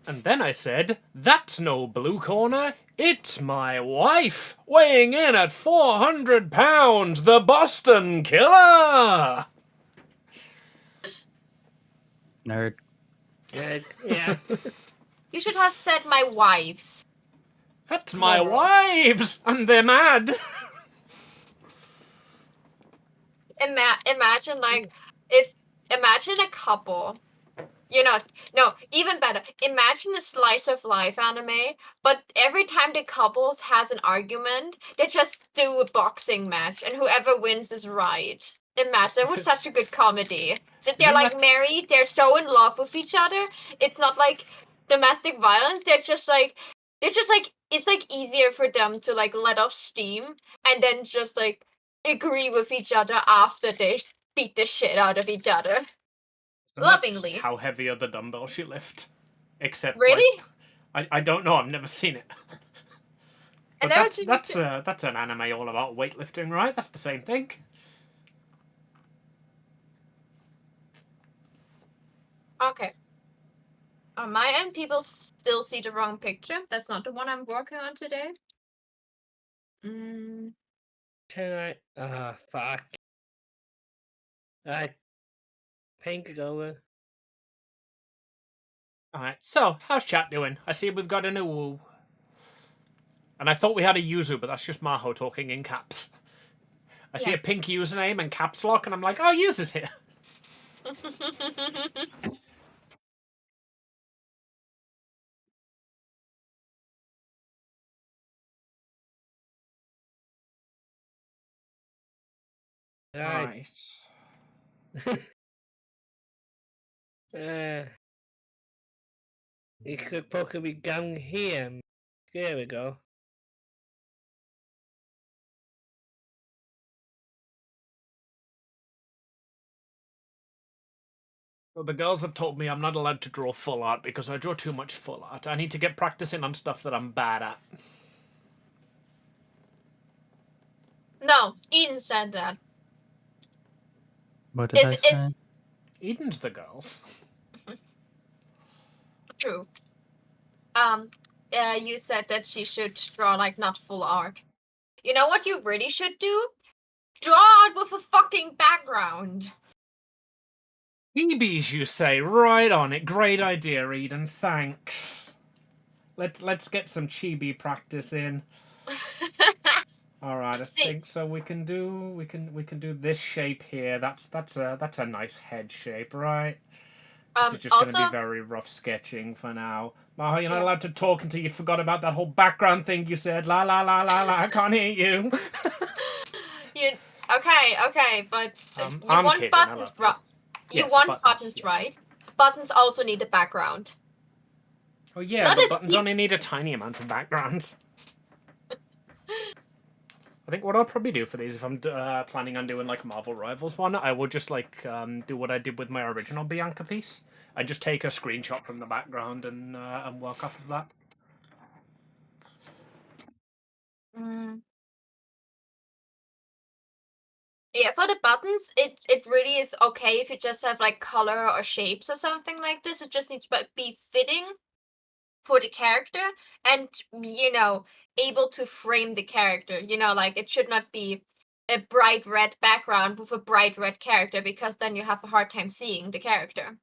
And then I said, that's no blue corner, it's my wife, weighing in at 400 pounds, the Boston Killer! Nerd. Yeah. You should have said my wives. That's my Plural. wives, and they're mad. Imagine imagine a couple. No, even better. Imagine a slice of life anime, but every time the couples has an argument, they just do a boxing match, and whoever wins is right. Imagine, that was such a good comedy. So they're like married, they're so in love with each other. It's not like domestic violence. It's like easier for them to like let off steam and then just like agree with each other after they beat the shit out of each other. Lovingly. How heavy are the dumbbells you lift? Except, really? I don't know. I've never seen it. But that's an anime all about weightlifting, right? That's the same thing. Okay. On my end, people still see the wrong picture. That's not the one I'm working on today. Can I? Fuck. I pink it over. Alright, so, how's chat doing? I see we've got a new woo. And I thought we had a Yuzu, but that's just Maho talking in caps. I see a pink username and caps lock, and I'm like, oh, Yuzu's here. Right. You could possibly be down here. There we go. Well, the girls have told me I'm not allowed to draw full art because I draw too much full art. I need to get practicing on stuff that I'm bad at. No, Eden said that. What did I say? Eden's the girls. True. You said that she should draw like not full art. You know what you really should do? Draw art with a fucking background. Chibis, you say? Right on it. Great idea, Eden. Thanks. Let's get some chibi practice in. All right, I think so. We can do this shape here. That's a nice head shape, right? This is just going to be very rough sketching for now. Maho, you're not allowed to talk until you forgot about that whole background thing you said. La la la la la. I can't hear you. Okay, but you want buttons right. You want buttons right. Buttons also need a background. Oh yeah, but buttons only need a tiny amount of backgrounds. I think what I'll probably do for these, if I'm planning on doing like Marvel Rivals one, I will just like do what I did with my original Bianca piece. I just take a screenshot from the background and work off of that. Yeah, for the buttons, it really is okay if you just have like color or shapes or something like this. It just needs to be fitting for the character and, able to frame the character. Like it should not be a bright red background with a bright red character because then you have a hard time seeing the character.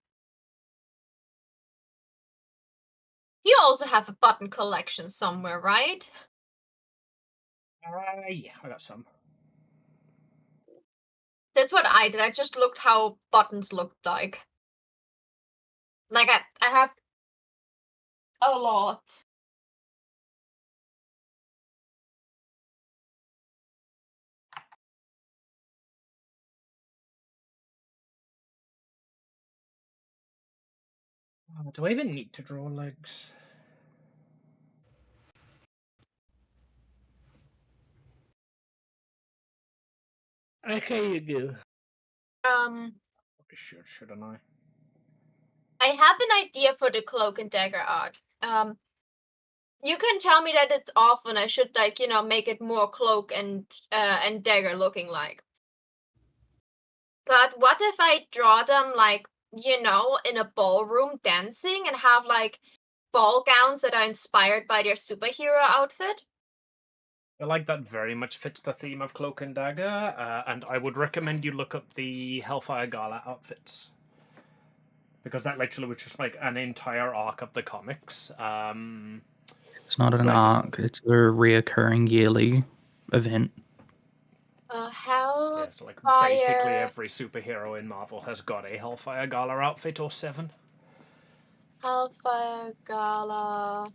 You also have a button collection somewhere, right? Yeah, I got some. That's what I did. I just looked how buttons looked like. Like I have a lot. Do I even need to draw legs? Okay, you do. Shouldn't I? I have an idea for the cloak and dagger art. You can tell me that it's off and I should make it more cloak and dagger looking like. But what if I draw them like, in a ballroom dancing and have like ball gowns that are inspired by their superhero outfit. I like that very much fits the theme of Cloak and Dagger, and I would recommend you look up the Hellfire Gala outfits. Because that literally was just like an entire arc of the comics. It's not an arc, it's a reoccurring yearly event. Yeah, so like basically every superhero in Marvel has got a Hellfire Gala outfit or 7. Hellfire Gala,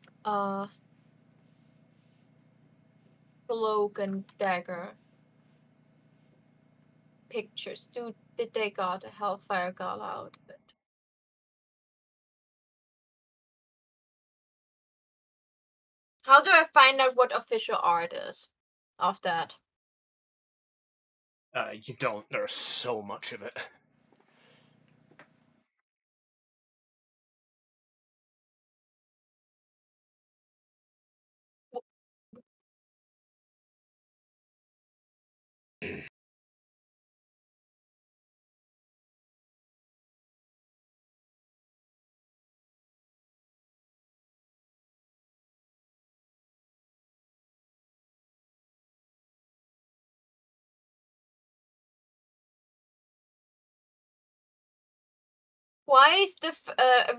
Cloak and Dagger pictures. Did they got a Hellfire Gala outfit? How do I find out what official art is of that? You don't. There's so much of it. Why is the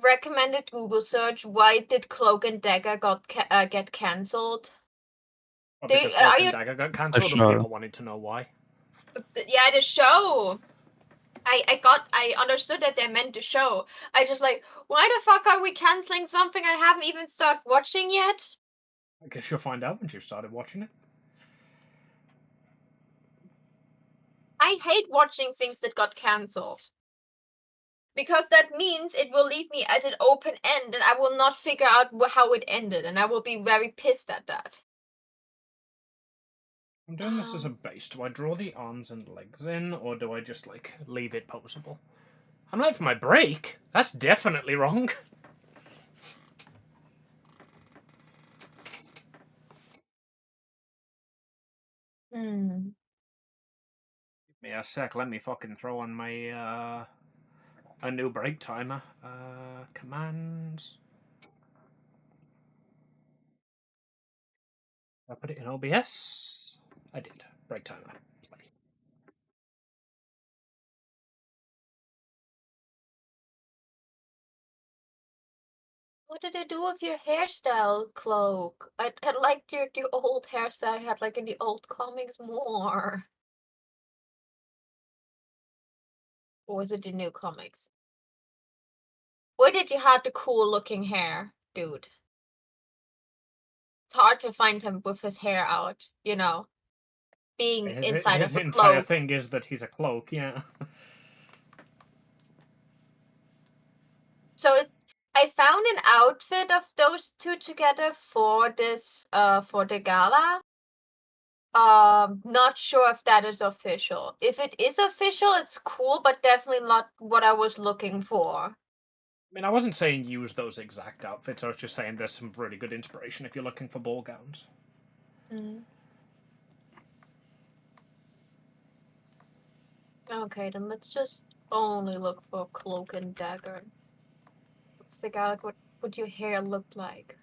recommended Google search? Why did Cloak and Dagger get cancelled? Because Cloak and Dagger got cancelled, and people wanted to know why. Yeah, the show. I understood that they meant the show. I just like, why the fuck are we canceling something I haven't even started watching yet? I guess you'll find out when you've started watching it. I hate watching things that got cancelled. Because that means it will leave me at an open end and I will not figure out how it ended and I will be very pissed at that. I'm doing this as a base. Do I draw the arms and legs in, or do I just, like, leave it posable? I'm late for my break? That's definitely wrong. Give me a sec, let me fucking throw on my, a new break timer. Commands. I put it in OBS. I did. Break timer. Play. What did I do with your hairstyle, Cloak? I liked your old hairstyle I had like in the old comics more. Or was it the new comics? Where did you have the cool looking hair, dude? It's hard to find him with his hair out, you know, being inside his of a entire cloak. thing is that he's a cloak, yeah. So I found an outfit of those two together for this for the gala. Not sure if that is official. If it is official, it's cool, but definitely not what I was looking for. I mean, I wasn't saying use those exact outfits. I was just saying there's some really good inspiration if you're looking for ball gowns. Okay, then let's just only look for Cloak and Dagger. Let's figure out what your hair looked like.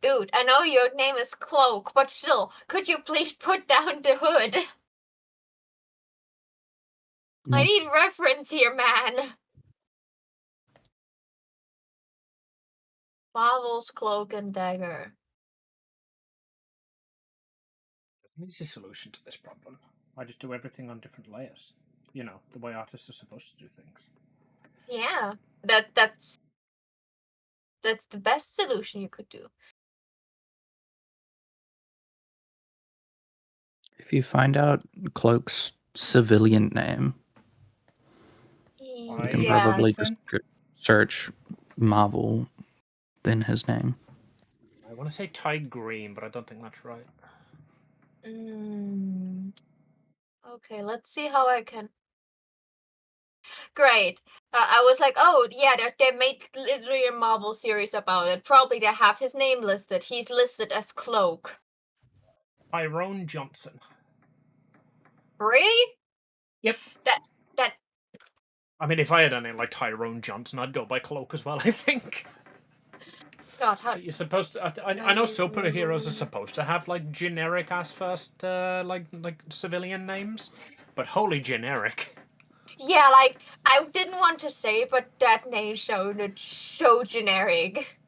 Dude, I know your name is Cloak, but still, could you please put down the hood? No. I need reference here, man. Marvel's Cloak and Dagger. There's an easy solution to this problem. I just do everything on different layers. You know, the way artists are supposed to do things. Yeah, that's the best solution you could do. If you find out Cloak's civilian name, you can Yeah. probably just search Marvel, then his name. I want to say Tide Green, but I don't think that's right. Okay, let's see how I can. Great. I was like, oh yeah, they made literally a Marvel series about it. Probably they have his name listed. He's listed as Cloak. Tyrone Johnson. Really? Yep. That. I mean, if I had a name like Tyrone Johnson, I'd go by Cloak as well, I think. God, how... So you're supposed to. I know superheroes are supposed to have like generic ass first, like civilian names, but holy generic. Yeah, like I didn't want to say, but that name sounded so generic.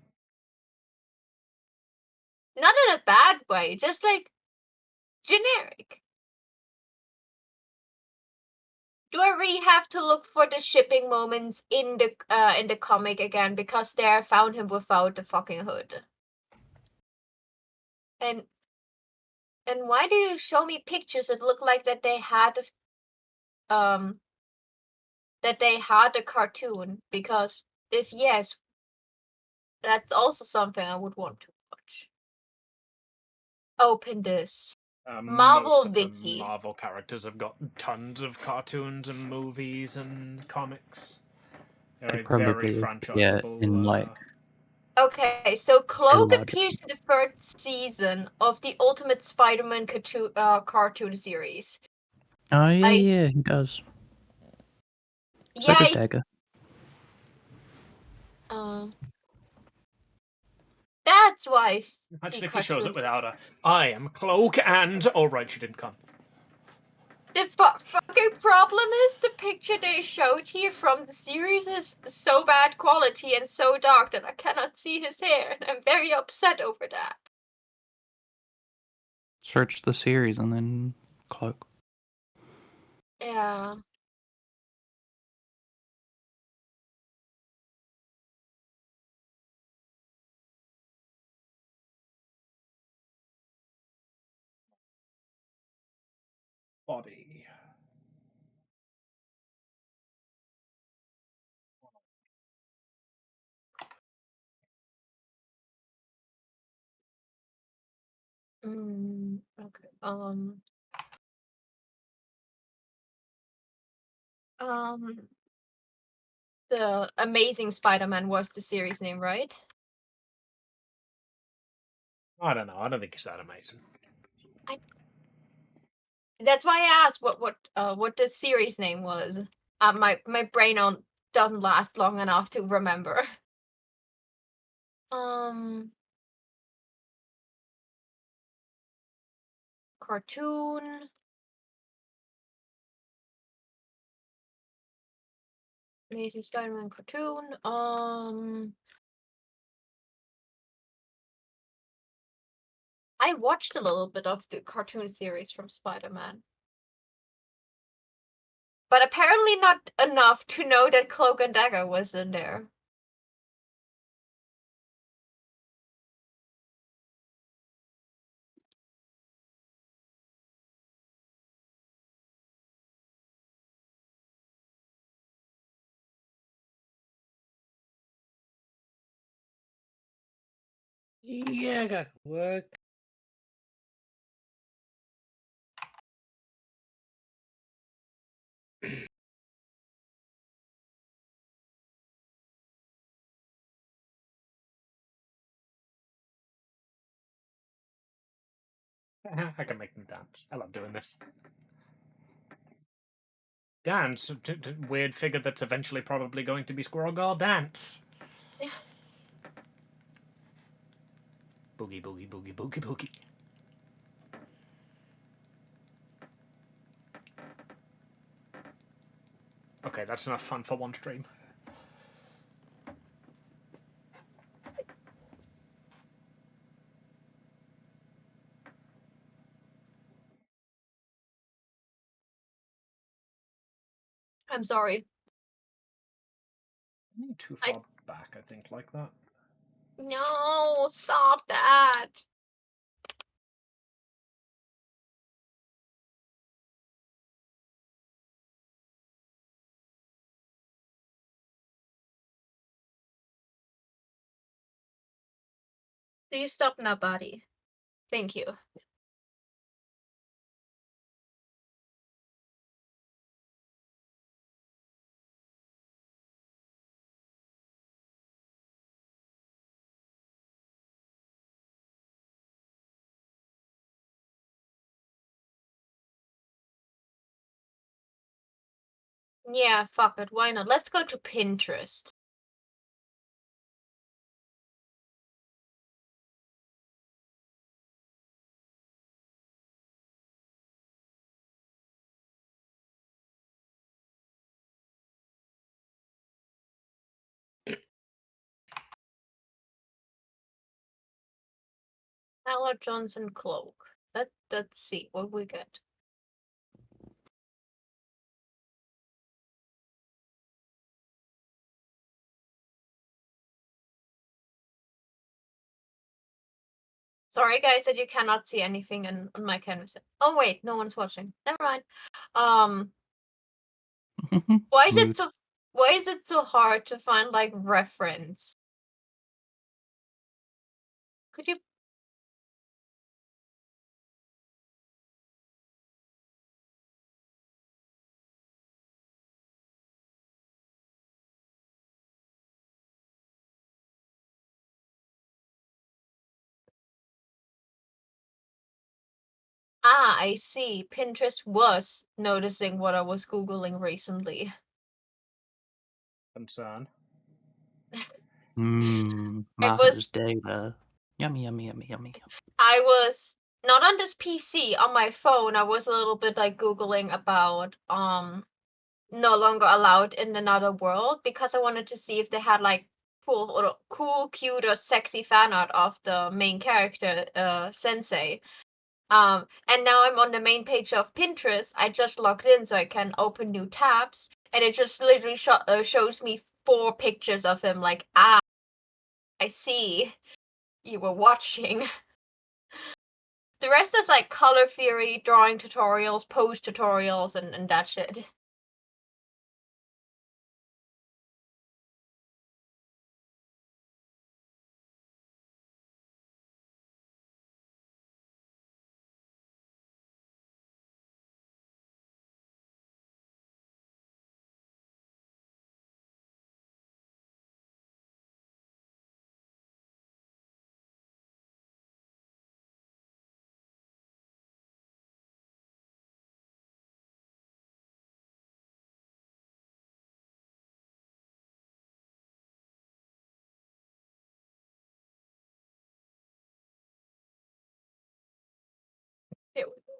Not in a bad way, just like generic. Do I really have to look for the shipping moments in the comic again, because there I found him without the fucking hood? And why do you show me pictures that look like that they had a cartoon? Because if yes, that's also something I would want to watch. Open this. Marvel Most of the Wiki. Marvel characters have got tons of cartoons and movies and comics. They're They a very probably yeah, franchisable. in like Okay, so Cloak logic. appears in the third season of the Ultimate Spider-Man cartoon series. Oh yeah, I- yeah, he does. So Yeah, does Dagger. that's why I see Imagine if he shows up cartoons. without a "I am Cloak and." Oh right, she didn't come. The fucking problem is the picture they showed here from the series is so bad quality and so dark that I cannot see his hair, and I'm very upset over that. Search the series and then Cloak. Yeah. Body. Okay. The Amazing Spider-Man was the series name, right? I don't know. I don't think it's that amazing. That's why I asked what the series name was. My brain doesn't last long enough to remember. Cartoon. Amazing Spider-Man cartoon. I watched a little bit of the cartoon series from Spider-Man. But apparently not enough to know that Cloak and Dagger was in there. Yeah, I got work. I can make them dance. I love doing this. Dance. Weird figure that's eventually probably going to be Squirrel Girl. Dance. Boogie, boogie, boogie, boogie, boogie. Okay, that's enough fun for one stream. I'm sorry. Too far back, I think, like that. No, stop that. Do you stop now, buddy? Thank you. Yeah, fuck it. Why not? Let's go to Pinterest. Howard Johnson cloak. Let's see what we get. Sorry guys that you cannot see anything on my canvas. Oh wait, no one's watching. Never mind. Why is it so hard to find like reference? Could you I see. Pinterest was noticing what I was Googling recently. Concern. Mother's data. Yummy, yummy, yummy, yummy. I was not on this PC, on my phone. I was a little bit like Googling about no longer allowed in another world because I wanted to see if they had like cool, cute, or sexy fan art of the main character, Sensei. And now I'm on the main page of Pinterest. I just logged in so I can open new tabs, and it just literally shows me 4 pictures of him. Like, I see you were watching. The rest is like color theory, drawing tutorials, pose tutorials, and that shit. There we go.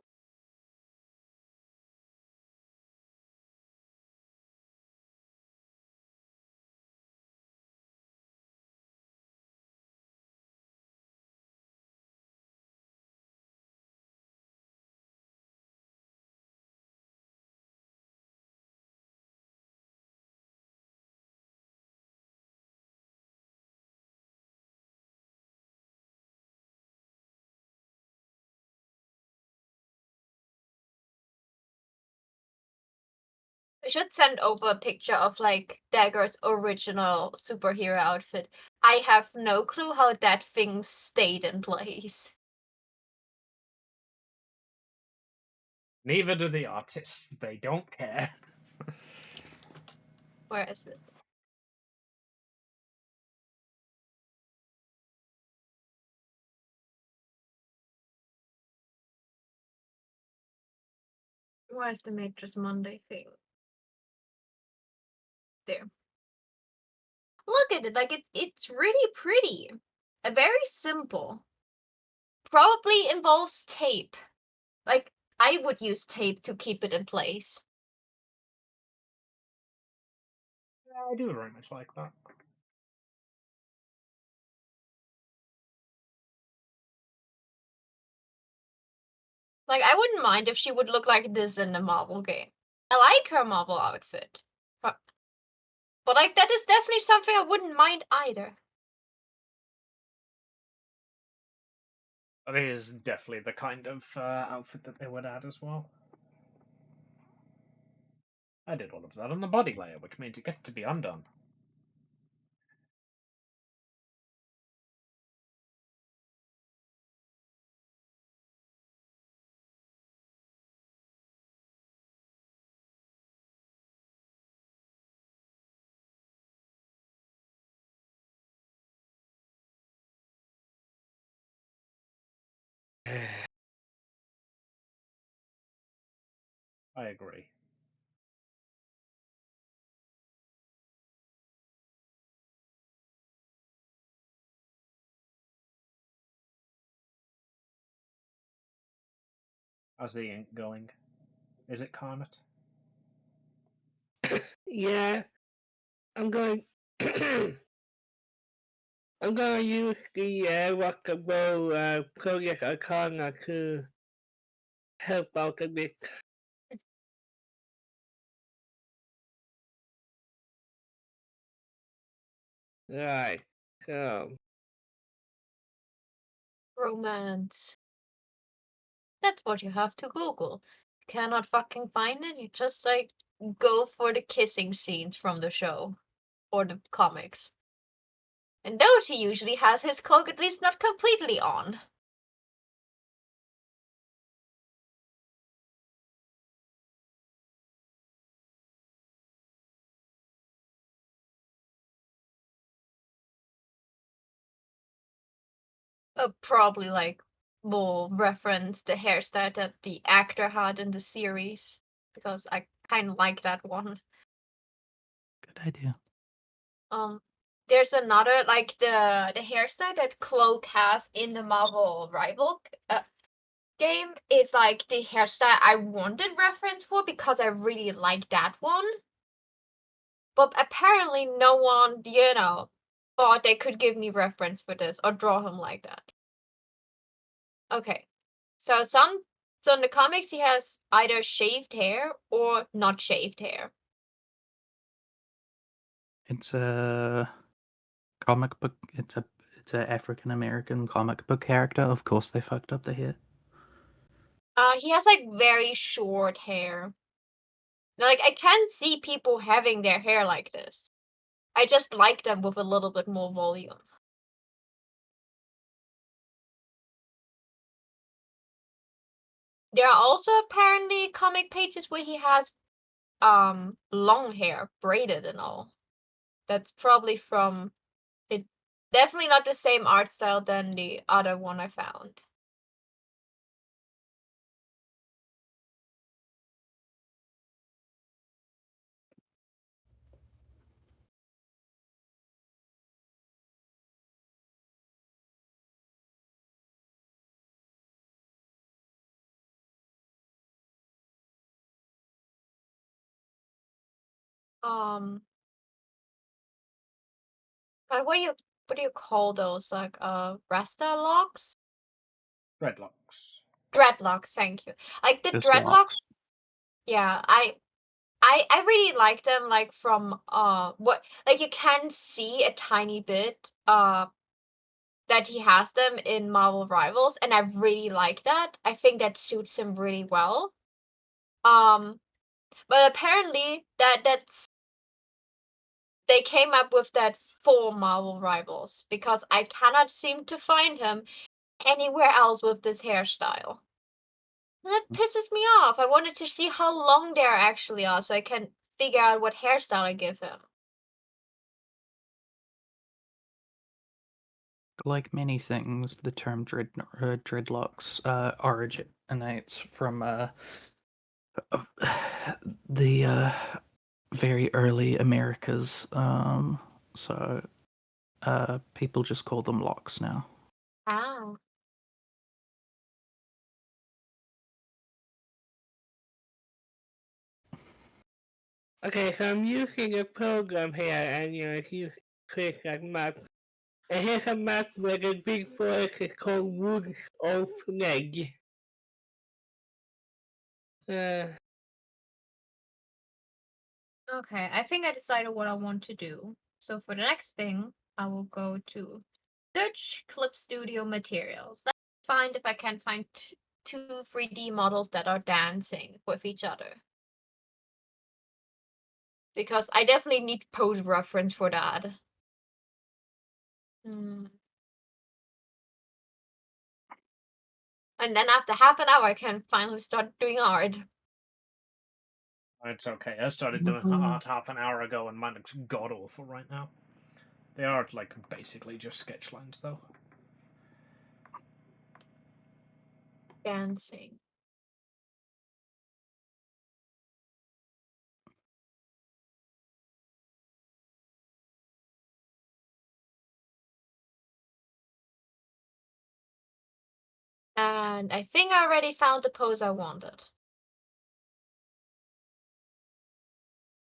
I should send over a picture of like Dagger's original superhero outfit. I have no clue how that thing stayed in place. Neither do the artists. They don't care. Where is it? Where's the Matrix Monday thing? There. Look at it, like it's really pretty. Very simple. Probably involves tape. Like, I would use tape to keep it in place. I do very much like that. Like, I wouldn't mind if she would look like this in a Marvel game. I like her Marvel outfit. But like, that is definitely something I wouldn't mind either. That is definitely the kind of outfit that they would add as well. I did all of that on the body layer, which means it gets to be undone. I agree. How's the ink going? Is it Carnot? Yeah, I'm going. I'm going to use the rockable project icon to help out a bit. Right. So Romance. That's what you have to Google. Cannot fucking find it? You just like go for the kissing scenes from the show or the comics. And those he usually has his cloak at least not completely on. Probably like will reference the hairstyle that the actor had in the series because I kind of like that one. Good idea. There's another like the hairstyle that Cloak has in the Marvel Rival game is like the hairstyle I wanted reference for because I really like that one. But apparently no one, thought they could give me reference for this or draw him like that. Okay. So in the comics he has either shaved hair or not shaved hair. It's a comic book. It's a African American comic book character. Of course, they fucked up the hair. He has like very short hair. Like I can see people having their hair like this. I just like them with a little bit more volume. There are also apparently comic pages where he has long hair, braided and all. That's probably from it. Definitely not the same art style than the other one I found. Um, but what do you call those? Like Rasta locks? Dreadlocks. Dreadlocks, thank you. Like the Just dreadlocks, locks. yeah, I really like them like from what like you can see a tiny bit that he has them in Marvel Rivals, and I really like that. I think that suits him really well. Um, but apparently that's they came up with that for Marvel Rivals because I cannot seem to find him anywhere else with this hairstyle. And that pisses me off. I wanted to see how long they actually are so I can figure out what hairstyle I give him. Like many things, the term dreadlocks originates from the very early Americas. So people just call them locks now. Ah. okay, so I'm using a program here, and if you click that map, and here's a map where the big forest is called Woods of Leg. Okay, I think I decided what I want to do. So for the next thing, I will go to search Clip Studio materials. Let's find if I can find two 3D models that are dancing with each other. Because I definitely need pose reference for that. And then after half an hour, I can finally start doing art. It's okay. I started doing art half an hour ago, and mine looks god awful right now. They are like basically just sketch lines, though. Dancing. And I think I already found the pose I wanted.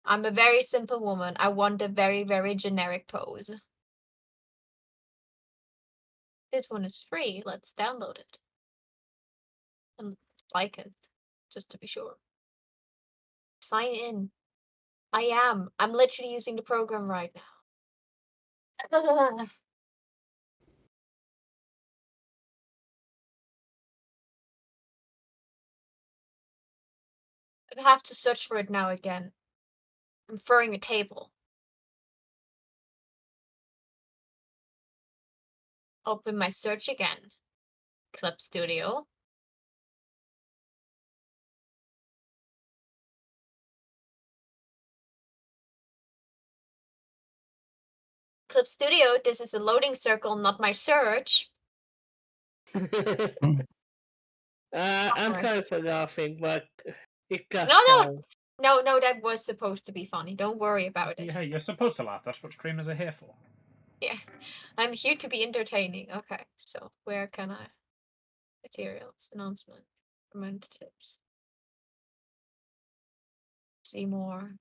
I'm a very simple woman. I want a very, very generic pose. This one is free. Let's download it. And like it, just to be sure. Sign in. I am. I'm literally using the program right now. I have to search for it now again. I'm referring a table. Open my search again. Clip Studio. Clip Studio, this is a loading circle, not my search. Mm. I'm Sorry. sorry for laughing, but it got No, no, that was supposed to be funny. Don't worry about it. Yeah, you're supposed to laugh. That's what streamers are here for. Yeah, I'm here to be entertaining. Okay, so where can I? Materials, announcement, recommended tips. See more.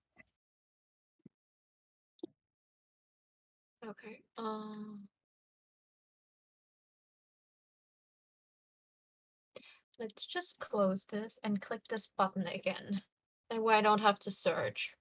Okay. Let's just close this and click this button again. And where I don't have to search.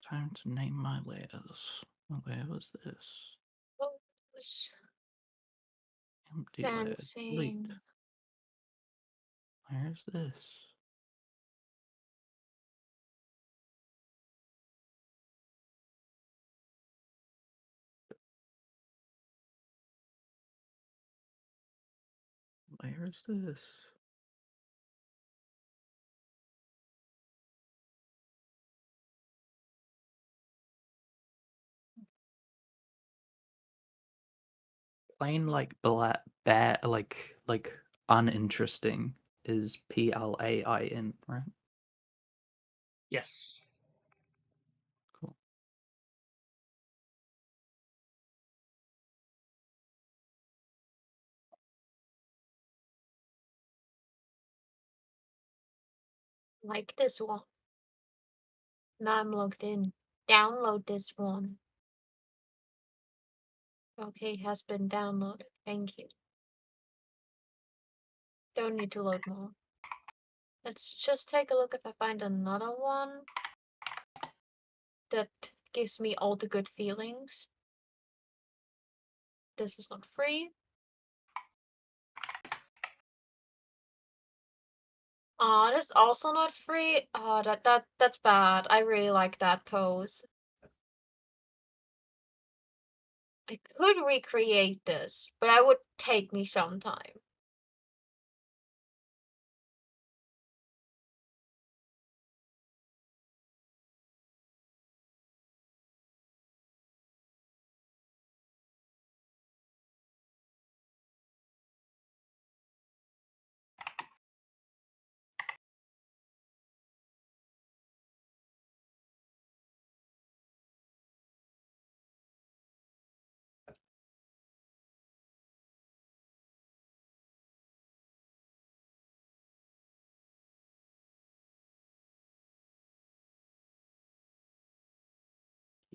Time to name my layers. Where was this? Pose, Empty layer. Delete. dancing. Where's this? Where is this? Plain like black bare like uninteresting is PLAIN, right? Yes. Cool. Like this one. Now I'm logged in. Download this one. Okay, has been downloaded. Thank you. Don't need to load more. Let's just take a look if I find another one that gives me all the good feelings. This is not free. That's also not free. That's bad. I really like that pose. I could recreate this, but that would take me some time.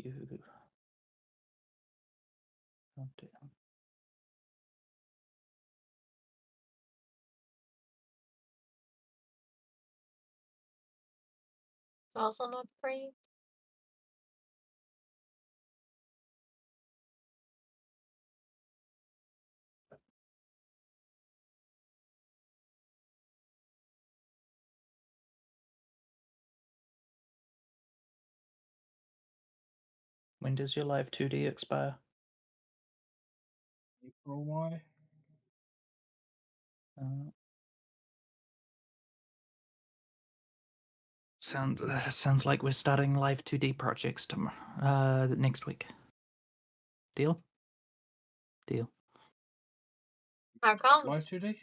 You. Oh, damn. It's also not free. When does your live 2D expire? April, why? Sounds like we're starting live 2D projects next week. Deal? Deal. How comes? Live 2D?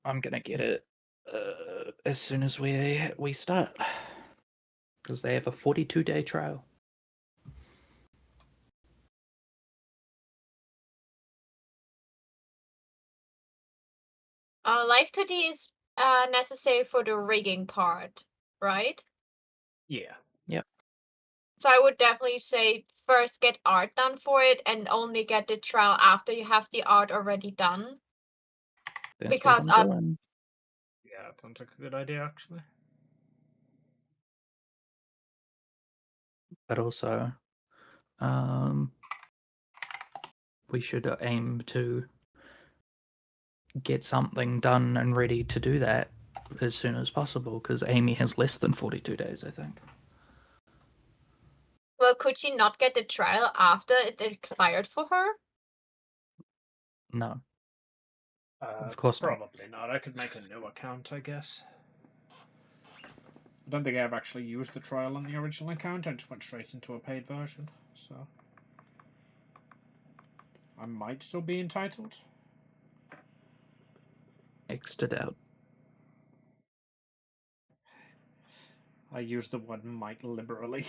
I'm gonna get it as soon as we start, because they have a 42-day trial. Live 2D is necessary for the rigging part, right? Yeah. Yep. So I would definitely say first get art done for it and only get the trial after you have the art already done. That's Because what I'm doing. Yeah, that sounds like a good idea, actually. But also, we should aim to get something done and ready to do that as soon as possible, because Amy has less than 42 days, I think. Well, could she not get the trial after it expired for her? No, of course not. Probably not. I could make a new account, I guess. I don't think I ever actually used the trial on the original account. I just went straight into a paid version, so I might still be entitled. X'd it out. I use the word might liberally.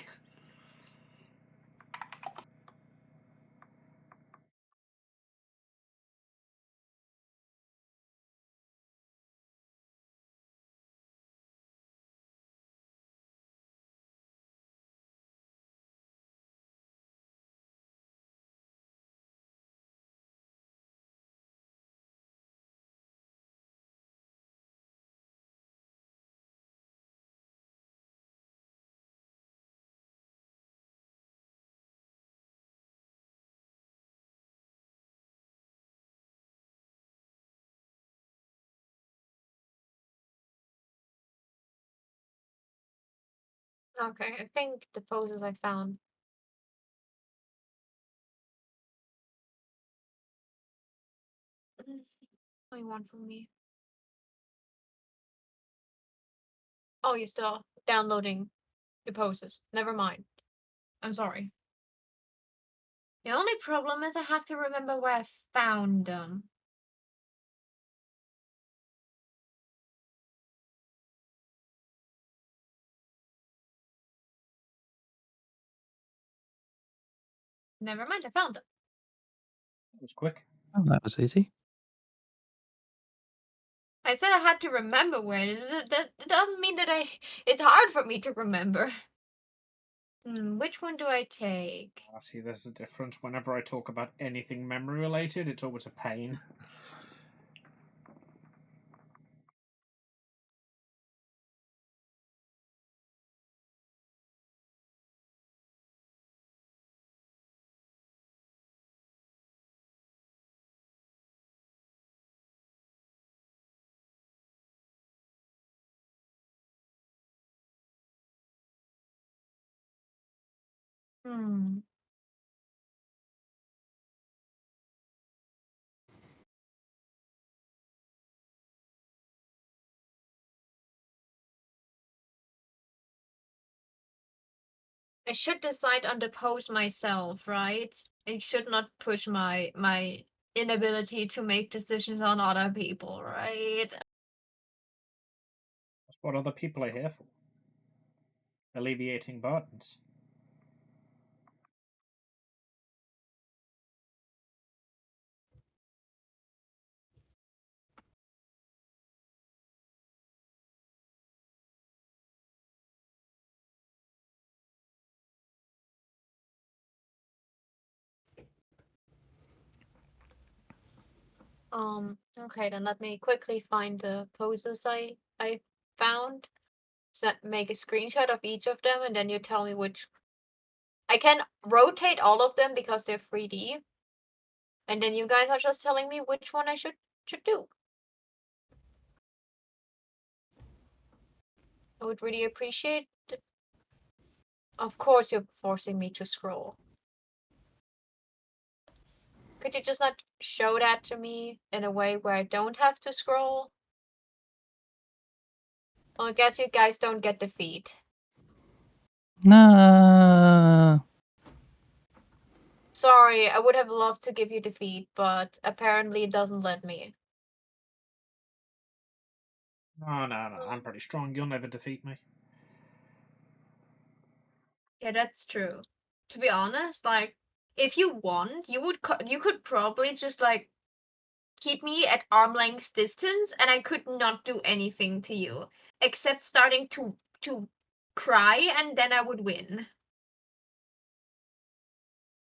Okay, I think the poses I found. Only one from me. Oh, you're still downloading the poses. Never mind. I'm sorry. The only problem is I have to remember where I found them. Never mind, I found them. It was quick. Oh, that was easy. I said I had to remember where. That doesn't mean that it's hard for me to remember. Which one do I take? I see there's a difference. Whenever I talk about anything memory related, it's always a pain. Hmm. I should decide on the pose myself, right? I should not push my inability to make decisions on other people, right? That's what other people are here for. Alleviating burdens. Okay, then let me quickly find the poses I found. Make a screenshot of each of them, and then you tell me which. I can rotate all of them because they're 3D, and then you guys are just telling me which one I should do. I would really appreciate. Of course, you're forcing me to scroll. Could you just not show that to me in a way where I don't have to scroll? Well, I guess you guys don't get defeat. Nah. Sorry, I would have loved to give you defeat, but apparently it doesn't let me. Oh, no, I'm pretty strong. You'll never defeat me. Yeah, that's true. To be honest, like, if you want, you could probably just like keep me at arm length distance, and I could not do anything to you except starting to cry, and then I would win.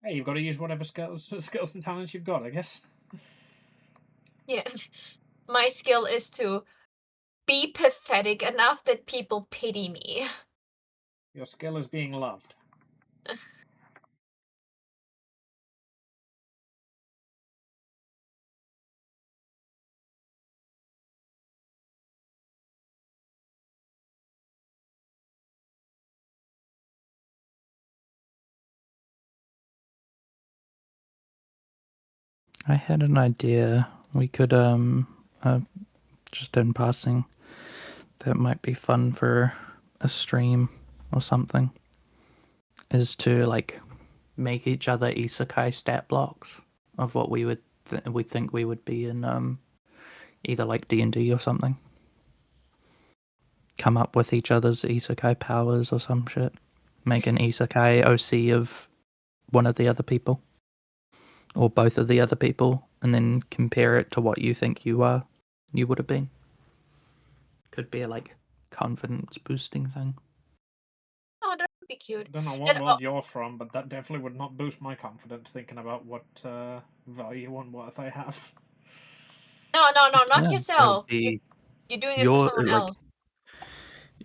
Hey, you've got to use whatever skills and talents you've got, I guess. Yeah, my skill is to be pathetic enough that people pity me. Your skill is being loved. I had an idea. We could just in passing, that might be fun for a stream or something, is to like make each other isekai stat blocks of what we would we think we would be in either like D&D or something. Come up with each other's isekai powers or some shit. Make an isekai OC of one of the other people or both of the other people, and then compare it to what you think you would have been. Could be a like confidence boosting thing. Oh, that would be cute. I don't know what That, world you're from, but that definitely would not boost my confidence thinking about what value and worth I have. no, not Yeah, that yourself. would be You're doing it for your someone like else.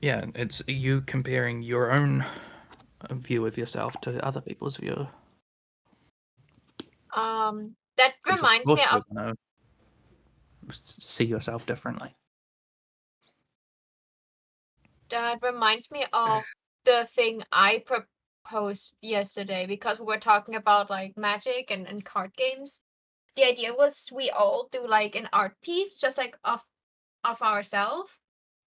yeah, it's you comparing your own view of yourself to other people's view. That Because of reminds me course of you're gonna see yourself differently. the thing I proposed yesterday, because we were talking about like magic and card games. The idea was we all do like an art piece just like of ourselves,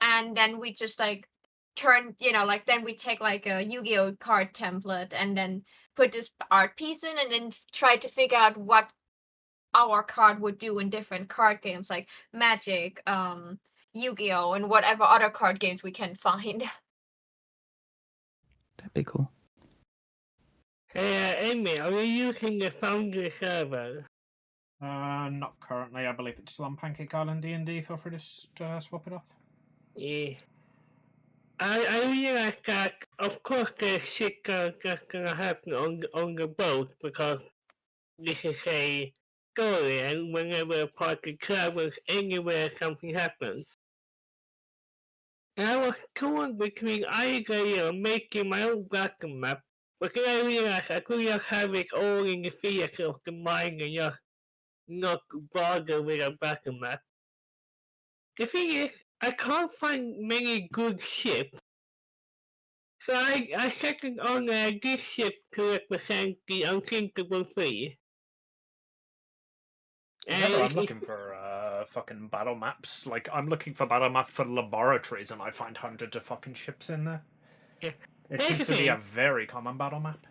and then we just like turn, like then we take like a Yu-Gi-Oh card template and then put this art piece in, and then try to figure out what our card would do in different card games like Magic, Yu-Gi-Oh, and whatever other card games we can find. That'd be cool. Hey, Amy, are you using the Foundry server? Not currently. I believe it's still on Pancake Island D&D. Feel free to swap it off. Yeah. I realize that, of course, there's shit that's gonna happen on the boat because this is a story, and whenever a party travels anywhere, something happens. And I was torn between either, making my own battle map, but then I realized I could just have it all in the theater of the mind and just not bother with a battle map. The thing is, I can't find many good ships, so I settled on this ship to represent the unthinkable three. Whenever I'm looking for fucking battle maps, like I'm looking for battle map for laboratories, and I find hundreds of fucking ships in there. Yeah. It seems to be a very common battle map.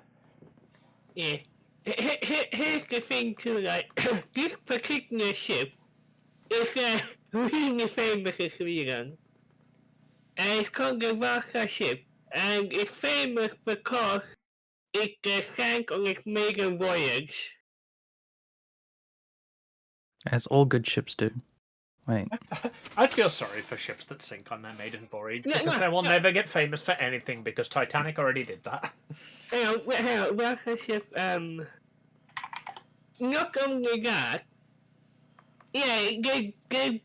Yeah. Here's the thing too, like, this particular ship is really famous in Sweden. And it's called the Vasa ship. And it's famous because it sank on its maiden voyage. As all good ships do. Wait. I feel sorry for ships that sink on their maiden voyage No, because no, they will no. never get famous for anything because Titanic already did that. Hang on, Vasa ship, not only that, yeah, they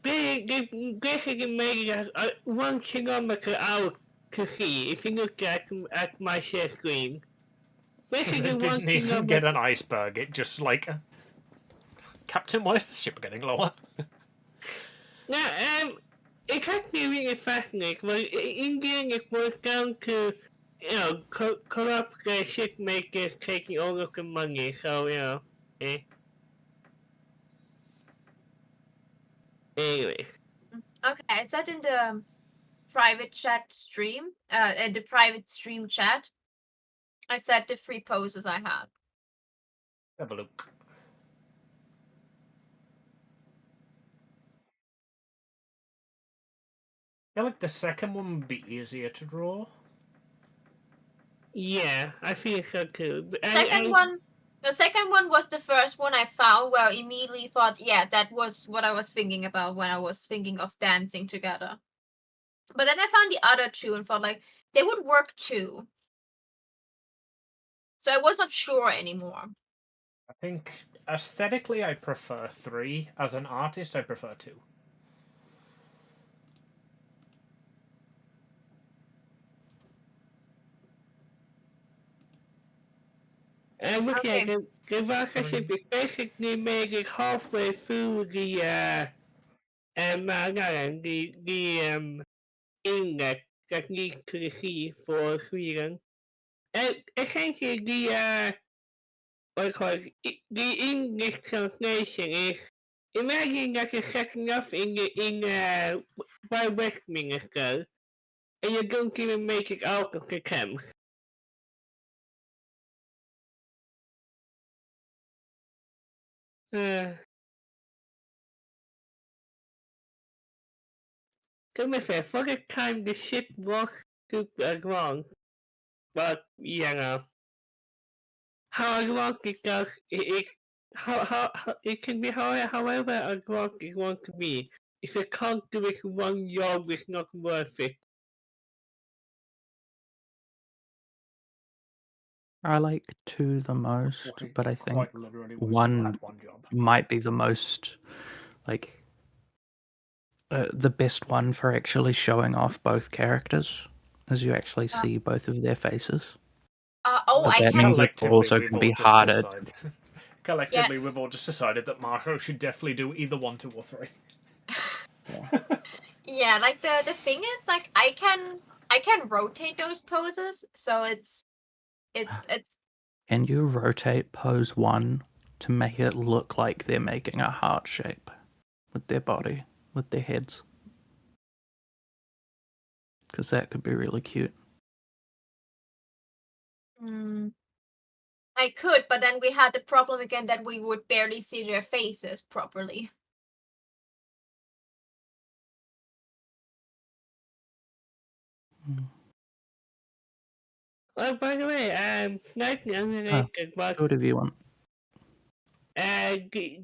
basically made it 1 kilometer out to sea. If you look at my share screen, basically It 1 didn't even kilometer. get an iceberg. It just like, Captain, why is the ship getting lower? Yeah, it's actually really fascinating. But in the end, it boils down to corrupt ship makers taking all of the money. So eh. Anyways. Okay, I said in the private chat stream, the private stream chat, I said the 3 poses I had. Have a look. I feel like the second one would be easier to draw. Yeah, I feel so too. The second one was the first one I found where I immediately thought, yeah, that was what I was thinking about when I was thinking of dancing together. But then I found the other 2 and thought like they would work too. So I was not sure anymore. I think aesthetically I prefer 3. As an artist, I prefer 2. And look Okay. at the relationship is basically made it halfway through the inlet that leads to the sea for Sweden. And essentially what do you call it, the English translation is imagine that you're setting up by Westminster and you don't even make it out of the Thames. To be fair, for the time the ship was super advanced, but how advanced it does how it can be however advanced it wants to be. If you can't do it one job, it's not worth it. I like 2 the most, but I think Quite literally was 1 had one job. might be the most, like, the best one for actually showing off both characters, as you actually see both of their faces. Oh, But I that can. means it Collectively, also we've can all be just harder. decided. Collectively, we've all just decided that Marco should definitely do either 1, 2, or 3. Yeah, like the thing is like I can rotate those poses, so it's Can you rotate pose 1 to make it look like they're making a heart shape with their body, with their heads? Because that could be really cute. I could, but then we had the problem again that we would barely see their faces properly. Oh, by the way, slightly unrelated, but Whatever you want.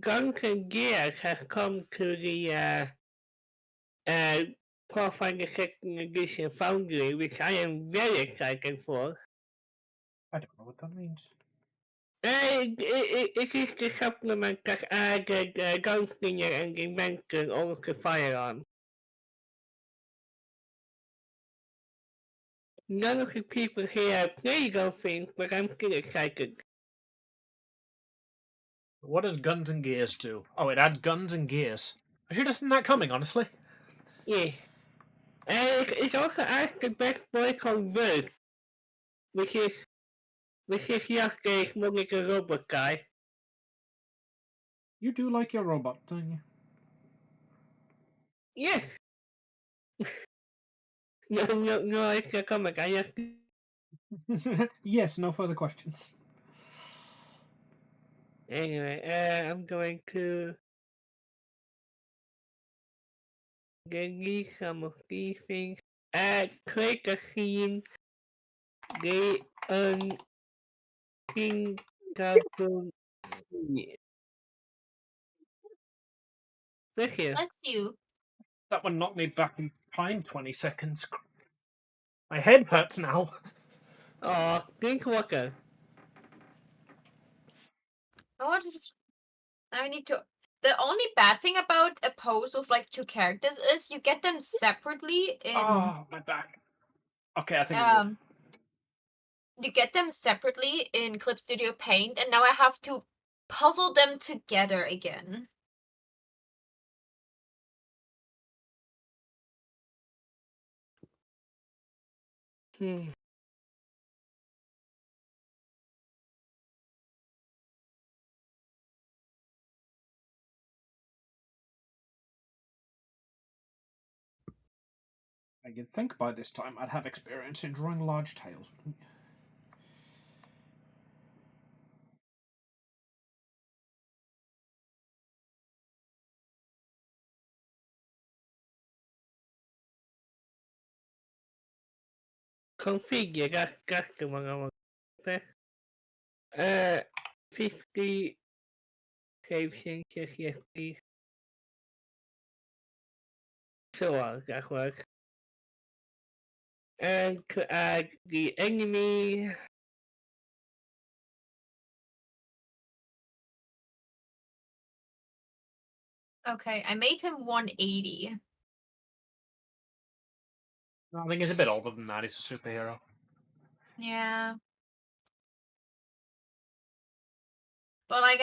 Guns and Gears has come to the Pathfinder Second Edition Foundry, which I am very excited for. I don't know what that means. It is the supplement that added Gunslinger and Inventor all to firearm. None of the people here play those things, but I'm still excited. What does guns and gears do? Oh, it adds guns and gears. I should have seen that coming, honestly. Yeah. And it also adds the best boy called Bird, which is just a smoking robot guy. You do like your robot, don't you? Yes. No, it's a comic. I just Yes, no further questions. anyway. I'm going to delete some of these things. Create a scene. The unthinkable. Look here. Bless you. That one knocked me back in time 20 seconds. My head hurts now. Oh, drink water. Oh, I need to. The only bad thing about a pose with like 2 characters is you get them separately in Oh, my back. Okay, I think I'm good. you get them separately in Clip Studio Paint, and now I have to puzzle them together again. Hmm. You'd think by this time I'd have experience in drawing large tails. Configure các mga mag 50 save changes, yes please. Sure, that works. And to add the enemy. Okay, I made him 180. No, I think he's a bit older than that. He's a superhero. Yeah. But like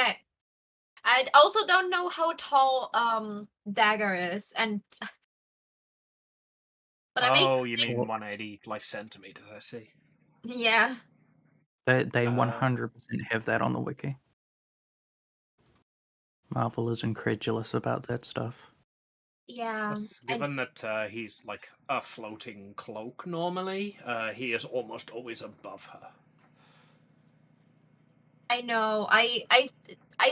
I also don't know how tall Dagger is, and but I make Oh, you mean Well- 180 life centimeters? I see. yeah. They Uh, 100% have that on the wiki. Marvel is incredulous about that stuff. Yeah. Plus, given that he's like a floating cloak normally, he is almost always above her. I know. I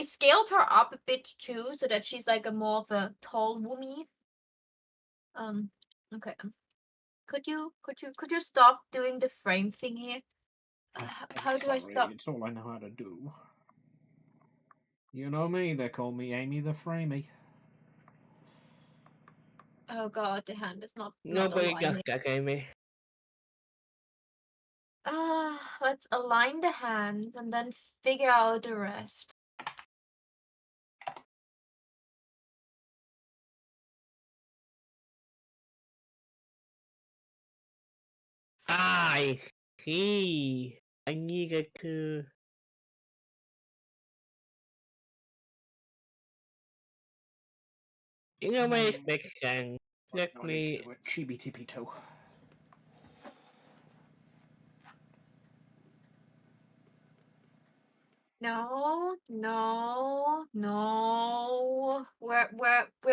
scaled her up a bit too, so that she's like a more of a tall woman. Okay. Could you stop doing the frame thingy? How do I Sorry, stop? it's all I know how to do. You know me, they call me Amy the Framey. Oh god, the hand is not Nobody does aligning. that, Amy. Let's align the hands and then figure out the rest. I see. I needed to. You know, makes sense. Let No need to me. do it. Chibi Pt2. No, no, no. Where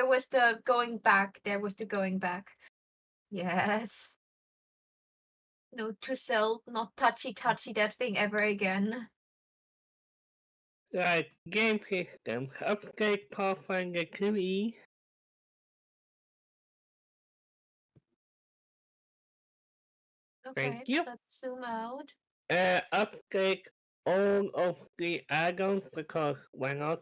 was the going back? There was the going back. Yes. Note to self, not touchy that thing ever again. Right, game system. Update Pathfinder 2E. Okay, Thank you. let's zoom out. Update all of the add-ons because why not?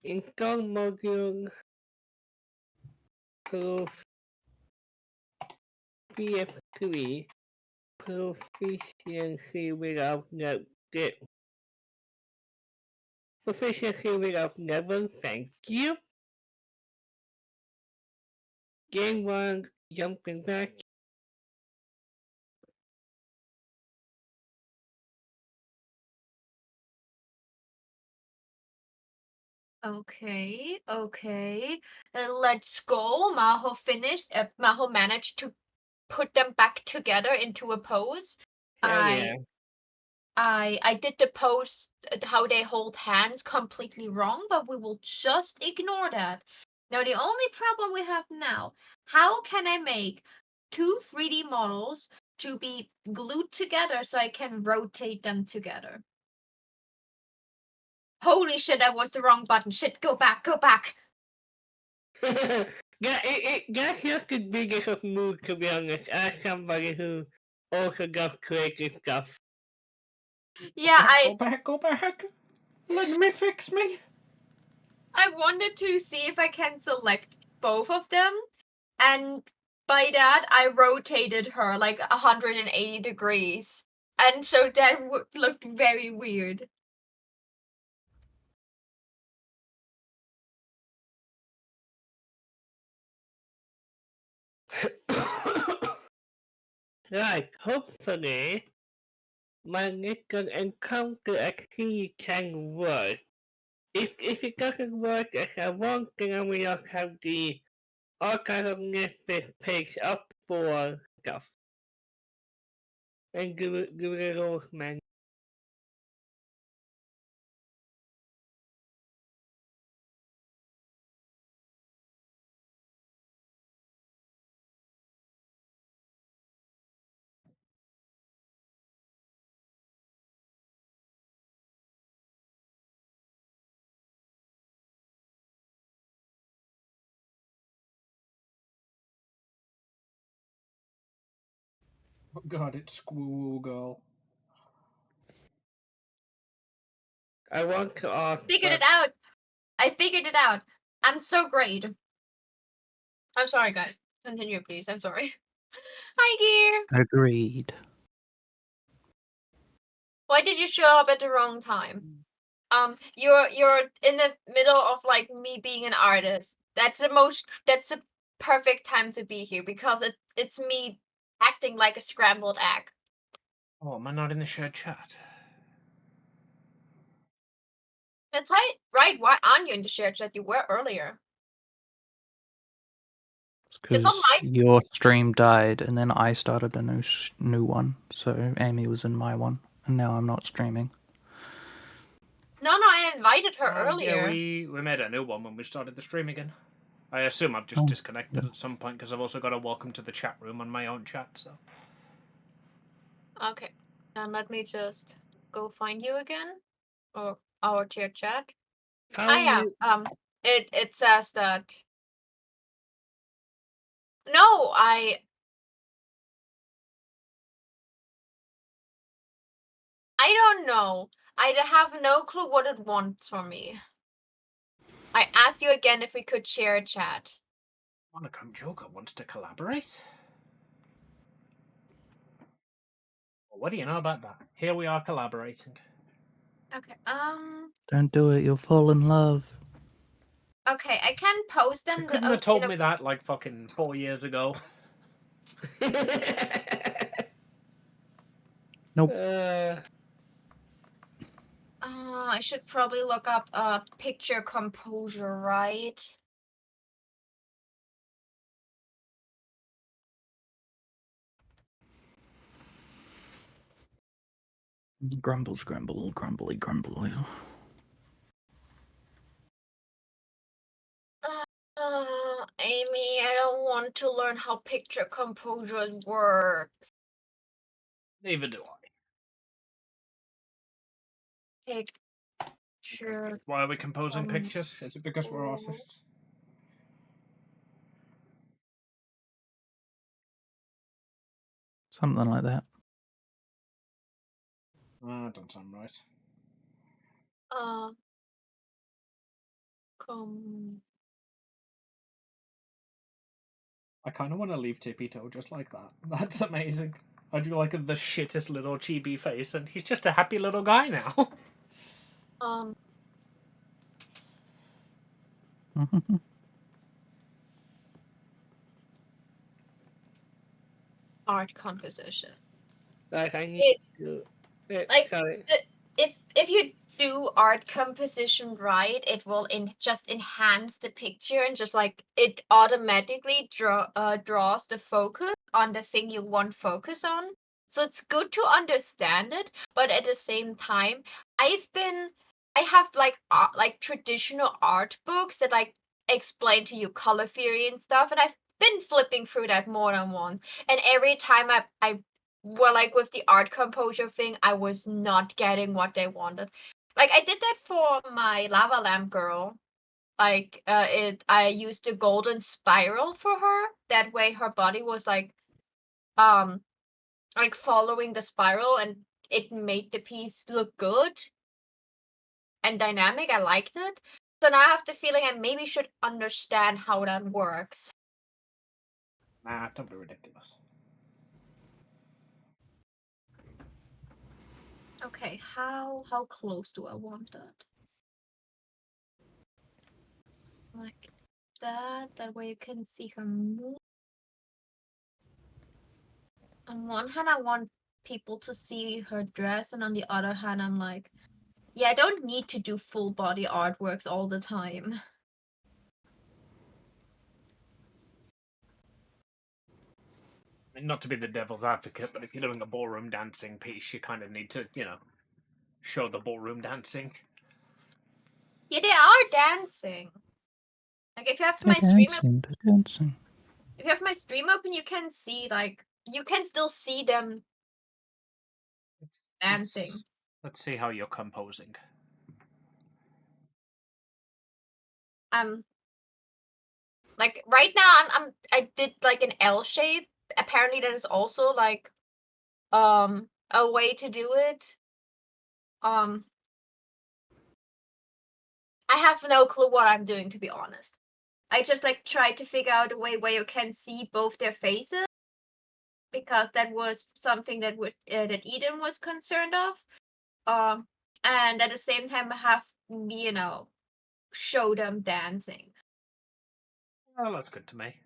Install module proof PF3 proficiency without proficiency without level. Thank you. Game 1 jumping back. Okay, okay. Let's go. Maho finished. Maho managed to put them back together into a pose. Hell yeah. I did the pose how they hold hands completely wrong, but we will just ignore that. Now the only problem we have now, how can I make two 3D models to be glued together so I can rotate them together? Holy shit, that was the wrong button. Shit, go back, go back. That's just the biggest of move, to be honest, as somebody who also does creative stuff. Yeah, Go back, go back! Let me fix me! I wanted to see if I can select both of them, and by that I rotated her like 180 degrees, and so that looked very weird. Right, hopefully my little encounter actually can work. If it doesn't work as I want, then I will just have the archive of Netflix page up for stuff. And give it a roll, man. Oh god, it's Squirrel Girl. I want to ask. Figured it out. I figured it out. I'm so great. I'm sorry, guys. Continue, please. I'm sorry. Hi, Gear. Agreed. Why did you show up at the wrong time? You're in the middle of like me being an artist. That's the perfect time to be here because it's me acting like a scrambled egg. Oh, am I not in the shared chat? That's right. Right. Why aren't you in the shared chat? You were earlier. It's on Because my. your stream died, and then I started a new one. So Amy was in my one, and now I'm not streaming. No, I invited her Yeah, earlier. we made a new one when we started the stream again. I assume I've just Oh, disconnected at some point because I've also got a welcome to the chat room on my own chat. So Okay. Then let me just go find you again, or our shared chat. How Yeah. you? It says that. No, I don't know. I have no clue what it wants from me. I asked you again if we could share a chat. Monochrome Joker wants to collaborate. Well, what do you know about that? Here we are collaborating. Okay. don't do it. You'll fall in love. Okay, I can post You them. couldn't have told me that like fucking 4 years ago. Nope. I should probably look up picture composure, right? Grumble, scramble, grumbly, grumbly. Amy, I don't want to learn how picture composure works. Neither do I. Picture. Why are we composing pictures? Is it because we're artists? Something like that. Don't sound right. I kind of want to leave Pt2 just like that. That's amazing. I do like the shittest little chibi face, and he's just a happy little guy now. Art composition. Like I need to. Like Sorry. if you do art composition right, it will just enhance the picture and just like it automatically draws the focus on the thing you want focus on. So it's good to understand it, but at the same time, I have like traditional art books that like explain to you color theory and stuff, and I've been flipping through that more than once. And every time I well, like with the art composure thing, I was not getting what they wanted. Like I did that for my lava lamp girl. Like I used the golden spiral for her. That way her body was um like following the spiral, and it made the piece look good and dynamic. I liked it. So now I have the feeling I maybe should understand how that works. Nah, don't be ridiculous. Okay, how close do I want that? Like that way you can see her move. On one hand, I want people to see her dress, and on the other hand, I'm like, yeah, I don't need to do full body artworks all the time. I mean, not to be the devil's advocate, but if you're doing a ballroom dancing piece, you kind of need to, show the ballroom dancing. Yeah, they are dancing. Like if you have my stream, Dancing. if you have my stream open, you can see you can still see them dancing. Let's see how you're composing. Like right now, I did like an L shape. Apparently, that is also like a way to do it. I have no clue what I'm doing, to be honest. I just like tried to figure out a way where you can see both their faces, because that was something that that Eden was concerned of. And at the same time have show them dancing. Well, that's good to me.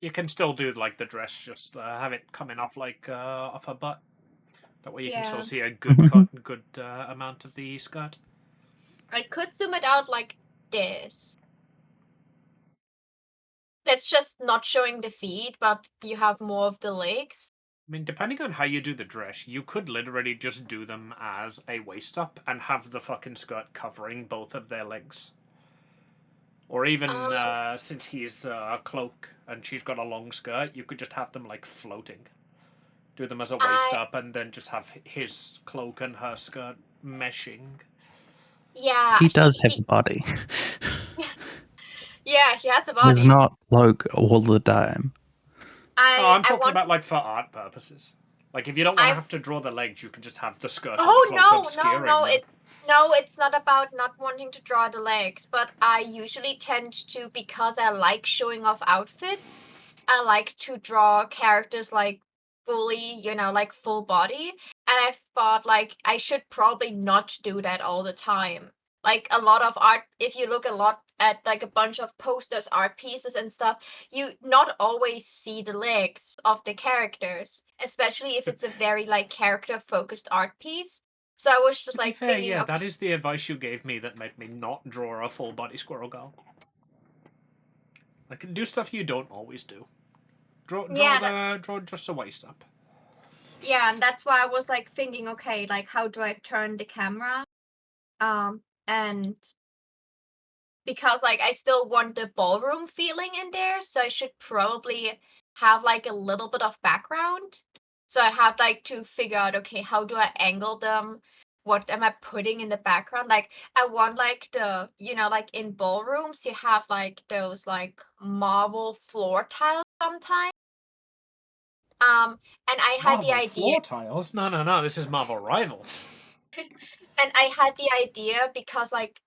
You can still do like the dress, just have it coming off like off her butt. That way you can still Yeah. see a good amount of the skirt. I could zoom it out like this. That's just not showing the feet, but you have more of the legs. I mean, depending on how you do the dress, you could literally just do them as a waist up and have the fucking skirt covering both of their legs. Or even since he's a cloak and she's got a long skirt, you could just have them like floating. Do them as a waist up and then just have his cloak and her skirt meshing. Yeah. He does have a body. Yeah, he has a body. He's not cloak all the time. I'm talking about like for art purposes. Like if you don't want to have to draw the legs, you can just have the skirt and the cloak obscuring them. It's not about not wanting to draw the legs, but I usually tend to, because I like showing off outfits, I like to draw characters like fully, like full body. And I thought like I should probably not do that all the time. Like a lot of art, if you look a lot at like a bunch of posters, art pieces and stuff, you not always see the legs of the characters, especially if it's a very like character focused art piece. So I was just like thinking, yeah, okay, that is the advice you gave me that made me not draw a full body squirrel girl. I can do stuff you don't always do. Draw just a waist up. Yeah, and that's why I was like thinking, okay, like how do I turn the camera? And because like I still want the ballroom feeling in there, so I should probably have like a little bit of background. So I have like to figure out, okay, how do I angle them? What am I putting in the background? Like I want like the, like in ballrooms you have like those like marble floor tiles sometimes. And I had the Marvel idea. floor tiles? No, this is Marvel Rivals. And I had the idea because like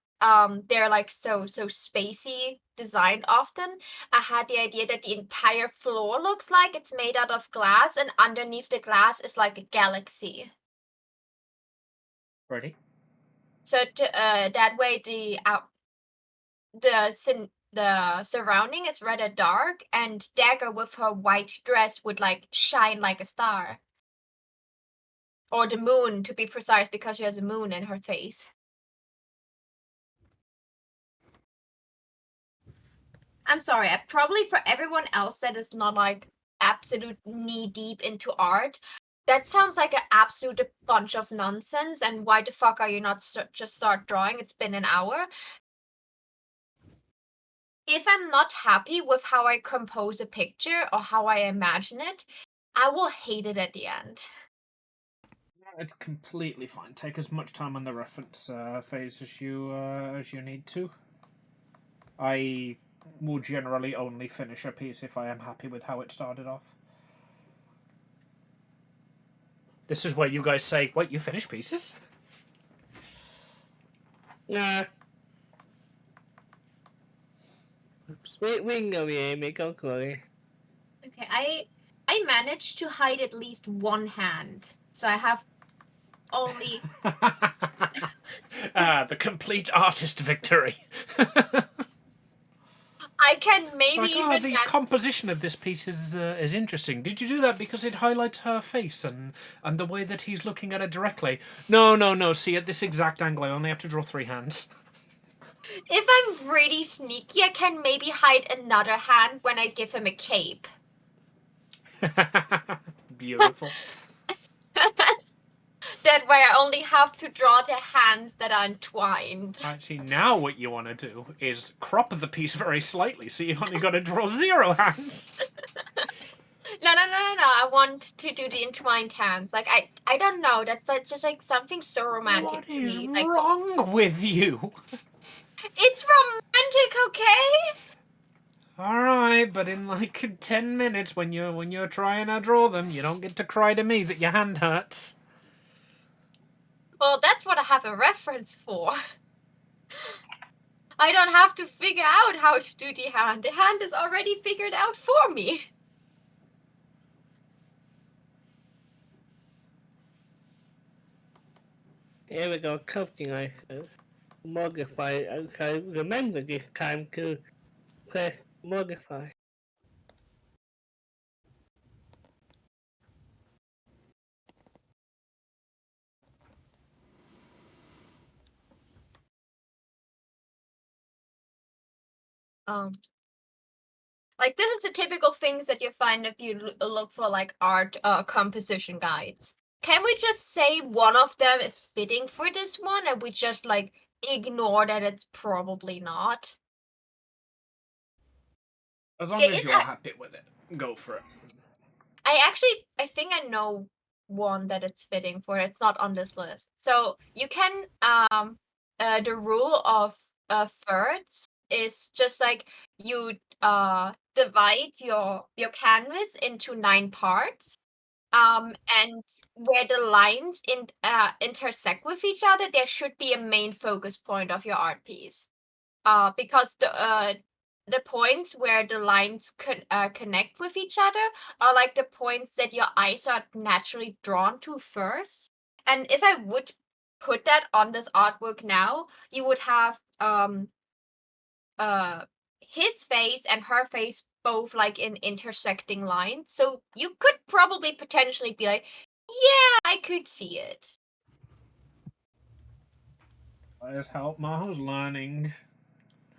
they're like so spacey designed often. I had the idea that the entire floor looks like it's made out of glass, and underneath the glass is like a galaxy. Ready? So that way the surrounding is rather dark, and Dagger with her white dress would like shine like a star. Or the moon, to be precise, because she has a moon in her face. I'm sorry, probably for everyone else that is not like absolute knee deep into art, that sounds like an absolute bunch of nonsense. And why the fuck are you not just start drawing? It's been an hour. If I'm not happy with how I compose a picture or how I imagine it, I will hate it at the end. It's completely fine. Take as much time on the reference phase as you need to. I will generally only finish a piece if I am happy with how it started off. This is where you guys say, "Wait, you finish pieces?" Nah. Oops. We know Amy, don't worry. Okay, I managed to hide at least one hand, so I have only. The complete artist victory. I can maybe it's like, the composition of this piece is interesting. Did you do that because it highlights her face and the way that he's looking at it directly? No. See, at this exact angle, I only have to draw 3 hands. If I'm really sneaky, I can maybe hide another hand when I give him a cape. Beautiful. That way I only have to draw the hands that are entwined. Actually, now what you want to do is crop the piece very slightly, so you've only got to draw 0 hands. No. I want to do the entwined hands. Like, I don't know. That's just like something so romantic to me. What is wrong with you? It's romantic, okay? All right, but in like 10 minutes, when you're trying to draw them, you don't get to cry to me that your hand hurts. Well, that's what I have a reference for. I don't have to figure out how to do the hand. The hand is already figured out for me. Here we go, something like modify. Okay, remember this time to press modify. Like this is the typical things that you find if you look for like art composition guides. Can we just say one of them is fitting for this one and we just like ignore that it's probably not? As long Yeah, as you're happy with it, go for it. I think I know one that it's fitting for. It's not on this list. So you can the rule of thirds is just like you divide your canvas into 9 parts. And where the lines intersect with each other, there should be a main focus point of your art piece. Because the points where the lines connect with each other are like the points that your eyes are naturally drawn to first. And if I would put that on this artwork now, you would have his face and her face both like in intersecting lines. So you could probably potentially be like, yeah, I could see it. Let's help Maho's learning.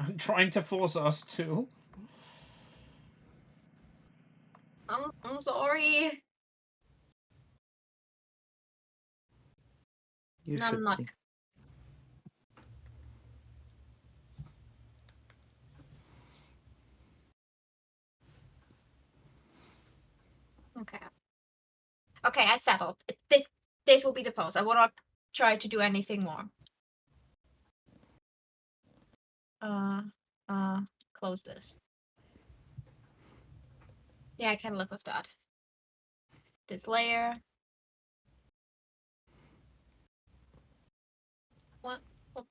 I'm trying to force us to. I'm sorry. You No, I'm should not. be. Okay. Okay, I settled. This will be the post. I will not try to do anything more. Close this. Yeah, I can live with that. This layer. What?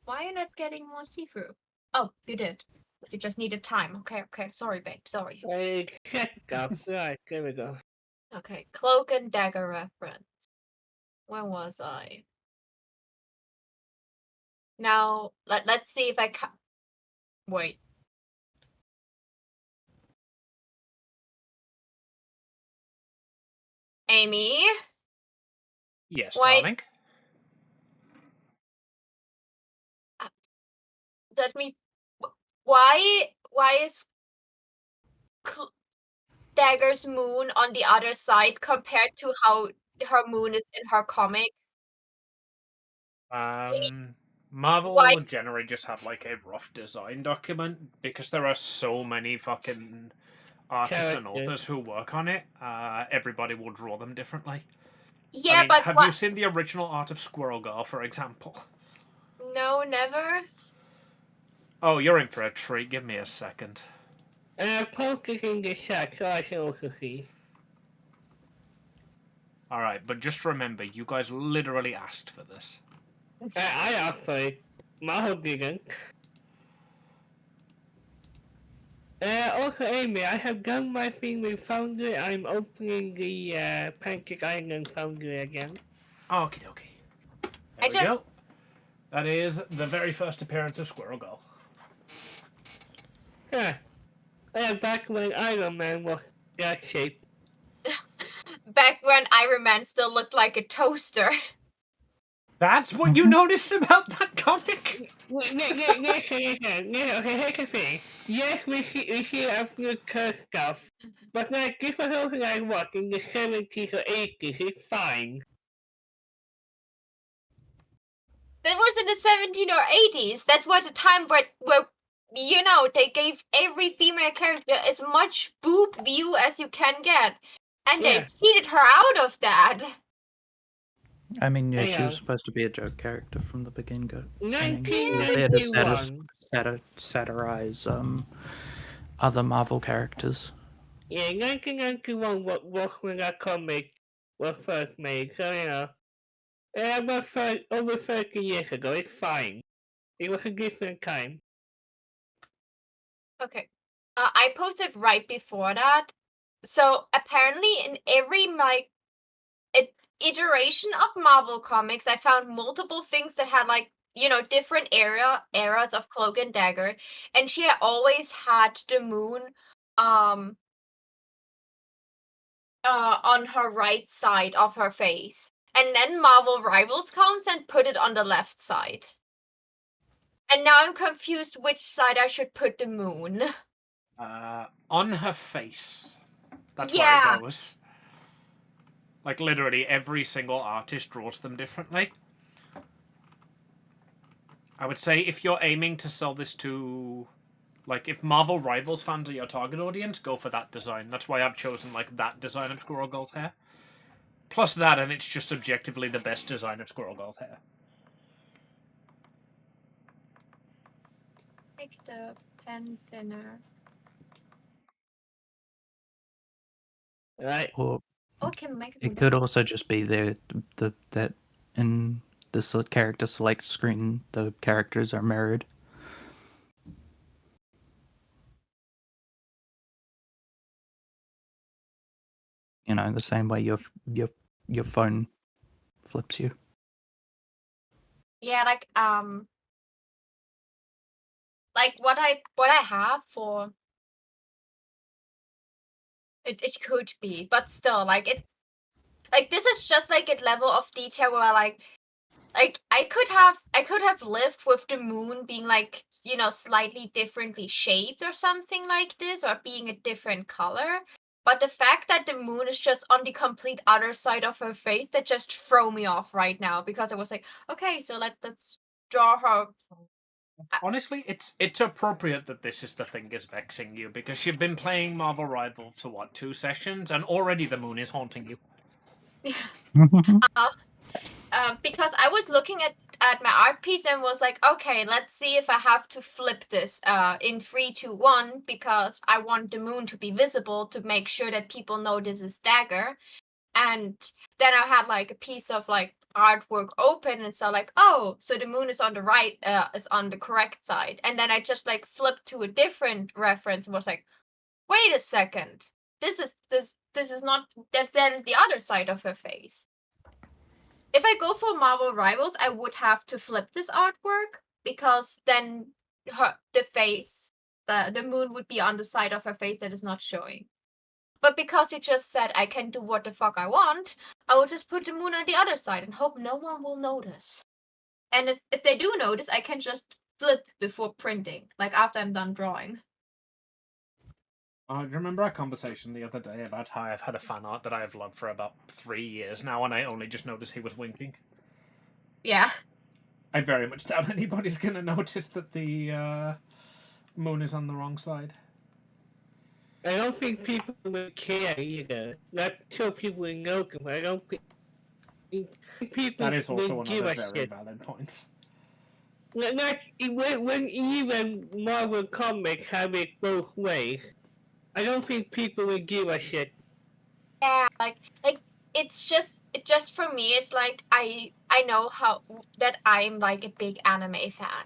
Why are you not getting more see-through? Oh, you did. You just needed time. Okay. Sorry, babe. Sorry. I checked up. Right, there we go. Okay, cloak and dagger reference. Where was I? Now, let's see if I can. Wait. Amy? Yes, Why? darling. Let me. Why is Dagger's moon on the other side compared to how her moon is in her comic? Why? Marvel generally just have like a rough design document because there are so many fucking artists and Character. authors who work on it. Everybody will draw them differently. Yeah, I mean, but have you seen the original art of Squirrel Girl, for example? No, never. Oh, you're in for a treat. Give me a second. And I posted in the chat so I can also see. Alright, but just remember, you guys literally asked for this. I asked for it. Maho didn't. Also, Amy, I have done my thing with Foundry. I'm opening the Pancake Island Foundry again. Okie dokie. There we go. That is the very first appearance of Squirrel Girl. Huh. Yeah, back when Iron Man was that shape. Back when Iron Man still looked like a toaster. That's what you noticed about that comic? Listen, okay, here's the thing. Yes, we see a few curse stuff, but like, this was also like what, in the 70s or 80s, it's fine. That was in the 17 or 80s. That's what the time where you know, they gave every female character as much boob view as you can get. And Yeah. they cheated her out of that. I mean, yeah, Hang she was on. supposed to be a joke character from the beginning. 1991. They had to satirize other Marvel characters. Yeah, 1991 was when that comic was first made, so it was over 30 years ago. It's fine. It was a different time. Okay. I posted right before that. So apparently, in every iteration of Marvel comics, I found multiple things that had different eras of Cloak and Dagger, and she had always had the moon on her right side of her face. And then Marvel Rivals comes and put it on the left side. And now I'm confused which side I should put the moon. On her face. That's Yeah. where it goes. Like, literally, every single artist draws them differently. I would say if you're aiming to sell this to... Like, if Marvel Rivals fans are your target audience, go for that design. That's why I've chosen, like, that design of Squirrel Girl's hair. Plus that, and it's just objectively the best design of Squirrel Girl's hair. Make the pen thinner. Right. Or Oh, can make it could also just be that in the character select screen, the characters are mirrored. You know, the same way your phone flips you. Yeah, like what I have for it could be, but still, like it's like this is just like a level of detail where like I could have lived with the moon being like slightly differently shaped or something like this, or being a different color. But the fact that the moon is just on the complete other side of her face, that just throw me off right now, because I was like, okay, so let's draw her. Honestly, it's appropriate that this is the thing is vexing you, because you've been playing Marvel Rivals for, what, 2 sessions, and already the moon is haunting you. Because I was looking at my art piece and was like, okay, let's see if I have to flip this in 3, 2, 1, because I want the moon to be visible to make sure that people know this is Dagger. And then I had like a piece of like artwork open, and so like, oh, so the moon is on the right, is on the correct side. And then I just like flipped to a different reference and was like, wait a second, this is not that is the other side of her face. If I go for Marvel Rivals, I would have to flip this artwork, because then the moon would be on the side of her face that is not showing. But because you just said I can do what the fuck I want, I will just put the moon on the other side and hope no one will notice. And if they do notice, I can just flip before printing, like after I'm done drawing. Do you remember our conversation the other day about how I've had a fan art that I have loved for about 3 years now, and I only just noticed he was winking? Yeah. I very much doubt anybody's going to notice that the moon is on the wrong side. I don't think people would care either. Not sure people would know them. I don't think people That is also would give another a very shit. valid point. Like when even Marvel comics have it both ways, I don't think people would give a shit. Yeah, like it's just for me, it's like I know how that I'm like a big anime fan.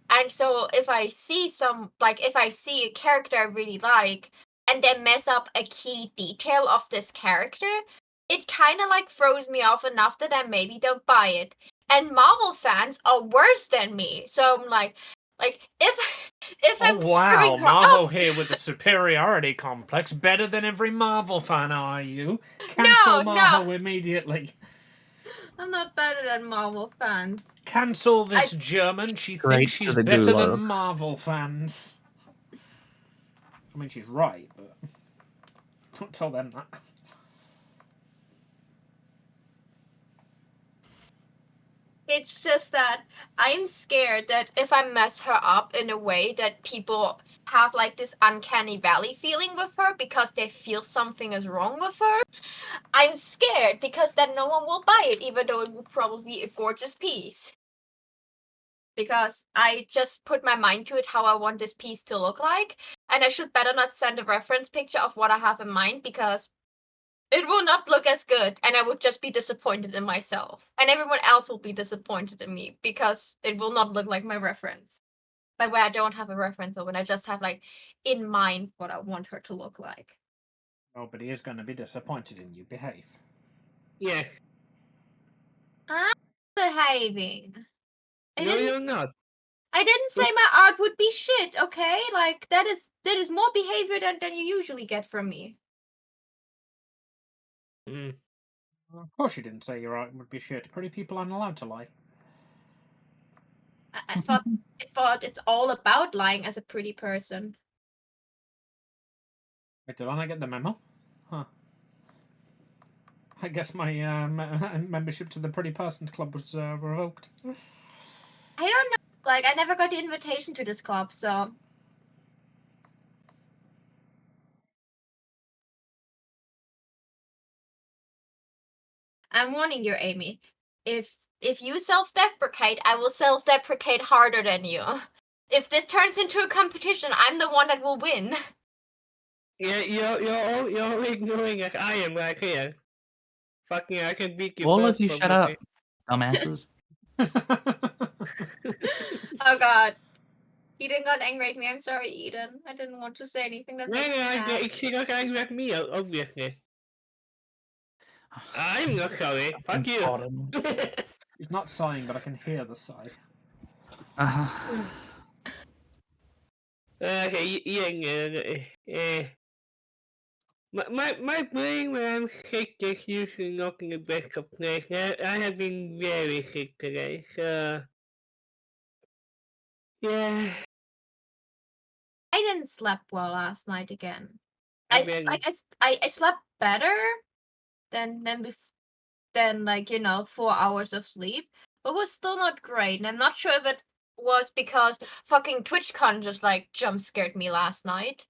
And so if I see if I see a character I really like and then mess up a key detail of this character, it kind of like throws me off enough that I maybe don't buy it. And Marvel fans are worse than me. So I'm like if Oh I'm wow, screwing her Marvel up. here with the superiority complex. Better than every Marvel fan, are you? No, Cancel no. Marvel immediately. I'm not better than Marvel fans. Cancel this German. She Straight thinks to she's the better than gulag. Marvel fans. I mean, she's right, but don't tell them that. It's just that I'm scared that if I mess her up in a way that people have like this uncanny valley feeling with her because they feel something is wrong with her, I'm scared because then no one will buy it, even though it would probably be a gorgeous piece. because I just put my mind to it how I want this piece to look like, and I should better not send a reference picture of what I have in mind because it will not look as good, and I would just be disappointed in myself, and everyone else will be disappointed in me because it will not look like my reference. But where I don't have a reference, or when I just have like in mind what I want her to look like. Nobody is going to be disappointed in you. Behave. Yeah. I'm behaving. No, you're not. I didn't say my art would be shit, okay? Like that is more behavior than you usually get from me. Mm. Well, of course you didn't say your art would be shit. Pretty people aren't allowed to lie. I thought it's all about lying as a pretty person. Wait, did I not get the memo? Huh. I guess my membership to the Pretty Persons Club was revoked. I don't know. Like I never got the invitation to this club, so I'm warning you, Amy. If you self-deprecate, I will self-deprecate harder than you. If this turns into a competition, I'm the one that will win. Yeah, you're ignoring like I am right here. Fucking, I can beat you All both. of you shut up, dumbasses. Oh god. Eden got angry at me. I'm sorry, Eden. I didn't want to say anything that No, makes you mad. she got angry at me, obviously. I'm not sorry. Fuck you. Bottom. He's not sighing, but I can hear the sigh. Okay, my brain when I'm sick is usually not in the best of place. I have been very sick today, so yeah. I didn't sleep well last night again. I I slept better than than like 4 hours of sleep, but was still not great. And I'm not sure if it was because fucking TwitchCon just like jump scared me last night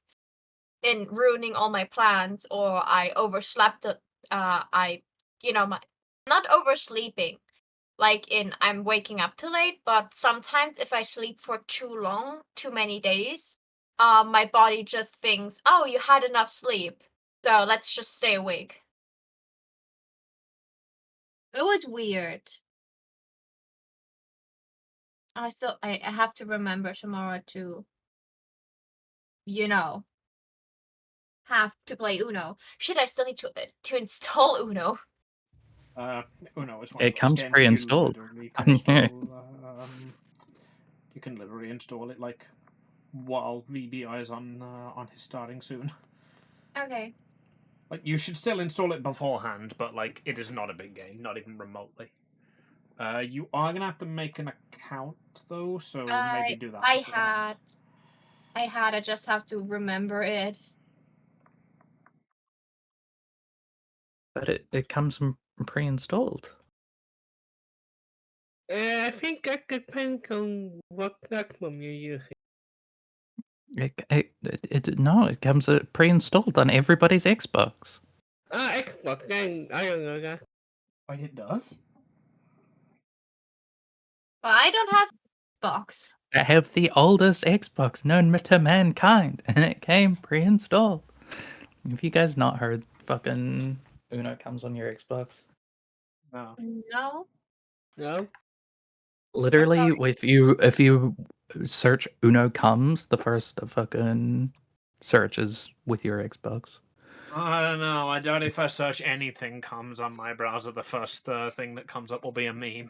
in ruining all my plans, or I overslept. I my not oversleeping like in I'm waking up too late, but sometimes if I sleep for too long, too many days, my body just thinks, oh, you had enough sleep, so let's just stay awake. It was weird. I have to remember tomorrow to, you know, have to play Uno. Shit, I still need to install Uno. Uno is one It of those comes games pre-installed. you literally can install. You can literally install it like while VBI is on his starting soon. Okay. Like you should still install it beforehand, but like it is not a big game, not even remotely. You are gonna have to make an account though, so maybe do that beforehand. I just have to remember it. But it comes pre-installed. I think that depends on what platform you're using. It comes pre-installed on everybody's Xbox. Xbox, then I don't know that. Wait, it does? Well, I don't have Xbox. I have the oldest Xbox known to mankind, and it came pre-installed. Have you guys not heard fucking Uno comes on your Xbox? No. No. No? Literally, if you search Uno comes, the first fucking search is with your Xbox. I don't know. I doubt if I search anything comes on my browser, the first thing that comes up will be a meme.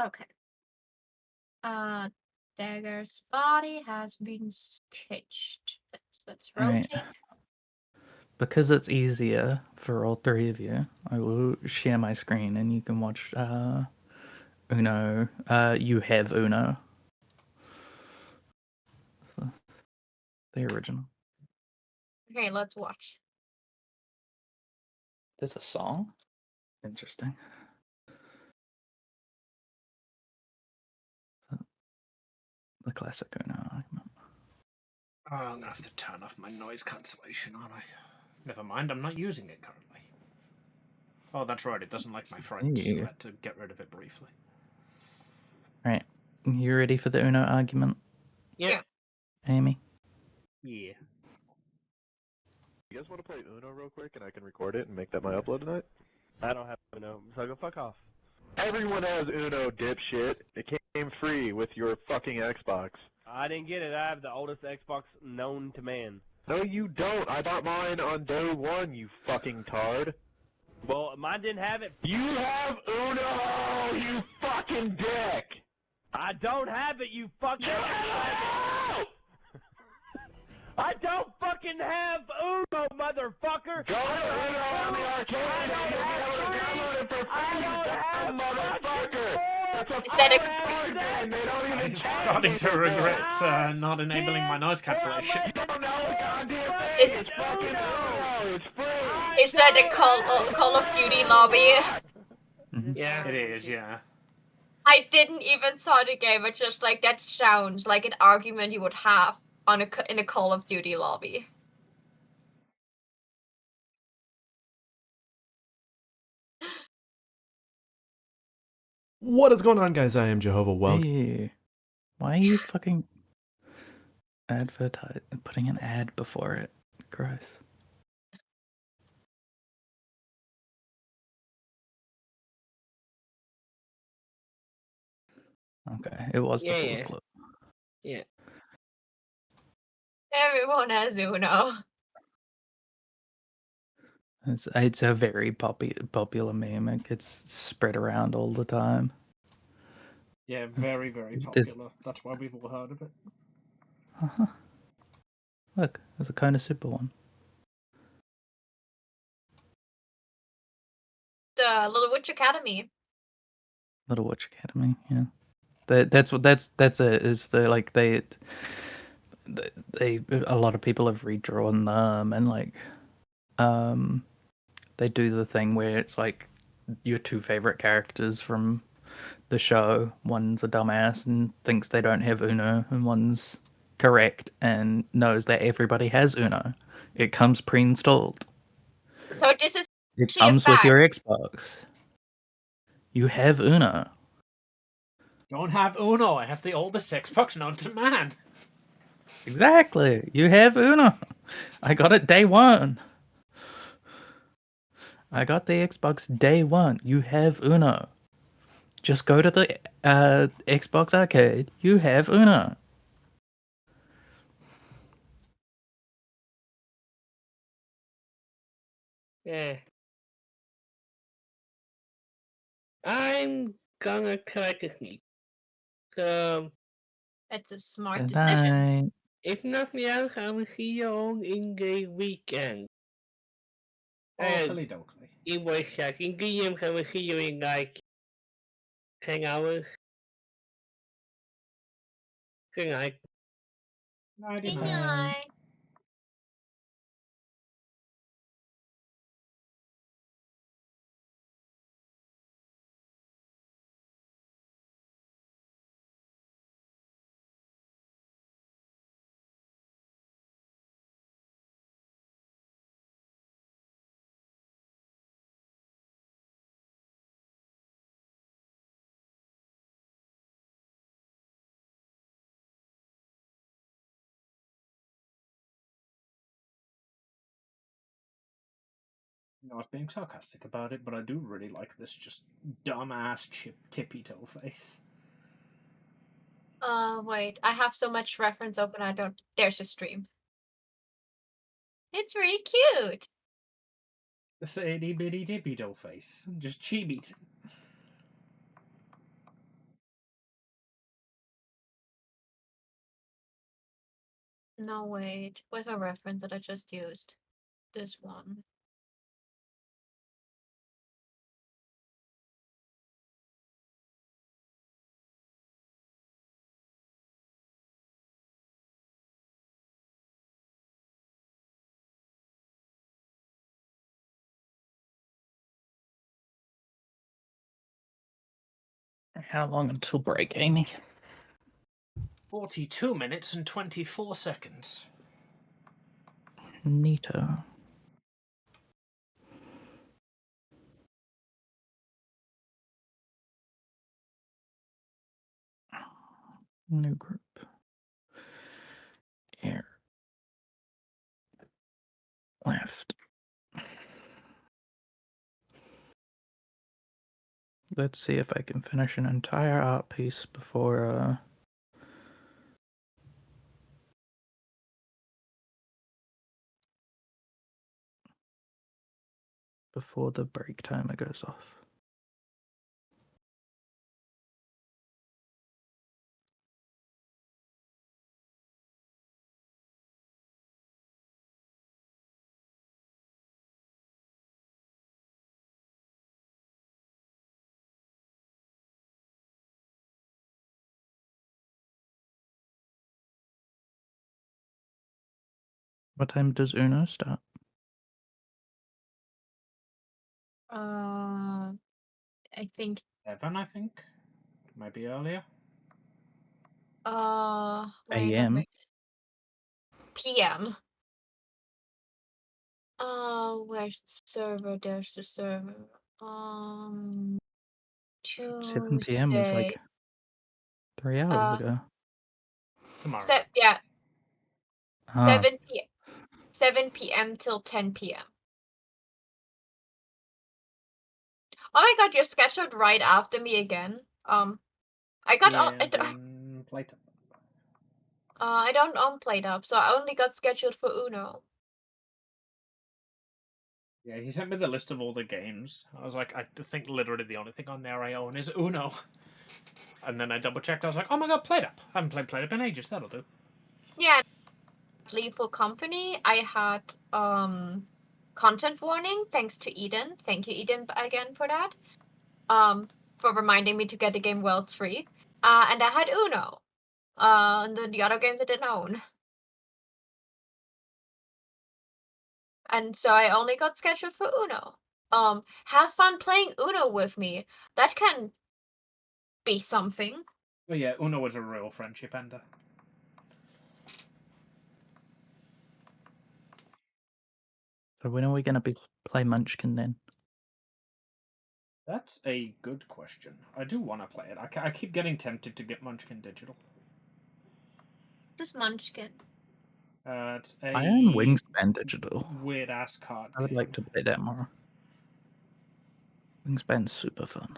Okay. Dagger's body has been sketched. Let's Alright. rotate. Because it's easier for all three of you, I will share my screen and you can watch Uno. You have Uno. So, the original. Okay, let's watch. There's a song? Interesting. The classic Uno. Oh, I'm gonna have to turn off my noise cancellation, aren't I? Never mind, I'm not using it currently. Oh, that's right. It doesn't like my friends, so I had to get rid of it briefly. Right. You ready for the Uno argument, Yeah. Amy? Yeah. You guys want to play Uno real quick, and I can record it and make that my upload tonight? I don't have Uno, so go fuck off. Everyone has Uno, dipshit. It came free with your fucking Xbox. I didn't get it. I have the oldest Xbox known to man. No, you don't. I bought mine on day one, you fucking tard. Well, mine didn't have it. You have Uno, you fucking dick! I don't have it, you fucking... You have Uno! I don't fucking have Uno, motherfucker! Go to Uno on the arcade and you'll be able to download it for free, you dumb motherfucker! That's a Is that a- fucking game. They don't even I'm count starting to anymore. regret not enabling my noise cancellation. You don't know a goddamn thing. It's fucking Uno. It's free. Is that the Call of Duty lobby? Yeah. It is, yeah. I didn't even saw the game, but just like that sounds like an argument you would have on in a Call of Duty lobby. What is going on, guys? I am Jehovah. Welcome. Hey. Why are you fucking putting an ad before it? Gross. Okay, it was the Yeah, full yeah. clip. Yeah. Everyone has Uno. It's a very popular meme. It gets spread around all the time. Yeah, very, very There's- popular. That's why we've all heard of it. Uh-huh. Look, there's a Kona Super one. The Little Witch Academy. Little Witch Academy, yeah. That's they a lot of people have redrawn them, and like they do the thing where it's like your two favorite characters from the show. One's a dumbass and thinks they don't have Uno, and one's correct and knows that everybody has Uno. It comes pre-installed. So this is It actually a comes with fact. your Xbox. You have Uno. Don't have Uno. I have the oldest Xbox known to man. Exactly. You have Uno. I got it day one. I got the Xbox day one. You have Uno. Just go to the Xbox arcade. You have Uno. Yeah. I'm gonna try to sleep. So, That's a smart Good decision. night. if nothing else, I will see you all in the weekend. And Oakley dokley. in voice chat, in DMs, I will see you in like 10 hours. Good night. Nighty Good night. night. You know, I was being sarcastic about it, but I do really like this just dumbass tippy toe face. Wait. I have so much reference open. I don't. There's a stream. It's really cute. This itty bitty tippy toe face. Just chibi. No, wait. Where's my reference that I just used? This one. How long until break, Amy? 42 minutes and 24 seconds. Neato. New group. Here. Left. Let's see if I can finish an entire art piece before the break timer goes off. What time does Uno start? I think 7, I think. Maybe earlier. wait, AM. PM. Where's the server? There's the server. 7 PM was like Tuesday. 3 hours ago. Tomorrow. Yeah, Ah, 7 p.m. till 10 p.m. Oh my god, you're scheduled right after me again. I got Yeah, doing playtime. I don't own PlateUp, so I only got scheduled for Uno. Yeah, he sent me the list of all the games. I was like, I think literally the only thing on there I own is Uno. And then I double checked. I was like, oh my god, PlateUp. I haven't played PlateUp in ages. That'll do. Yeah, Lethal Company. I had content warning thanks to Eden. Thank you, Eden, again for that. For reminding me to get the game Worlds free. And I had Uno. And then the other games I didn't own. And so I only got scheduled for Uno. Have fun playing Uno with me. That can be something. Well, yeah, Uno was a real friendship ender. so when are we gonna play Munchkin then? That's a good question. I do want to play it. I keep getting tempted to get Munchkin Digital. Just Munchkin. It's a I own Wingspan Digital. weird ass card I would game. like to play that more. Wingspan's super fun.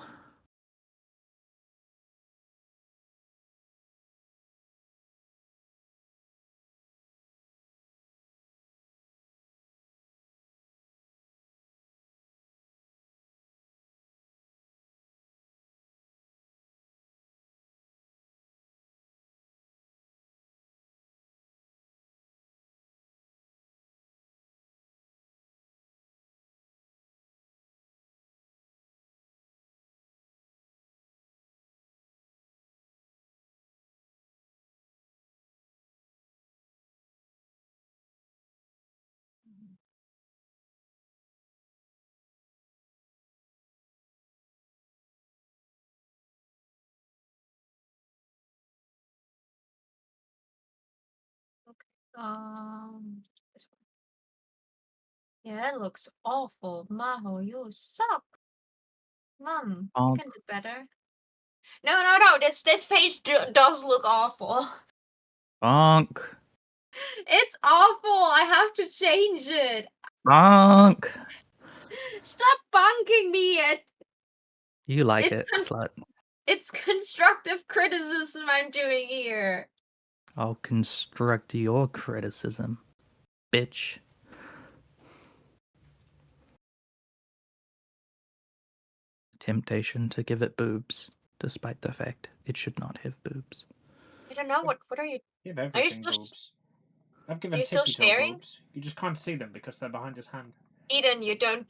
This one. Yeah, it looks awful. Maho, you suck. Mom, you can do better. No. This page does look awful. Bonk. It's awful. I have to change it. Bonk. Stop bunking me. You like It's it, slut. It's constructive criticism I'm doing here. I'll construct your criticism, bitch. Temptation to give it boobs, despite the fact it should not have boobs. I don't know what are you? Give Are you everything still? boobs. I've Do given you still Pt2 sharing? boobs. You just can't see them because they're behind his hand. Eden, you don't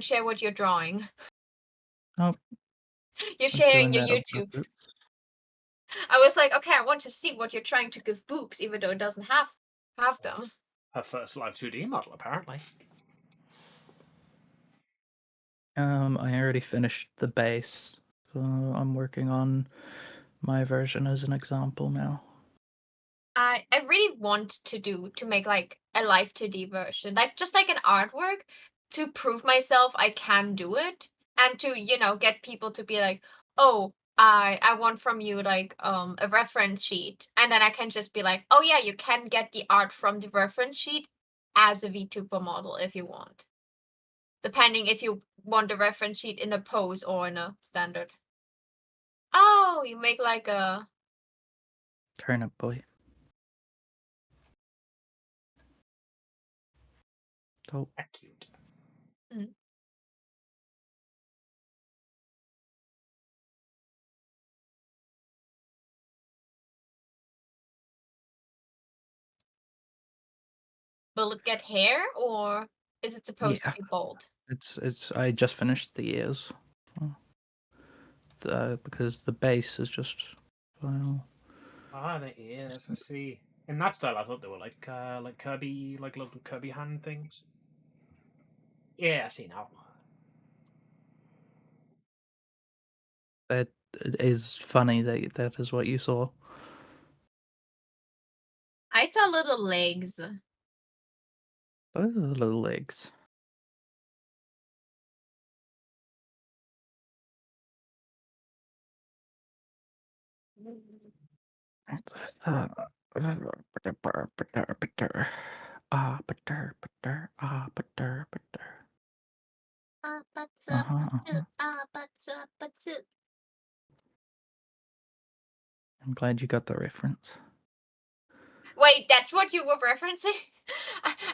share what you're drawing. Nope. You're I'm sharing doing your that on YouTube. purpose. I was like, okay, I want to see what you're trying to give boobs, even though it doesn't have them. Her first live 2D model, apparently. I already finished the base, so I'm working on my version as an example now. I really want to make like a live 2D version, like just like an artwork to prove myself I can do it, and to get people to be like, oh, I want from you like a reference sheet, and then I can just be like, oh yeah, you can get the art from the reference sheet as a VTuber model if you want, depending if you want the reference sheet in a pose or in a standard. Oh, you make like a Turnip boy. Oh, Cute. will it get hair or is it supposed to yeah. be bald? It's. I just finished the ears. Because the base is just. Well, Ah, the ears. I see. In that style, I thought they were like Kirby, like little Kirby hand things. Yeah, I see now. it is funny that that is what you saw. I saw little legs. Those are the little legs. I'm glad you got the reference. Wait, that's what you were referencing?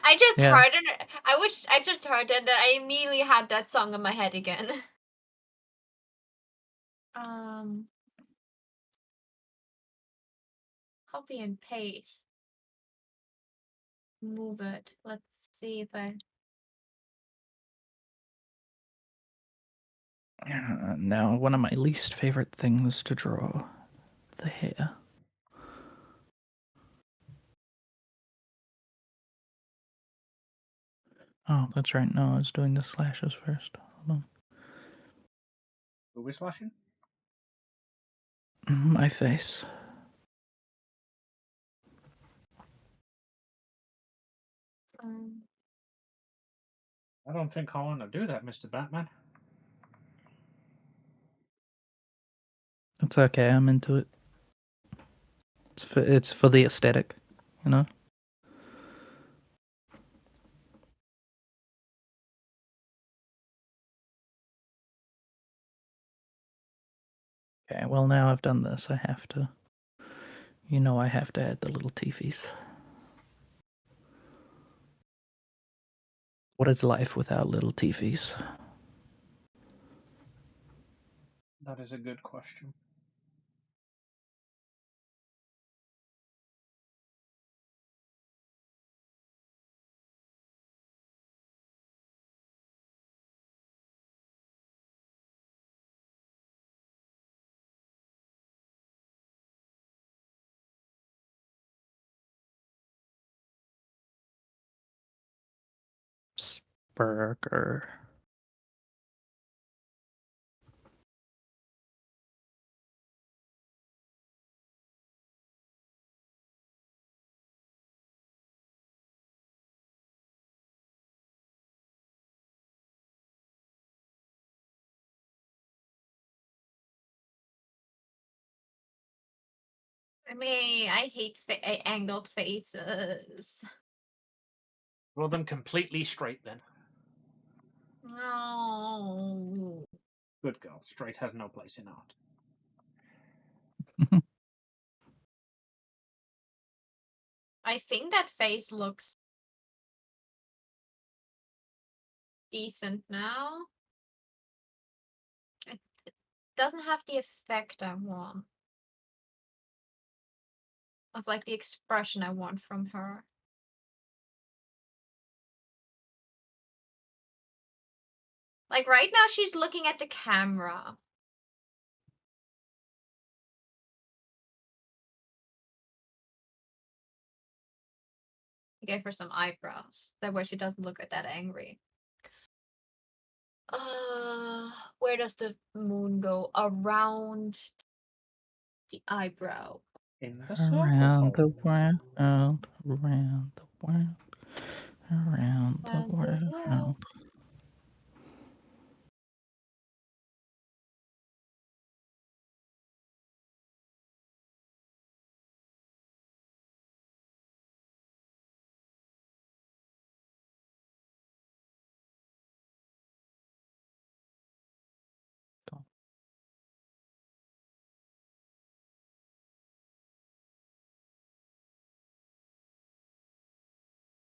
I just Yeah. heard it. I just heard it, and I immediately had that song in my head again. Copy and paste. Move it. Let's see if I. Now, one of my least favorite things to draw, the hair. Oh, that's right. No, I was doing the slashes first. Hold Who we slashing? on. My face. I don't think I want to do that, Mr. Batman. It's okay. I'm into it. It's for the aesthetic, you know. Okay. Well, now I've done this. I have to. You know, I have to add the little teefies. What is life without little teefies? That is a good question. Burger. I hate angled faces. Draw them completely straight then. No. Good girl. Straight has no place in art. I think that face looks decent now. It doesn't have the effect I want. Of like the expression I want from her. Like right now she's looking at the camera. I gave her some eyebrows. That way she doesn't look that angry. Where does the moon go? Around the eyebrow. In the circle Around the hole. world, around the world, around the world.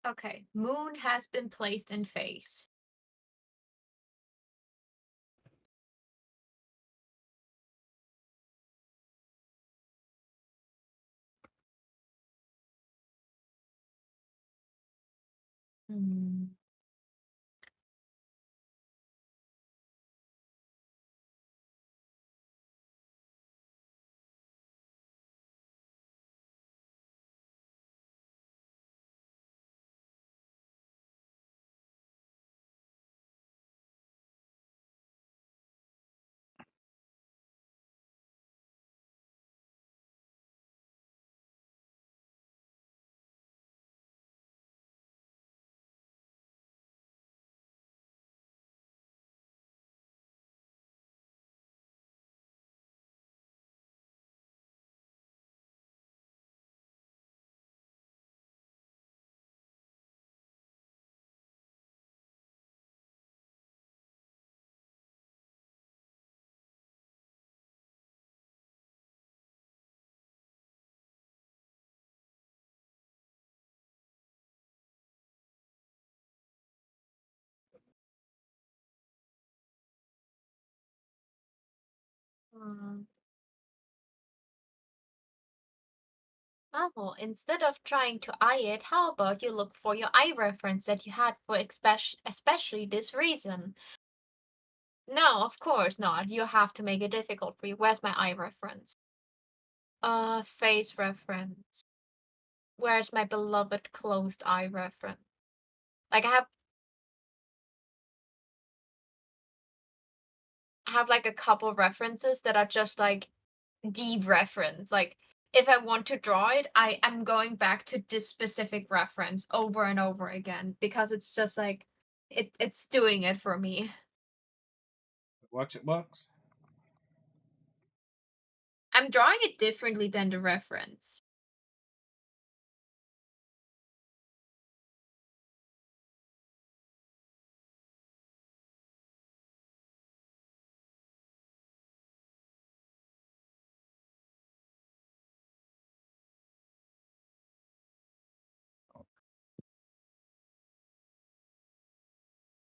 Okay, moon has been placed in face. Hmm. Um, well, instead of trying to eye it, how about you look for your eye reference that you had for especially this reason? No, of course not. You have to make it difficult for you. Where's my eye reference? Face reference. Where's my beloved closed eye reference? Like I have like a couple references that are just like the reference. Like if I want to draw it, I am going back to this specific reference over and over again because it's just like it's doing it for me. It works. It works. I'm drawing it differently than the reference.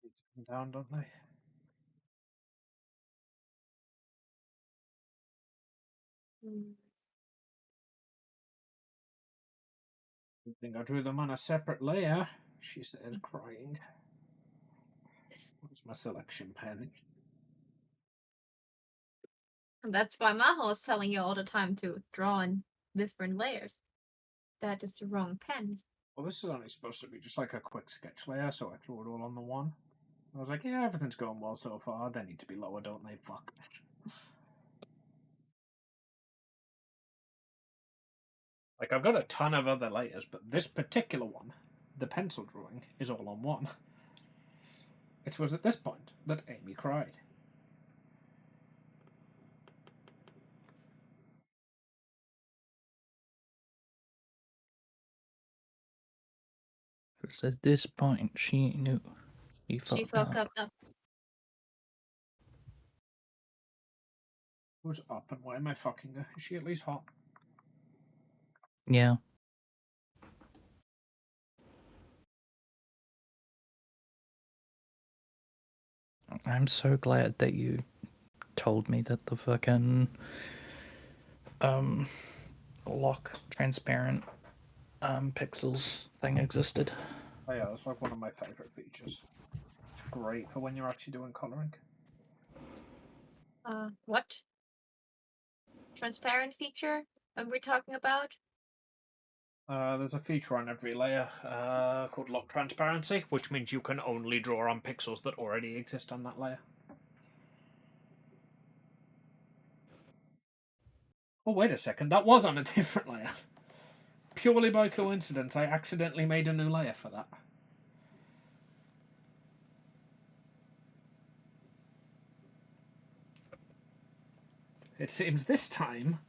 These come down, don't they? I think I drew them on a separate layer, she said, crying. Where's my selection pen? And that's why Maho is telling you all the time to draw in different layers. That is the wrong pen. Well, this is only supposed to be just like a quick sketch layer, so I threw it all on the one. I was like, yeah, everything's going well so far. They need to be lower, don't they? Fuck. Like, I've got a ton of other layers, but this particular one, the pencil drawing, is all on one. It was at this point that Amy cried. It was at this point she knew he She fucked up. up. Who's up and why am I fucking her? Is she at least hot? Yeah. I'm so glad that you told me that the fucking lock transparent pixels thing existed. Oh yeah, that's like one of my favourite features. It's great for when you're actually doing colouring. What? Transparent feature are we talking about? There's a feature on every layer called lock transparency, which means you can only draw on pixels that already exist on that layer. Oh, wait a second, that was on a different layer. Purely by coincidence, I accidentally made a new layer for that. It seems this time,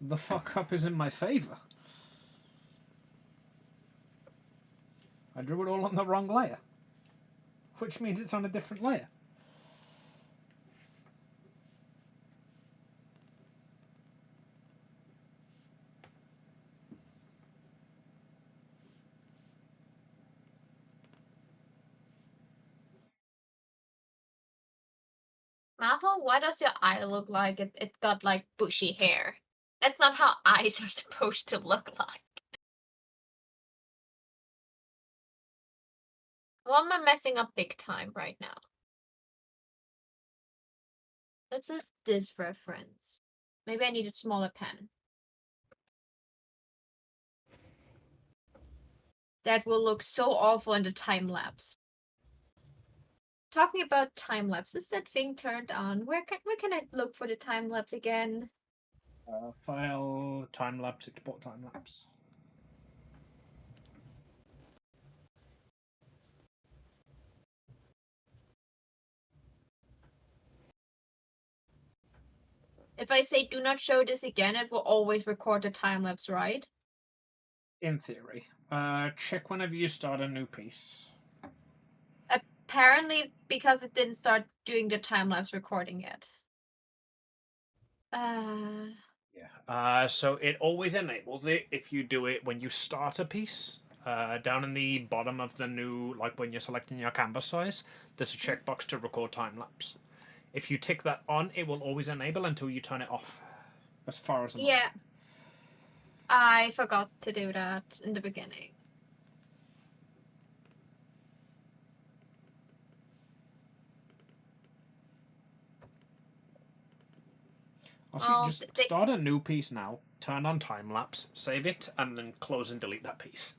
the fuck up is in my favour. I drew it all on the wrong layer. Which means it's on a different layer. Maho, why does your eye look like it got like bushy hair? That's not how eyes are supposed to look like. Why am I messing up big time right now? Let's use this reference. Maybe I need a smaller pen. That will look so awful in the time lapse. Talking about time lapse, is that thing turned on? Where can I look for the time lapse again? File, time lapse, export time lapse. If I say do not show this again, it will always record the time lapse, right? In theory. Check whenever you start a new piece. Apparently, because it didn't start doing the time lapse recording yet. Yeah. So it always enables it if you do it when you start a piece. Down in the bottom of the new, like when you're selecting your canvas size, there's a checkbox to record time lapse. If you tick that on, it will always enable until you turn it off. As far as I'm aware. Yeah. I forgot to do that in the beginning. Also, just start a new piece now, turn on time lapse, save it, and then close and delete that piece.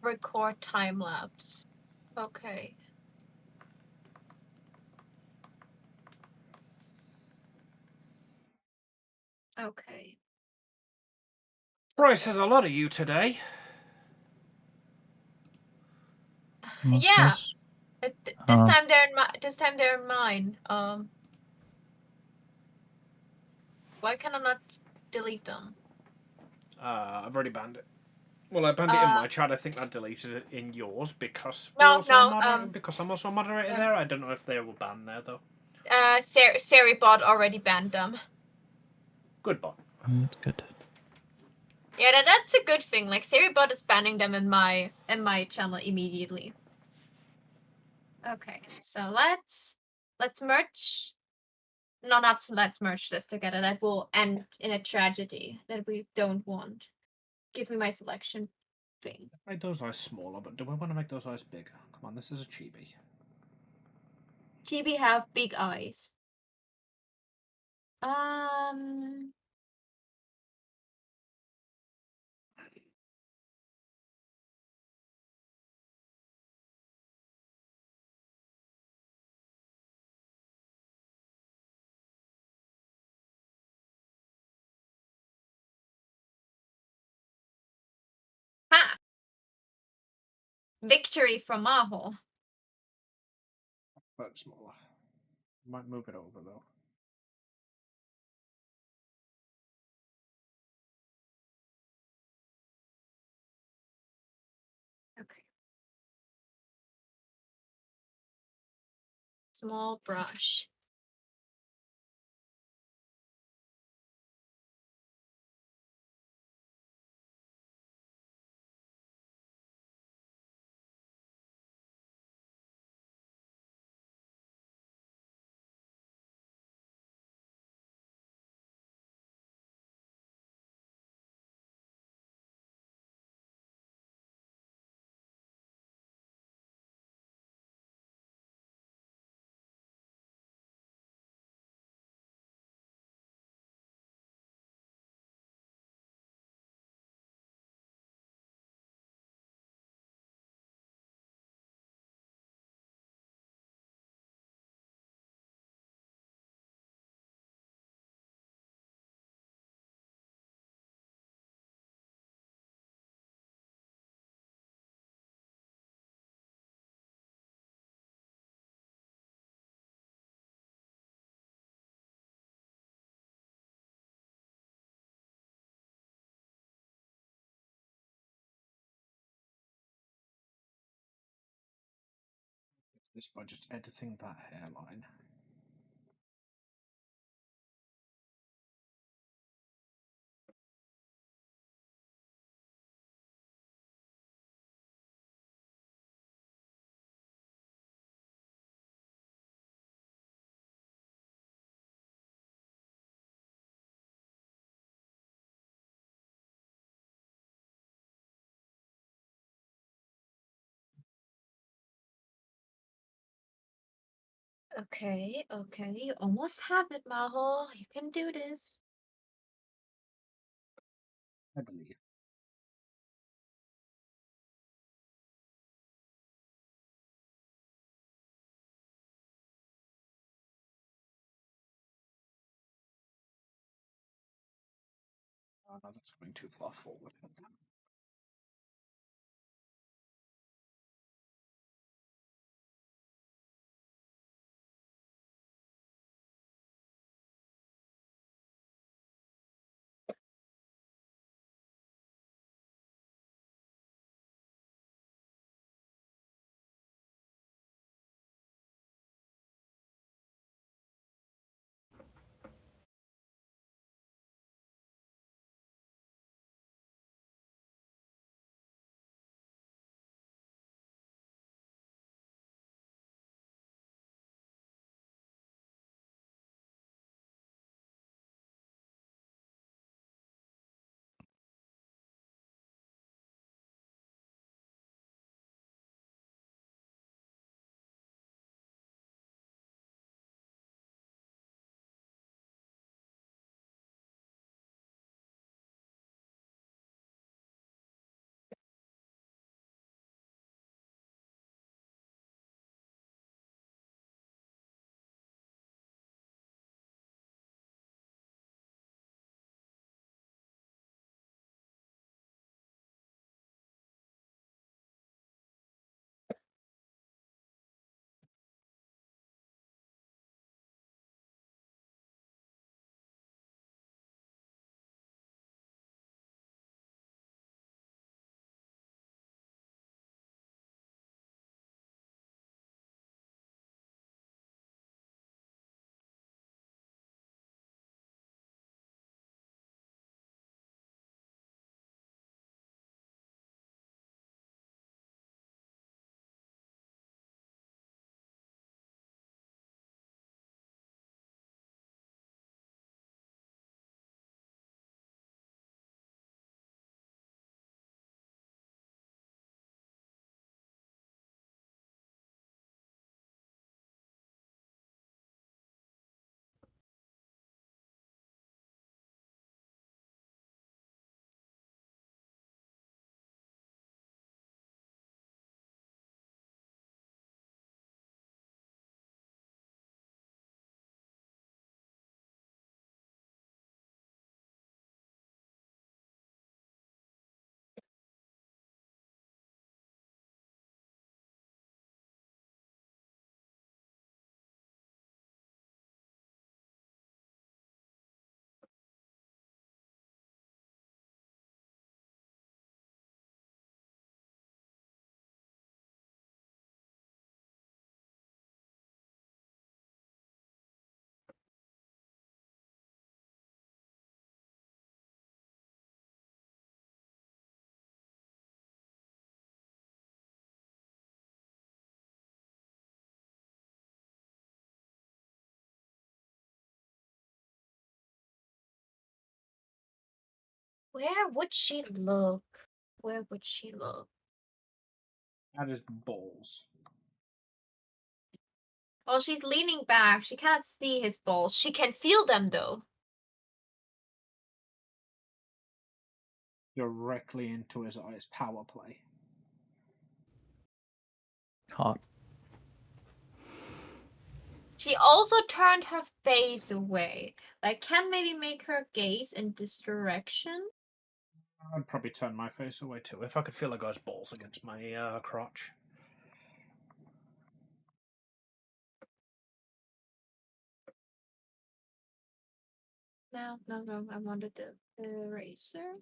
Record time lapse. Okay. Okay. Bryce has a lot of you today. What's Yeah. this? This time they're in mine. Why can I not delete them? I've already banned it. Well, I banned it in my chat. I think I deleted it in yours because because I'm also a moderator there. I don't know if they were banned there though. Seribot already banned them. Good bot. That's good. Yeah, that's a good thing. Like Seribot is banning them in my channel immediately. Okay, so let's merge. No, not let's merge this together. That will end in a tragedy that we don't want. Give me my selection thing. Make those eyes smaller, but do I want to make those eyes bigger? Come on, this is a chibi. Chibi have big eyes. Ha! Victory from Maho. But smaller. Might move it over though. Okay. Small brush. This by just editing that hairline. Okay, okay, you almost have it, Maho. You can do this. I believe. Oh, no, that's going too far forward. Where would she look? Where would she look? That is balls. Well, she's leaning back. She cannot see his balls. She can feel them, though. Directly into his eyes. Power play. Hot. She also turned her face away. Like, can maybe make her gaze in this direction? I'd probably turn my face away too if I could feel a guy's balls against my crotch. No, no, no. I wanted the eraser.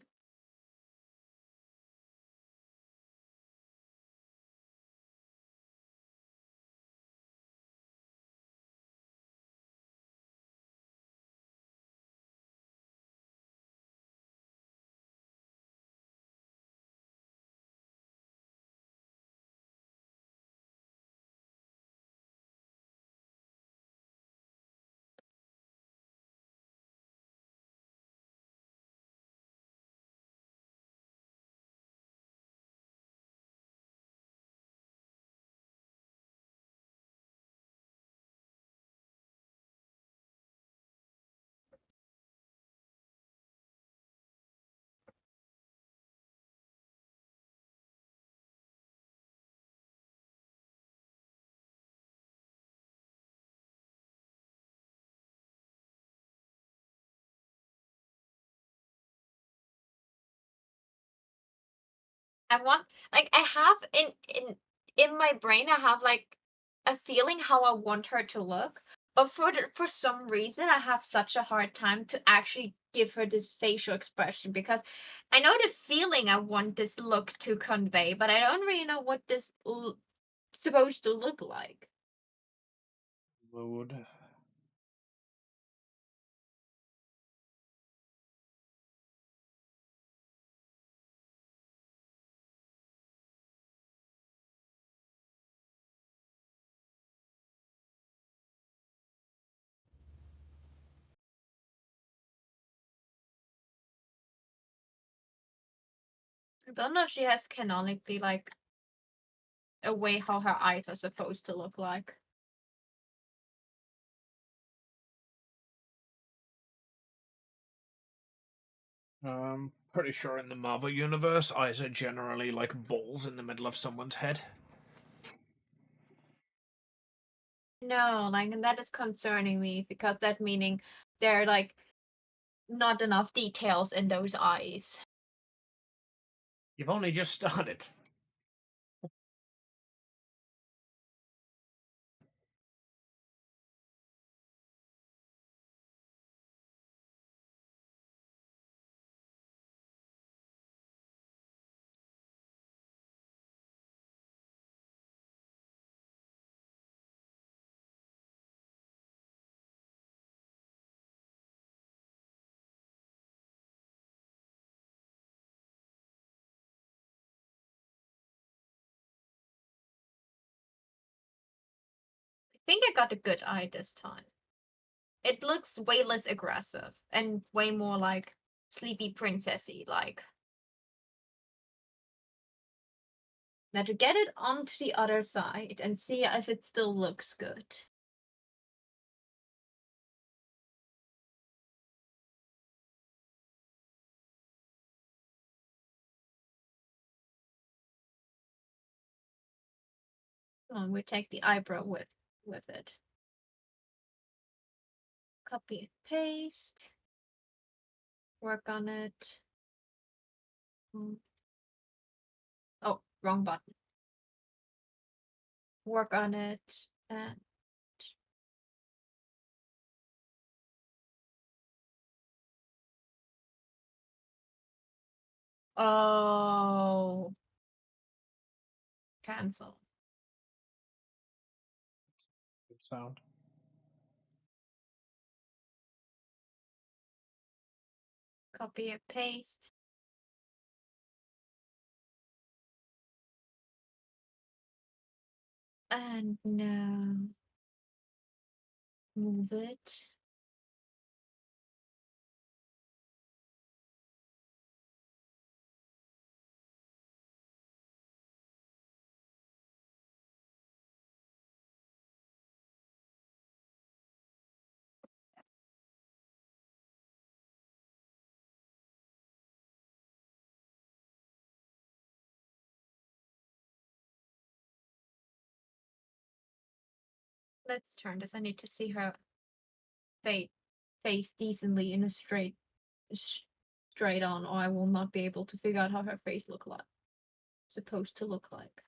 I want like I have in my brain I have like a feeling how I want her to look, but for some reason I have such a hard time to actually give her this facial expression because I know the feeling I want this look to convey, but I don't really know what this supposed to look like. Mood. I don't know if she has canonically like a way how her eyes are supposed to look like. Pretty sure in the Marvel universe, eyes are generally like balls in the middle of someone's head. No, like, and that is concerning me because that meaning there are like not enough details in those eyes. You've only just started. I think I got a good eye this time. It looks way less aggressive and way more like sleepy princessy like. Now to get it onto the other side and see if it still looks good. Oh, we take the eyebrow with it. Copy and paste. Work on it. Oh, wrong button. Work on it and oh, cancel. Good sound. Copy and paste. And now move it. Let's turn this. I need to see her face decently in a straight on, or I will not be able to figure out how her face supposed to look like.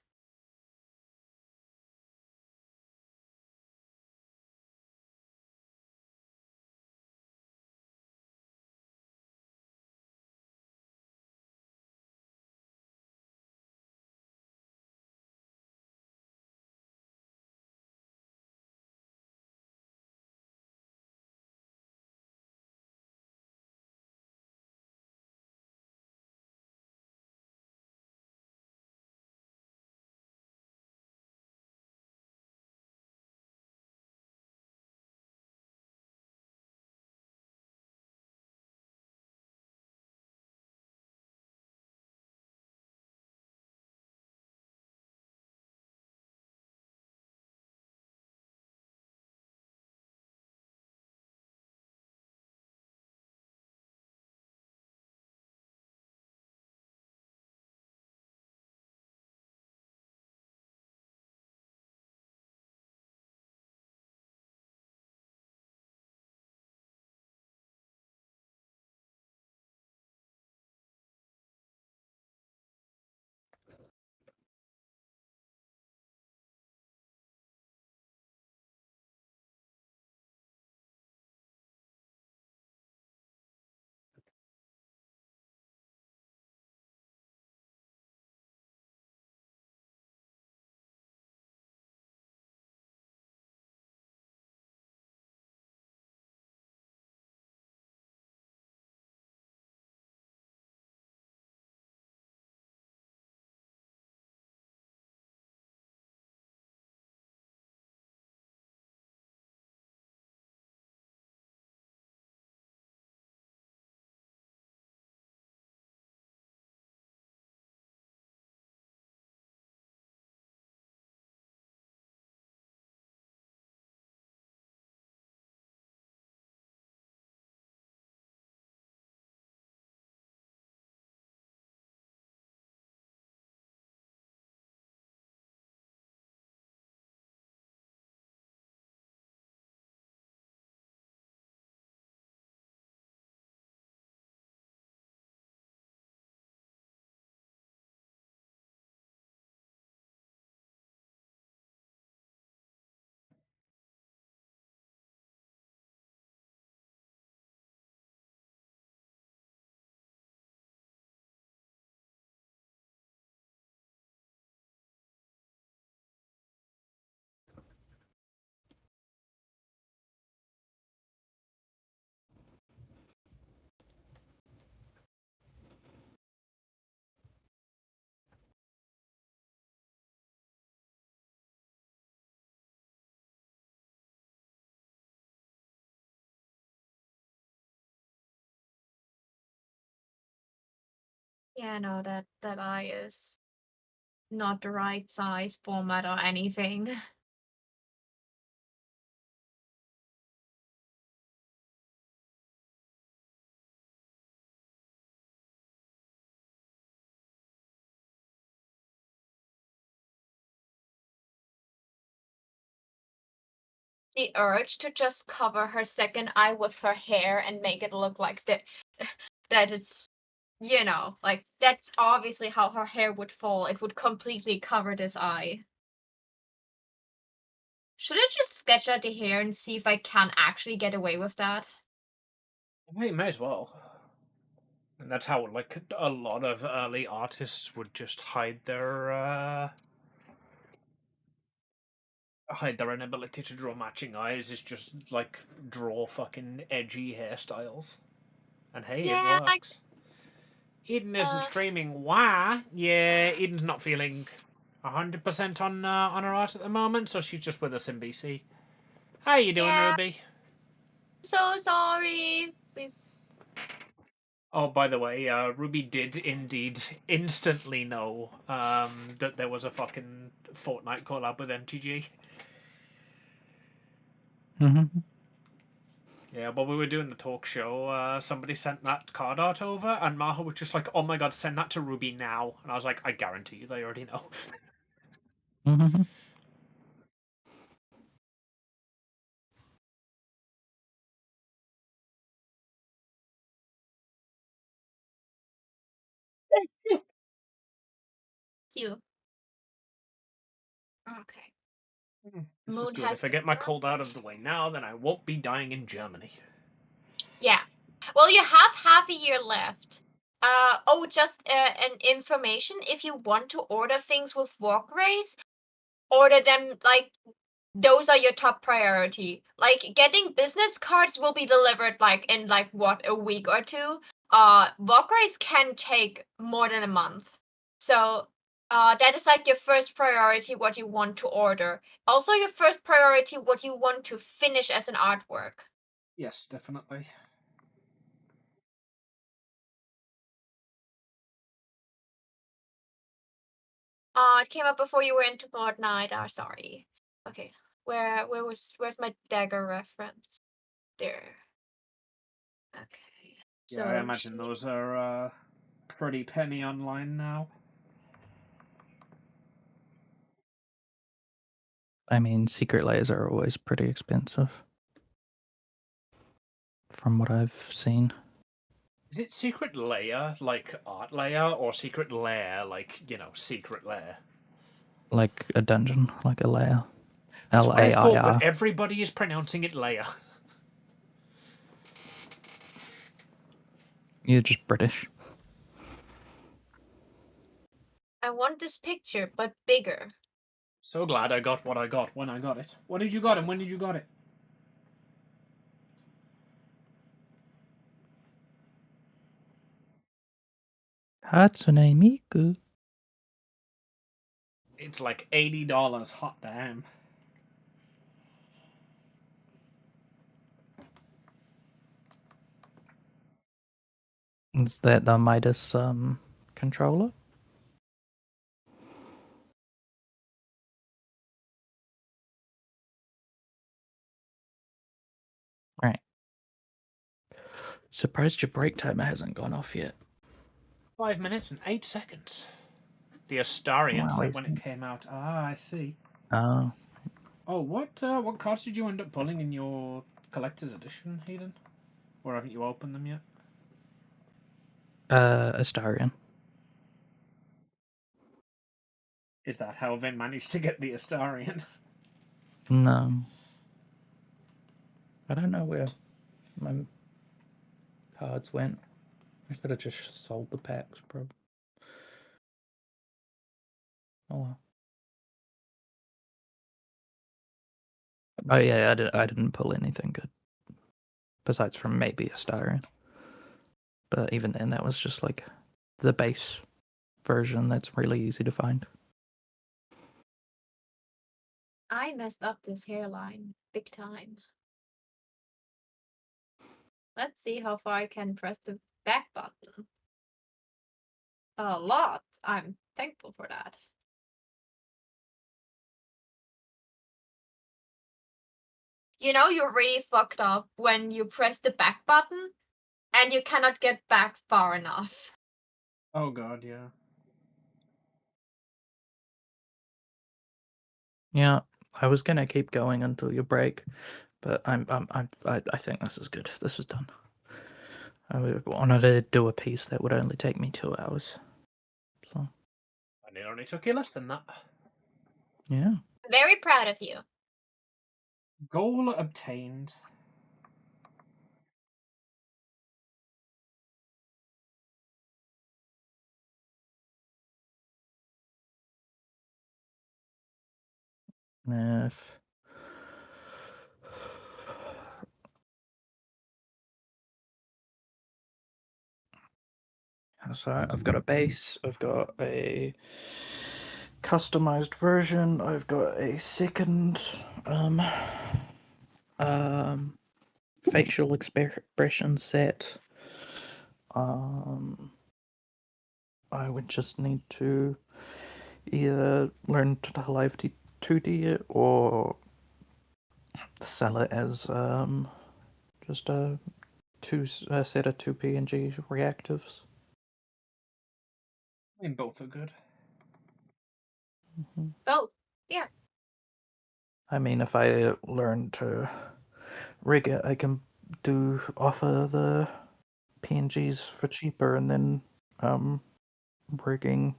Yeah, no, that eye is not the right size, format, or anything. The urge to just cover her second eye with her hair and make it look like that it's, you know, like that's obviously how her hair would fall. It would completely cover this eye. Should I just sketch out the hair and see if I can actually get away with that? Well, you may as well. And that's how, like, a lot of early artists would just hide their inability to draw matching eyes. Is just like draw fucking edgy hairstyles. And hey, it Yeah, like works. Eden isn't screaming why. Yeah, Eden's not feeling 100% on her art at the moment, so she's just with us in BC. How you doing, yeah, Ruby? so sorry. Oh, by the way, Ruby did indeed instantly know that there was a fucking Fortnite collab with MTG. Mm-hmm. Yeah, while we were doing the talk show, somebody sent that card art over, and Maha was just like, "Oh my god, send that to Ruby now!" And I was like, "I guarantee you, they already know." Mm-hmm. You. Okay. This is Moon good. has If I been get my warm. cold out of the way now, then I won't be dying in Germany. Yeah. Well, you have half a year left. Oh, just an information. If you want to order things with Walk Race, order them like those are your top priority. Like getting business cards will be delivered like in like what, a week or two. Walk Race can take more than a month. So that is like your first priority what you want to order. Also your first priority what you want to finish as an artwork. Yes, definitely. It came up before you were into Fortnite. Ah, sorry. Okay, where's my dagger reference? There. Okay. Yeah, I So imagine those are pretty penny online now. I mean, secret layers are always pretty expensive, from what I've seen. Is it secret layer like art layer, or secret lair like secret lair? Like a dungeon, like a layer. That's what I thought, but Lair. everybody is pronouncing it layer. You're just British. I want this picture, but bigger. So glad I got what I got when I got it. What did you got, and when did you got it? Hatsune Miku. It's like $80. Hot damn. Is that the Midas controller? Right. Surprised your break timer hasn't gone off yet. 5 minutes and 8 seconds. The Astarian Wow, set when it came out. Ah, I see. Oh. Oh, what cards did you end up pulling in your collector's edition, Hayden? Or haven't you opened them yet? Astarian. Is that how Vin managed to get the Astarian? No. I don't know where my cards went. I should have just sold the packs, bro. Oh well. Oh yeah, I didn't pull anything good. Besides from maybe Astarian. But even then, that was just like the base version that's really easy to find. I messed up this hairline big time. Let's see how far I can press the back button. a lot. I'm thankful for that. You know, you're really fucked up when you press the back button and you cannot get back far enough. Oh god, yeah. Yeah, I was gonna keep going until you break, but I think this is good. This is done. I wanted to do a piece that would only take me 2 hours. So And it only took you less than that. yeah. Very proud of you. Goal obtained. If so, I've got a base. I've got a customized version. I've got a second facial expression set. I would just need to either learn to live 2D it or sell it as just a set of 2 PNG reactives. I mean, both are good. Both. Yeah. I mean, if I learn to rig it, I can offer the PNGs for cheaper and then rigging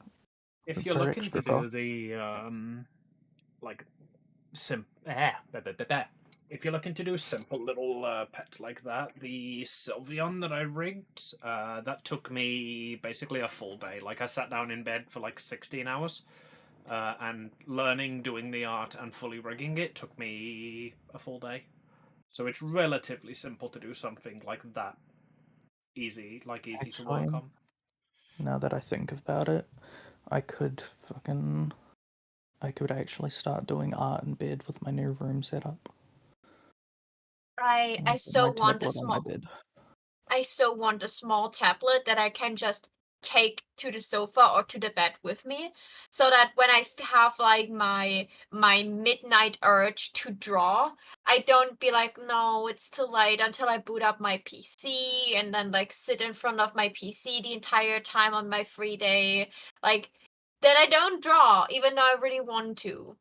If you're for looking extra to do cost. the like if you're looking to do simple little pets like that, the Sylveon that I rigged, that took me basically a full day. Like I sat down in bed for like 16 hours, and learning, doing the art, and fully rigging it took me a full day. So it's relatively simple to do something like that. Easy to work Actually, on. now that I think about it, I could actually start doing art in bed with my new room setup. I Put so my want a tablet on my small bed. I so want a small tablet that I can just take to the sofa or to the bed with me, so that when I have like my midnight urge to draw, I don't be like, no, it's too late until I boot up my PC and then like sit in front of my PC the entire time on my free day. Like then I don't draw, even though I really want to.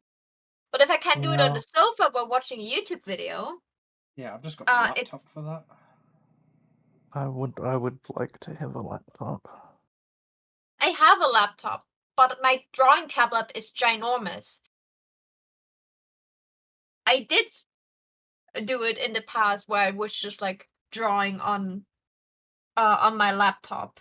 But if I can do it on Yeah, the sofa while watching a YouTube video, Yeah, I've just got my it's laptop for that. I would like to have a laptop. I have a laptop, but my drawing tablet is ginormous. I did do it in the past where I was just like drawing on my laptop,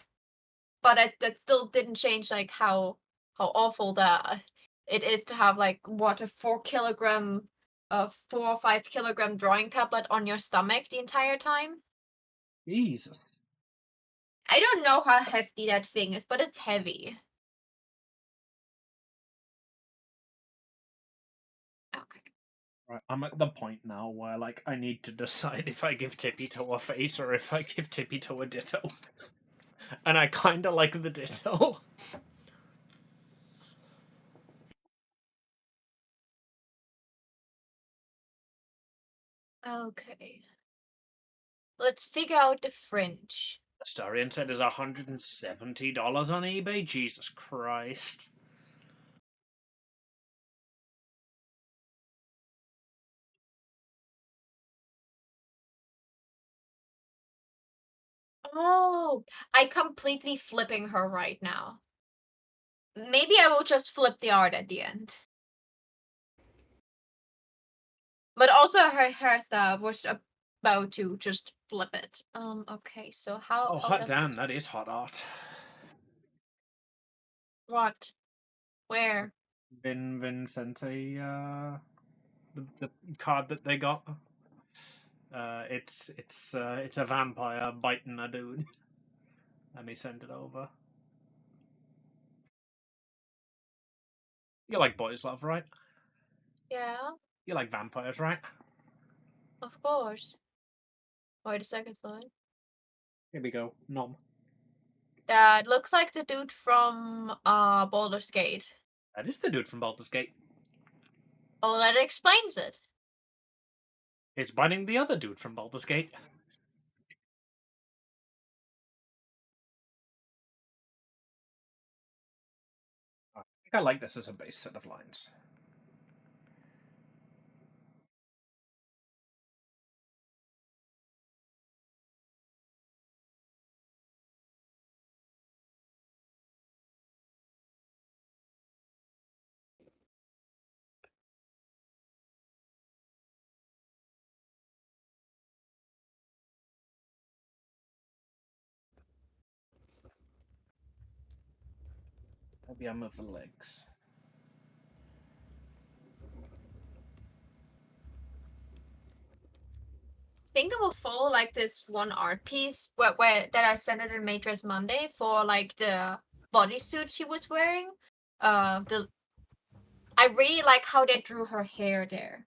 but that still didn't change like how awful that it is to have like what a 4 kilogram 4 or 5 kilogram drawing tablet on your stomach the entire time. Jesus. I don't know how hefty that thing is, but it's heavy. Okay. Right, I'm at the point now where like I need to decide if I give Pt2 a face or if I give Pt2 a ditto. And I kinda like the ditto. Okay. Let's figure out the fringe. Astarian said is $170 on eBay. Jesus Christ. Oh, I completely flipping her right now. Maybe I will just flip the art at the end. But also her hairstyle was about to just flip it. Okay, so Oh, how hot does damn, this that is hot art. what? Where? Vin sent the card that they got. It's a vampire biting a dude. Let me send it over. You like boys love, right? Yeah, You like vampires, right? of course. Wait a second, sorry. Here we go. Nom. That looks like the dude from Baldur's Gate. That is the dude from Baldur's Gate. Oh, that explains it. He's biting the other dude from Baldur's Gate. I think I like this as a base set of lines. Maybe I move the legs. I think it will follow like this one art piece where that I sent it in Matrix Monday for like the bodysuit she was wearing. I really like how they drew her hair there.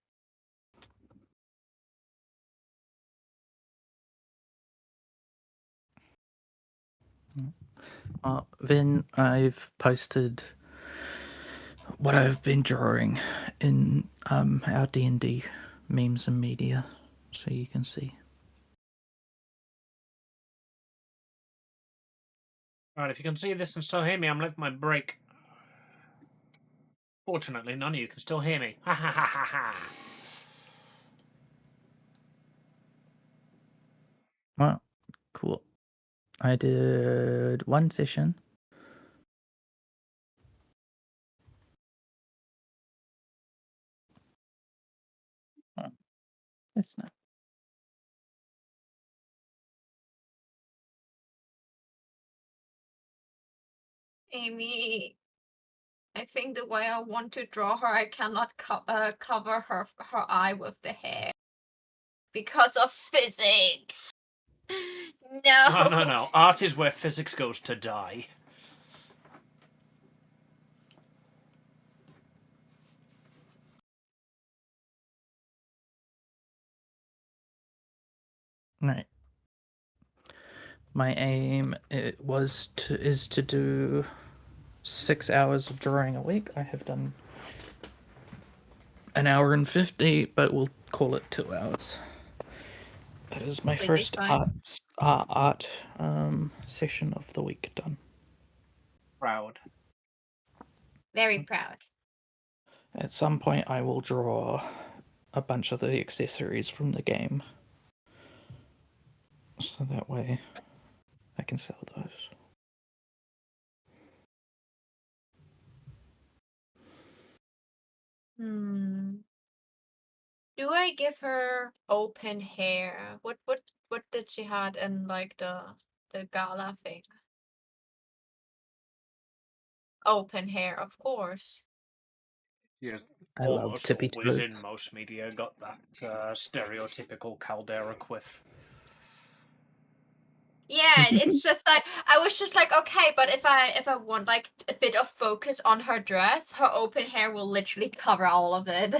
Then I've posted what I've been drawing in our D&D memes and media, so you can see. Alright, if you can see this and still hear me, I'm left my break. Fortunately, none of you can still hear me. Ha ha ha ha ha. Well, cool. I did one session. Oh, that's not. Amy, I think the way I want to draw her, I cannot cover her eye with the hair because of physics. No. No. Art is where physics goes to die. Right. My aim is to do 6 hours of drawing a week. I have done an hour and 50, but we'll call it 2 hours. That is my Completely first fine. art session of the week done. Proud. Very proud. At some point, I will draw a bunch of the accessories from the game, so that way I can sell those. Do I give her open hair? What did she had in like the gala thing? Open hair, of course. Yes, I love almost tippy always toes. in most media got that stereotypical caldera quiff. Yeah, it's just like I was just like, okay, but if I want like a bit of focus on her dress, her open hair will literally cover all of it.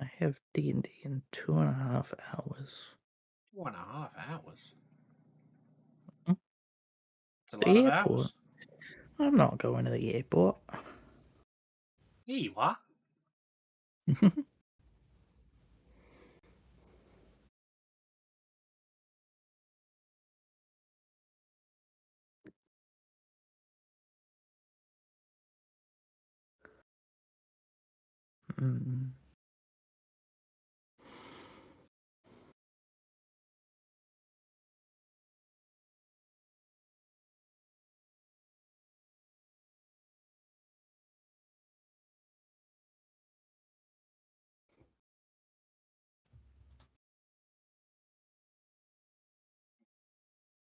I have D&D in 2.5 hours. 2.5 hours. Hmm? It's a The lot of airport. hours. I'm not going to the airport. Here you are. Mm.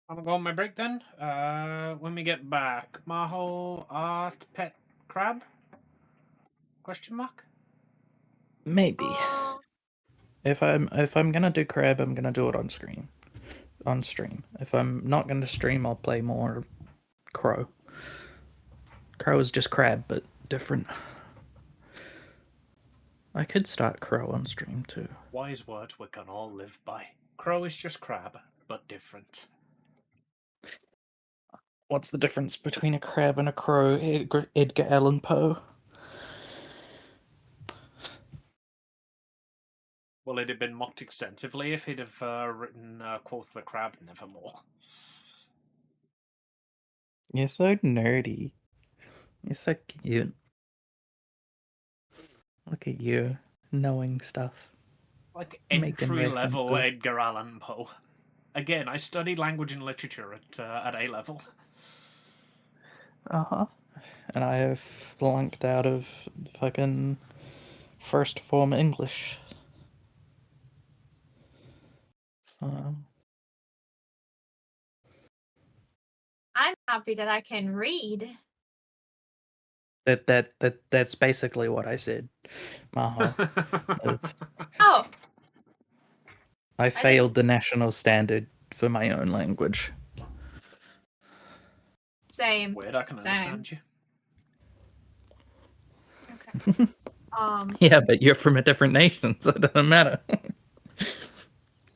I'm gonna go on my break then. When we get back, Maho, Art, Pet, Crab. Question mark? Maybe. If I'm gonna do crab, I'm gonna do it on screen. On stream. If I'm not gonna stream, I'll play more crow. Crow is just crab, but different. I could start crow on stream too. Wise word we can all live by. Crow is just crab, but different. What's the difference between a crab and a crow, Edgar Allan Poe? Well, it'd have been mocked extensively if he'd have written quoth the crab nevermore. You're so nerdy. You're so cute. Look at you, knowing stuff. Like Making entry-level references. Edgar Allan Poe. Again, I studied language and literature at A level. Uh-huh. And I have flunked out of fucking first form English. So I'm happy that I can read. that's basically what I said. Maho. Oh, I failed the national standard for my own language. same. Weird, I can understand you. Okay. Yeah, but you're from a different nation, so it doesn't matter.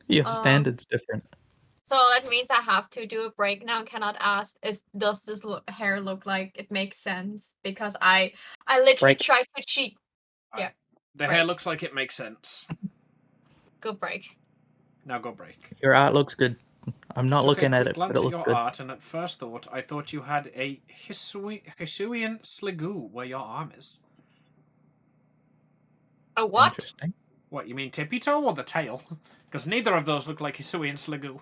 Your standard's different. So that means I have to do a break now. Cannot ask, does this hair look like it makes sense? Because I literally Break. tried to cheat. Yeah. The hair looks like it makes sense. Go break. Now go break. Your art looks good. I'm not It's okay, looking at quick it, glance but it at looks your good. art, and at first thought, I thought you had a Hisuian sligoo where your arm is. A what? Interesting. What, you mean Pt2 or the tail? Because neither of those look like Hisuian sligoo.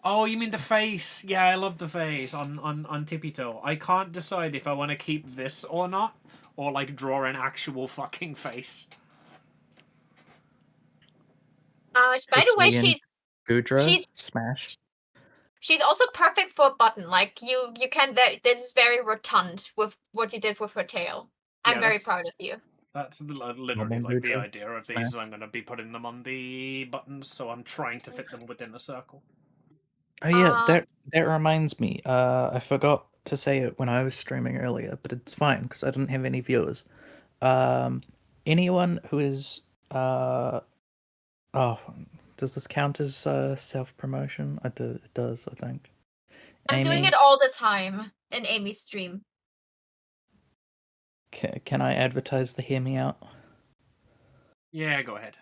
Oh, you mean the face? Yeah, I love the face on Tippy-Toe. I can't decide if I want to keep this or not, or like draw an actual fucking face. By the way, Gudra smash. She's also perfect for a button. Like you can. This is very rotund with what you did with her tail. I'm very proud of you. That's literally like the idea of these. I'm going to be putting them on the buttons, so I'm trying to fit them within a circle. Oh yeah, that reminds me. I forgot to say it when I was streaming earlier, but it's fine because I didn't have any viewers. Anyone who is oh, does this count as self promotion? It does, I think. I'm doing it all the time in Amy's stream. Can I advertise the Hear Me Out? Yeah, go ahead.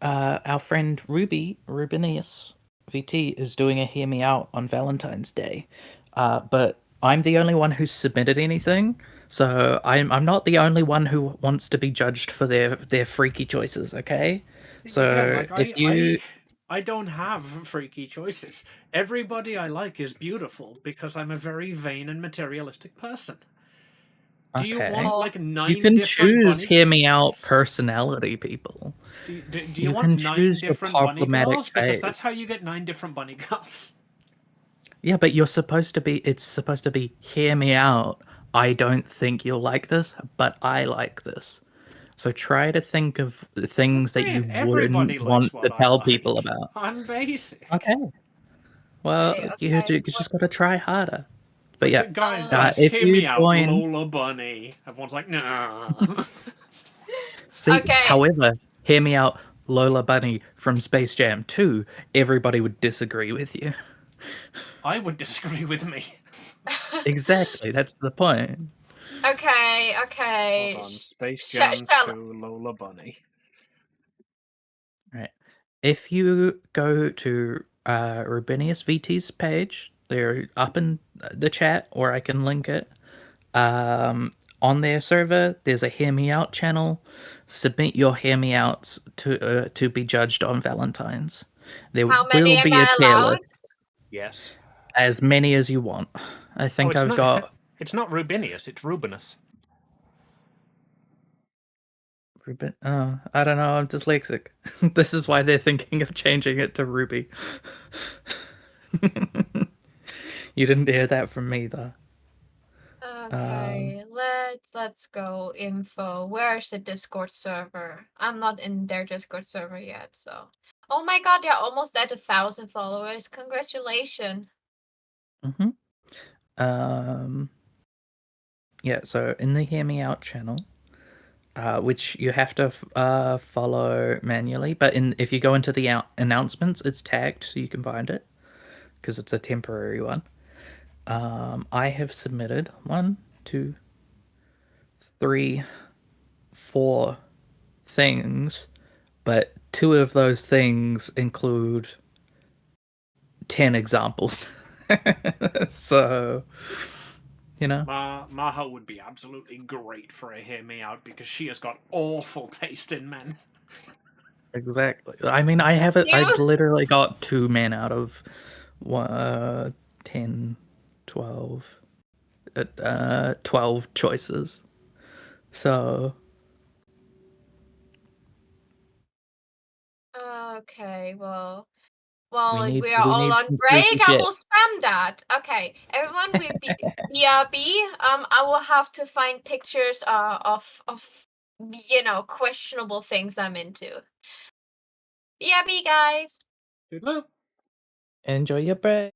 Our friend Rubinius VT is doing a Hear Me Out on Valentine's Day, but I'm the only one who's submitted anything, so I'm not the only one who wants to be judged for their freaky choices. Okay, so yeah, like I don't have freaky choices. Everybody I like is beautiful because I'm a very vain and materialistic person. Do you want like 9 You can different choose bunny... Hear Me Out personality people. Do you want 9 different bunny girls? Because that's how you get 9 different bunny girls. Yeah, but it's supposed to be hear me out. I don't think you'll like this, but I like this. So try to think of things that you wouldn't want to tell people about. I'm basic. Okay. Well, you just got to try harder. But like, yeah, guys, if hear you me out, join... Lola Bunny. Everyone's like, nah. See, however, hear me out, Lola Bunny from Space Jam 2. Everybody would disagree with you. I would disagree with me. Exactly, that's the point. Okay. Hold on, Space Jam 2, Lola Bunny. Right. If you go to Rubinius VT's page, they're up in the chat, or I can link it. On their server, there's a Hear Me Out channel. Submit your Hear Me Outs to be judged on Valentine's. There will be a tier list. Yes. As many as you want. I think I've got... It's not Rubinius, it's Rubinus. I don't know, I'm dyslexic. This is why they're thinking of changing it to Ruby. You didn't hear that from me, though. Okay, let's go info. Where's the Discord server? I'm not in their Discord server yet, so. Oh my god, they're almost at 1,000 followers. Congratulations. Mm-hmm. Yeah, so in the Hear Me Out channel, which you have to follow manually, but if you go into the announcements, it's tagged so you can find it because it's a temporary one. I have submitted 1, 2, 3, 4 things, but 2 of those things include 10 examples. So, you know. Maha would be absolutely great for a Hear Me Out because she has got awful taste in men. Exactly. I mean, I have it. You? I've literally got 2 men out of 10, 12, 12 choices. So Okay, well, we we are all need on some break. crazy I shit. will spam that. Okay, everyone, we BRB. I will have to find pictures of questionable things I'm into. BRB, guys. Toodaloo. Enjoy your break.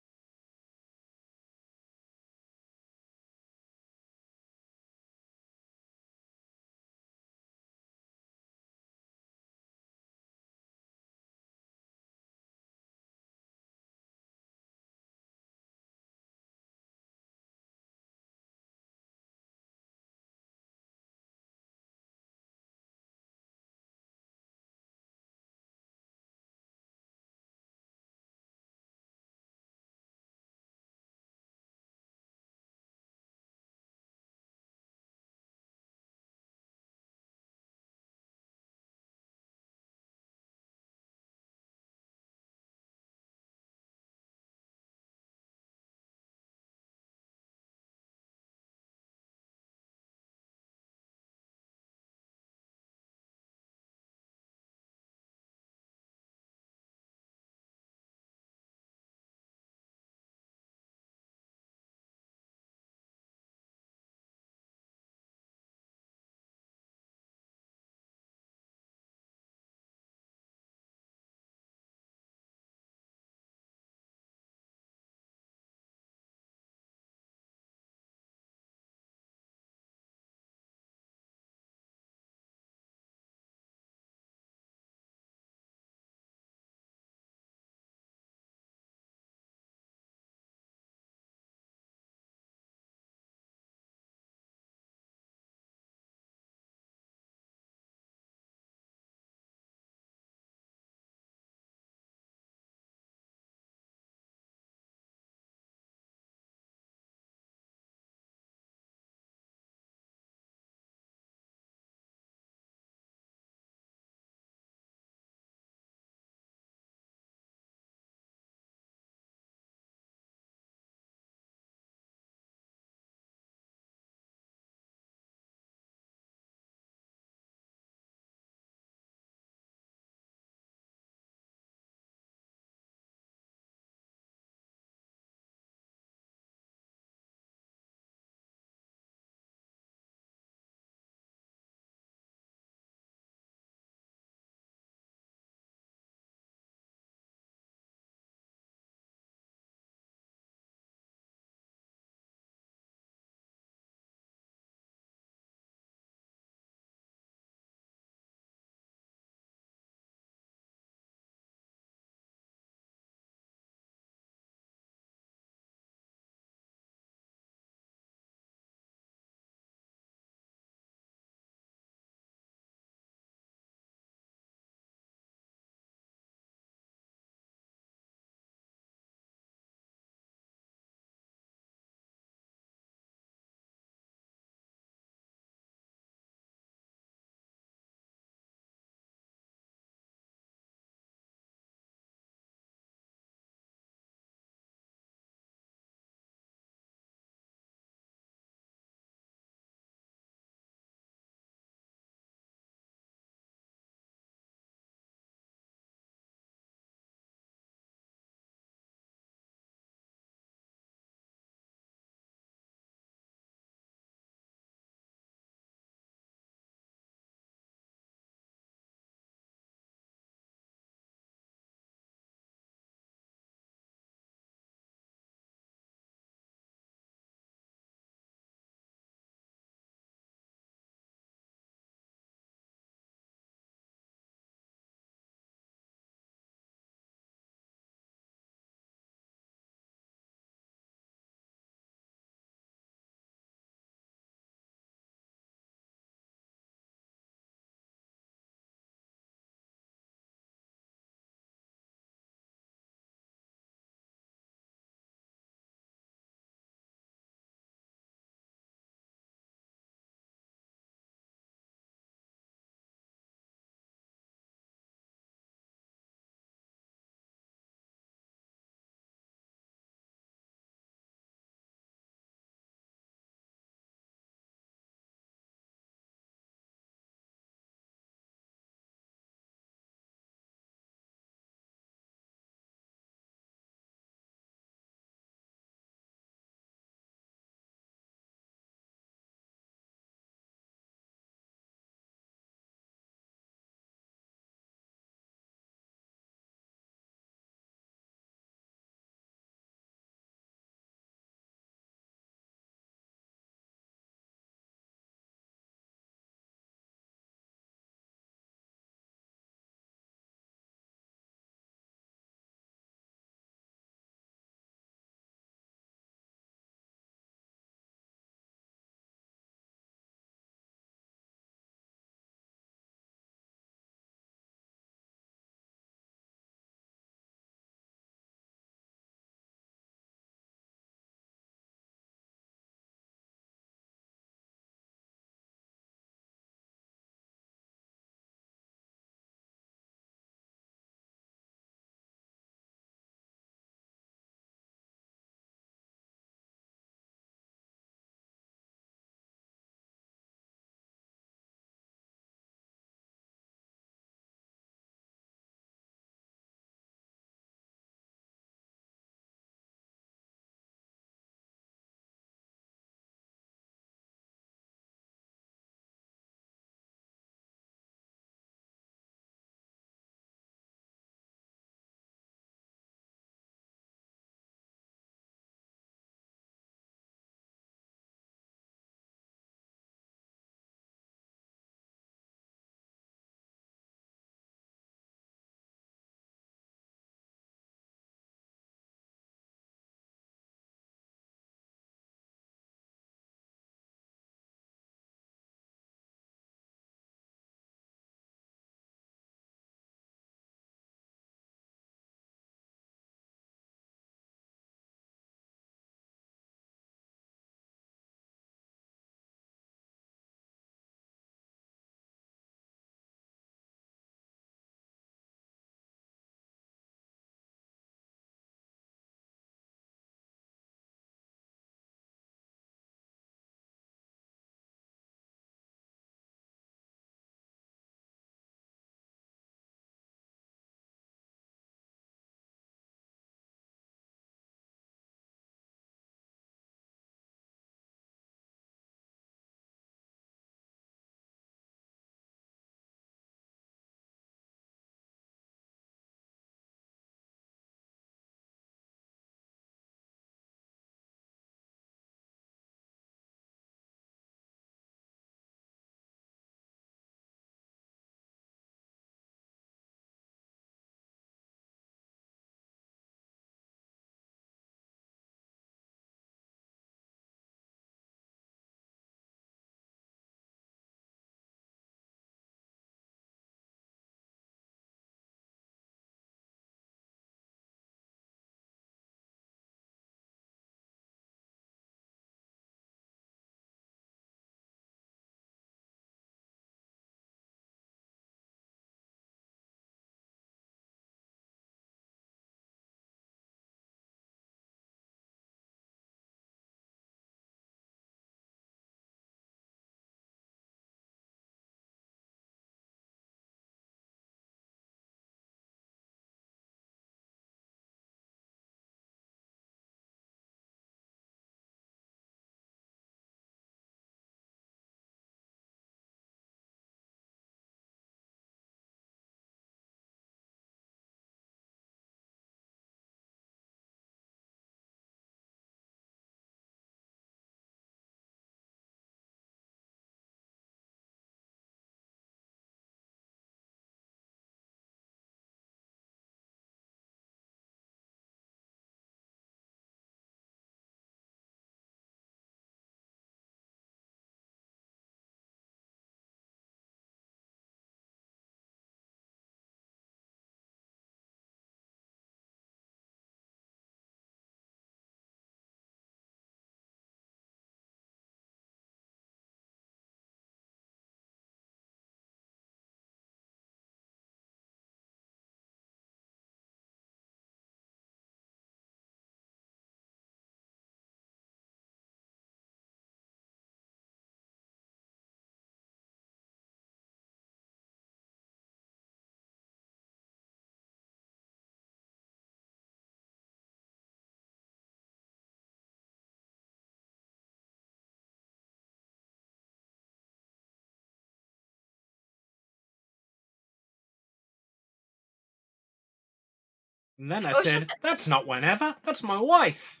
And then I It was said, just, that's not whenever, that's my wife.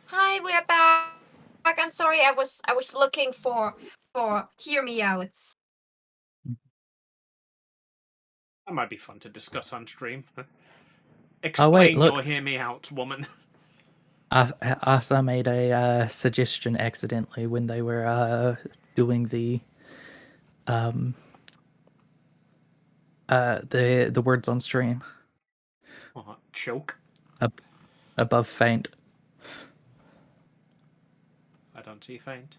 hi, we're back. I'm sorry, I was looking for hear me outs. That might be fun to discuss on stream. Oh, Explain wait, look. your hear me out, woman. Asa made a suggestion accidentally when they were doing the words on stream. Choke. Above faint. I don't see faint.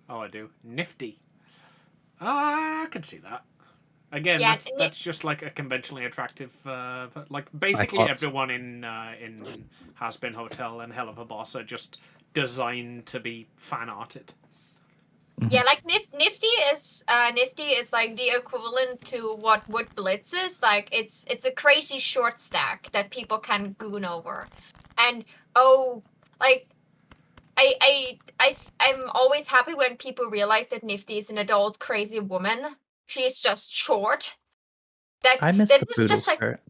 Oh, I do. Nifty. I can see that. Again, Yeah, that's just like a conventionally attractive, like basically Cyclops. everyone in Has Been Hotel and Hell of a Boss are just designed to be fan arted. Yeah, like Nifty is like the equivalent to what Wood Blitz is. Like it's a crazy short stack that people can goon over, and like I'm always happy when people realize that Nifty is an adult crazy woman. She is just short. I miss That the is poodle just like, skirt.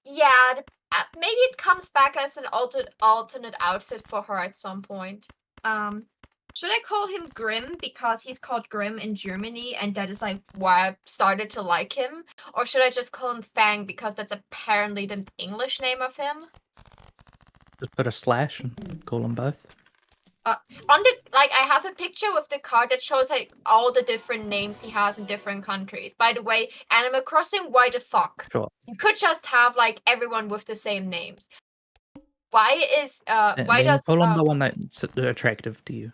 yeah, maybe it comes back as an alternate outfit for her at some point. Should I call him Grim because he's called Grim in Germany and that is like why I started to like him? Or should I just call him Fang because that's apparently the English name of him? Just put a slash and call them both. On the I have a picture with the card that shows like all the different names he has in different countries. By the way, Animal Crossing, why the fuck? Sure. You could just have like everyone with the same names. Why Then does call him the one that's attractive to you.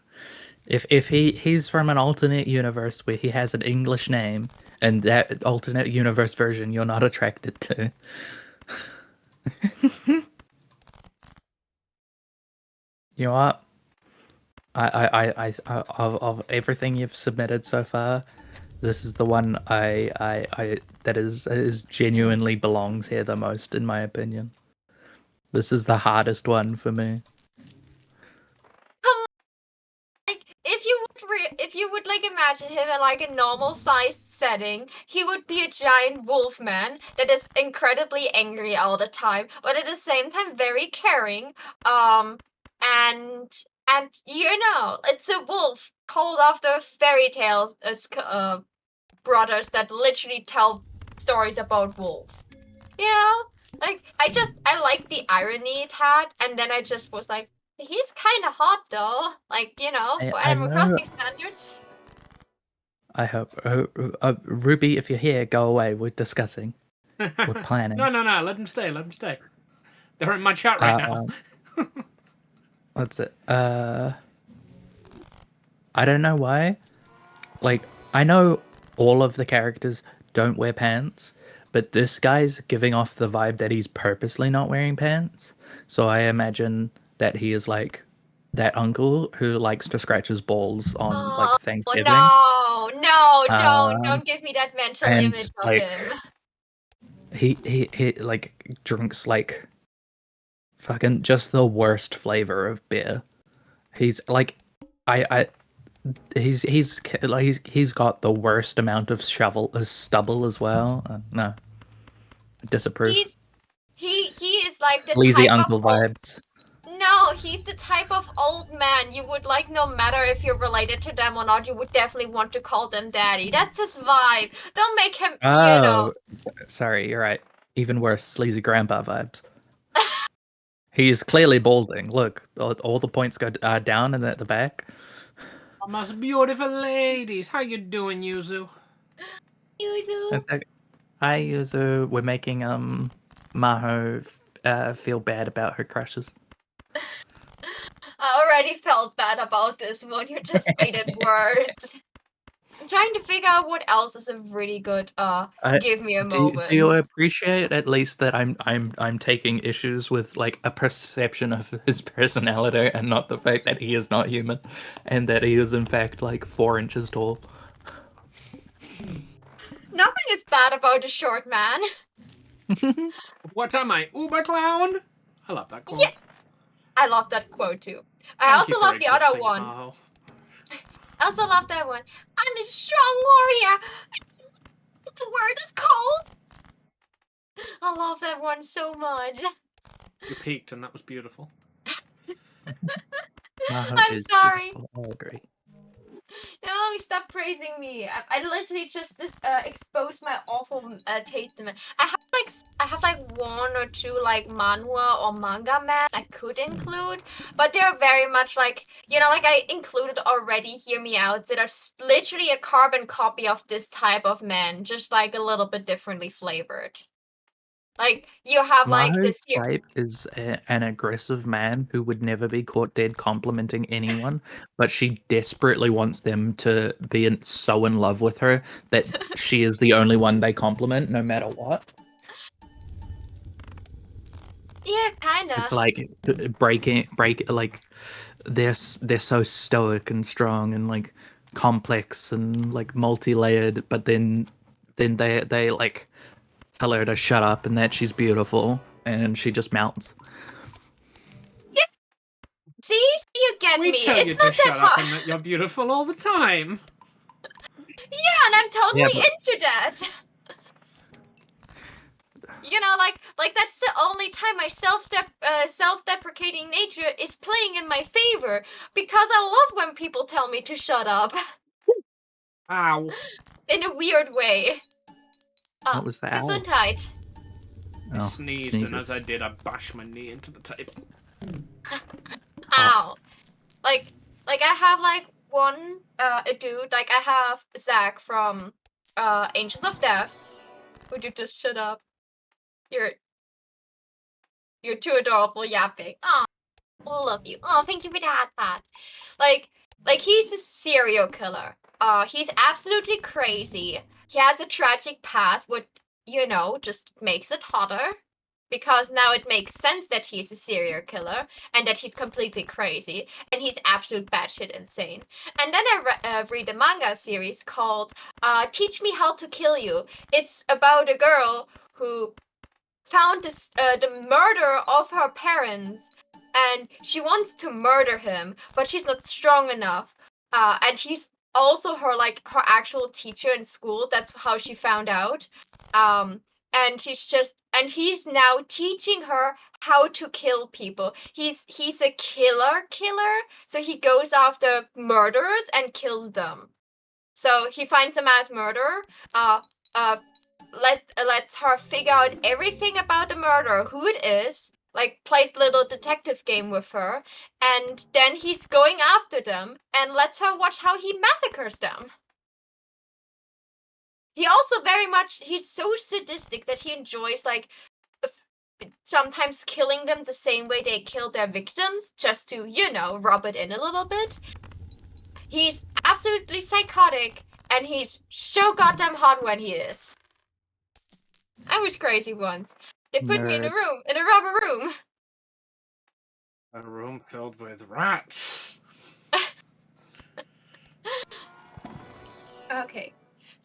If he's from an alternate universe where he has an English name and that alternate universe version you're not attracted to. You know what? I of everything you've submitted so far, this is the one I that is genuinely belongs here the most, in my opinion. This is the hardest one for me. like if you would like imagine him in like a normal sized setting, he would be a giant wolf man that is incredibly angry all the time, but at the same time very caring. And you know, it's a wolf called after fairy tales as brothers that literally tell stories about wolves. You know? Like I like the irony it had, and then I just was like, he's kinda hot though. Like, you know, for I Animal know. Crossing standards. I hope Ruby, if you're here, go away. We're discussing. We're planning. No, let them stay, let them stay. They're in my chat right now. What's it? I don't know why. Like, I know all of the characters don't wear pants, but this guy's giving off the vibe that he's purposely not wearing pants. So I imagine that he is like that uncle who likes to scratch his balls on like Oh Thanksgiving. no, Um, don't give me that mental and image of like him. he like drinks like fucking just the worst flavor of beer. He's like he's got the worst amount of stubble as well. No, I disapprove. He is like the Sleazy type of uncle vibes. No, he's the type of old man you would like, no matter if you're related to them or not, you would definitely want to call them daddy. That's his vibe. Don't make him, you know. Oh, sorry, you're right. Even worse, sleazy grandpa vibes. He's clearly balding. Look, all the points go down and at the back. Oh, my beautiful ladies, how you doing, Yuzu? Yuzu. Hi, Yuzu. We're making Maho feel bad about her crushes. I already felt bad about this one. You just made it worse. I'm trying to figure out what else is a really good give me a moment. Do you appreciate at least that I'm taking issues with like a perception of his personality and not the fact that he is not human and that he is in fact like 4 inches tall? Nothing is bad about a short man. What am I, Uber Clown? I love that quote. Yeah. I love that quote too. I Thank also you for love the other existing, one. Maho. I also love that one. I'm a strong warrior. The word is cold. I love that one so much. You peaked, and that was beautiful. Maho I'm is sorry. beautiful. I agree. No, stop praising me. I literally just exposed my awful taste in it. I have like one or two like manhwa or manga men I could include, but they're very much like, you know, like I included already. Hear me out. That are literally a carbon copy of this type of man, just like a little bit differently flavored. Like you have like Maho's this here. type is an aggressive man who would never be caught dead complimenting anyone, but she desperately wants them to be so in love with her that she is the only one they compliment, no matter what. Yeah, kinda. It's like like they're so stoic and strong and like complex and like multi-layered, but then they like tell her to shut up and that she's beautiful, and she just melts. See, you get We me. tell It's you to not that shut up hard. and that you're beautiful all the time. Yeah, and I'm totally Yeah, but into that. You know, like that's the only time my self-deprecating nature is playing in my favor, because I love when people tell me to shut up Ow. in a weird way. what was that? Gesundheit. I Oh, sneezed, and as sneezes. I did, I bashed my knee into the table. Ow. Like I have like one a dude, like I have Zach from Angels of Death. Would you just shut up? You're too adorable yapping. Oh, love you. Oh, thank you for that, Pat. Like he's a serial killer. He's absolutely crazy. He has a tragic past, what, you know, just makes it hotter. Because now it makes sense that he's a serial killer and that he's completely crazy and he's absolute batshit insane. And then I read a manga series called Teach Me How to Kill You. It's about a girl who found the murder of her parents, and she wants to murder him, but she's not strong enough. And he's also her actual teacher in school. That's how she found out. And he's now teaching her how to kill people. He's a killer, so he goes after murderers and kills them. So he finds a mass murderer. Uh, uh, lets her figure out everything about the murderer, who it is, like plays little detective game with her, and then he's going after them and lets her watch how he massacres them. He also he's so sadistic that he enjoys like sometimes killing them the same way they kill their victims, just to, you know, rub it in a little bit. He's absolutely psychotic, and he's so goddamn hot when he is. I was crazy once. They put me in a rubber room. A room filled with rats. Okay.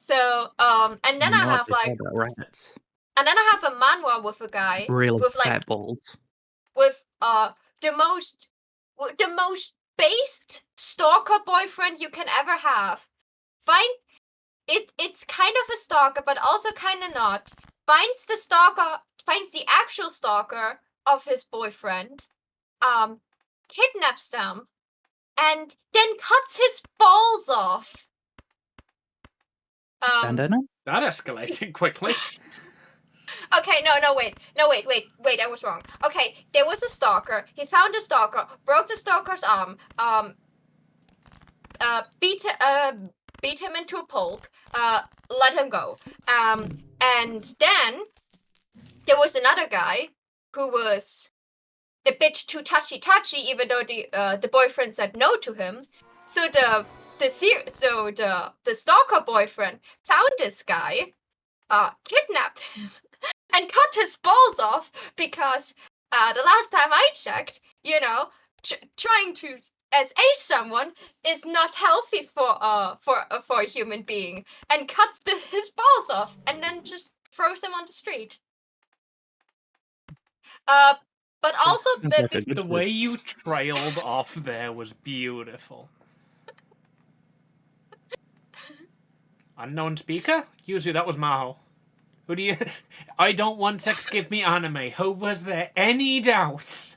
So, and then I have like, rats. and then I have a manhwa with a guy Really with like, fat balls. with the most based stalker boyfriend you can ever have. It's kind of a stalker, but also kind of not. Finds the actual stalker of his boyfriend, kidnaps them, and then cuts his balls off. Bandana? That escalated quickly. Okay, no, wait, I was wrong. Okay, there was a stalker. He found a stalker, broke the stalker's arm, beat him into a pulp, let him go. And then there was another guy who was a bit too touchy, even though the boyfriend said no to him. So the stalker boyfriend found this guy, kidnapped him, and cut his balls off, because the last time I checked, you know, trying to ace someone is not healthy for a human being, and cuts his balls off and then just throws him on the street. But also The way you trailed off there was beautiful. Unknown speaker? Usually that was Maho. Who do you... I don't want sex, give me anime. Who was there any doubt?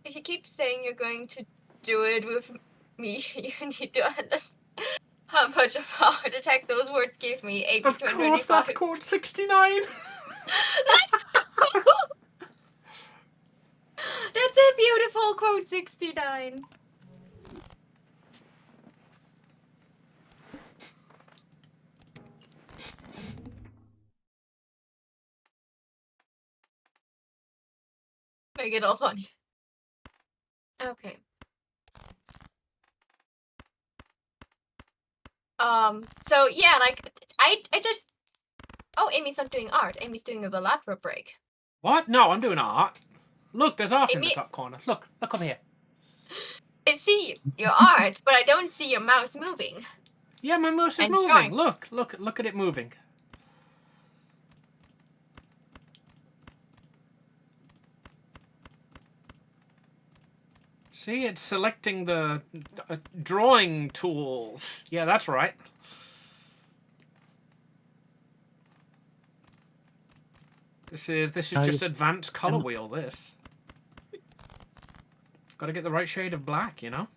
If you keep saying you're going to do it with me, you need to understand how much of a heart attack those words give me. Of course, that's code 69. That's a beautiful code 69. Make it all funny. Okay. So yeah, like I just... Oh, Amy's not doing art. Amy's doing a Velafra break. What? No, I'm doing art. Look, there's art in the Amy... top corner. Look up here. I see your art, but I don't see your mouse moving. Yeah, my mouse is And moving. drawing. Look at it moving. See, it's selecting the drawing tools. Yeah, that's right. This is just advanced color wheel. This. Got to get the right shade of black, you know.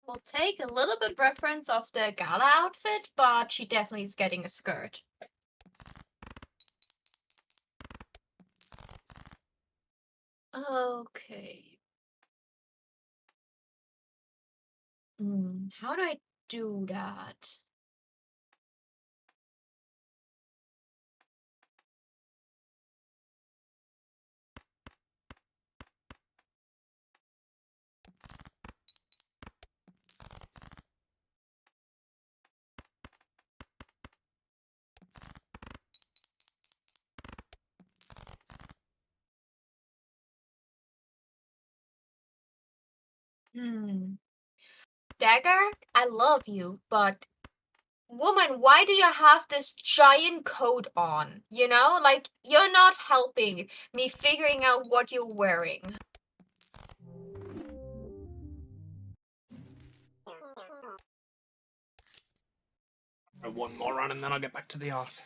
We'll take a little bit reference of the gala outfit, but she definitely is getting a skirt. Okay. How do I do that? Dagger, I love you, but woman, why do you have this giant coat on? You know, like you're not helping me figuring out what you're wearing. One more run and then I'll get back to the art.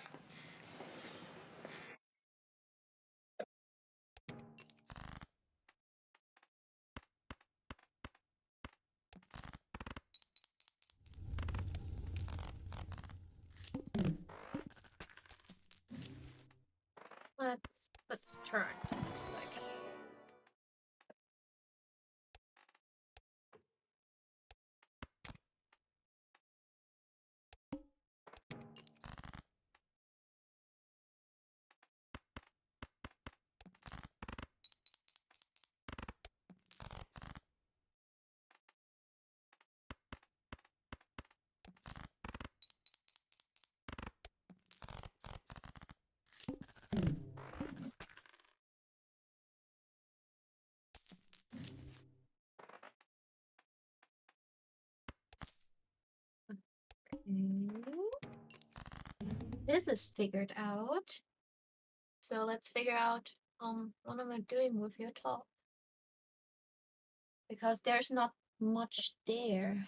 Let's turn a second. This is figured out. So let's figure out what am I doing with your top? Because there's not much there.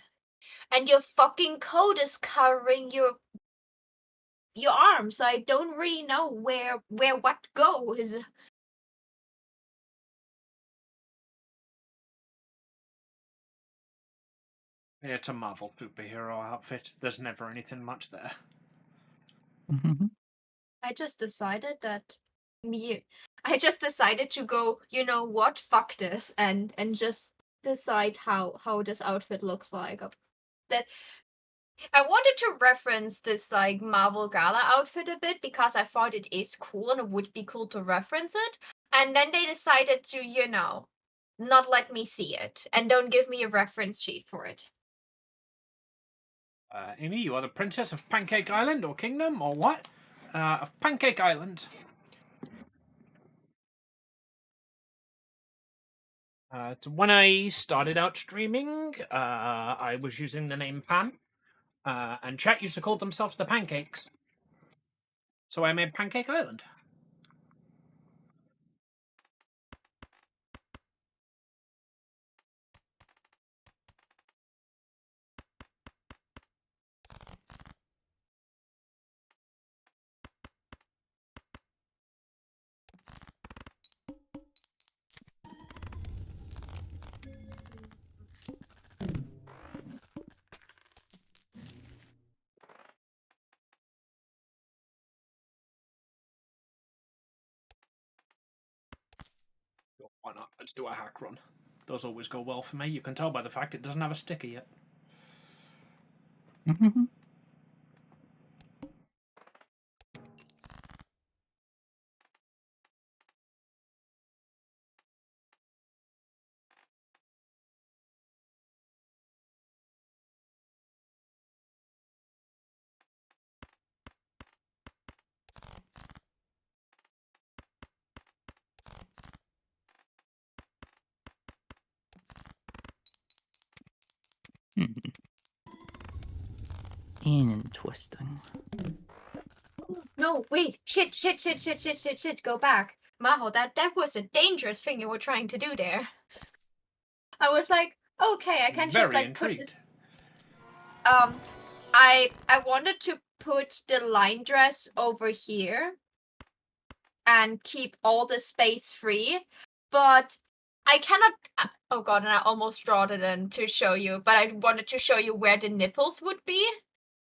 And your fucking coat is covering your arms, so I don't really know where what goes. It's a Marvel superhero outfit. There's never anything much there. I just decided to go, you know what, fuck this, and just decide how this outfit looks like. That I wanted to reference this like Marvel Gala outfit a bit because I thought it is cool and it would be cool to reference it. And then they decided to, you know, not let me see it, and don't give me a reference sheet for it. Amy, you are the princess of Pancake Island, or Kingdom, or what? Of Pancake Island. When I started out streaming, I was using the name Pam, and chat used to call themselves the Pancakes. So I made Pancake Island. Why not? Let's do a hack run. Those always go well for me. You can tell by the fact it doesn't have a sticker yet. Interesting. No, wait, shit, go back. Maho, that was a dangerous thing you were trying to do there. I was like, okay, I can just Very like put intrigued. this. I wanted to put the line dress over here and keep all the space free, but I cannot. Oh god, and I almost drawed it in to show you, but I wanted to show you where the nipples would be.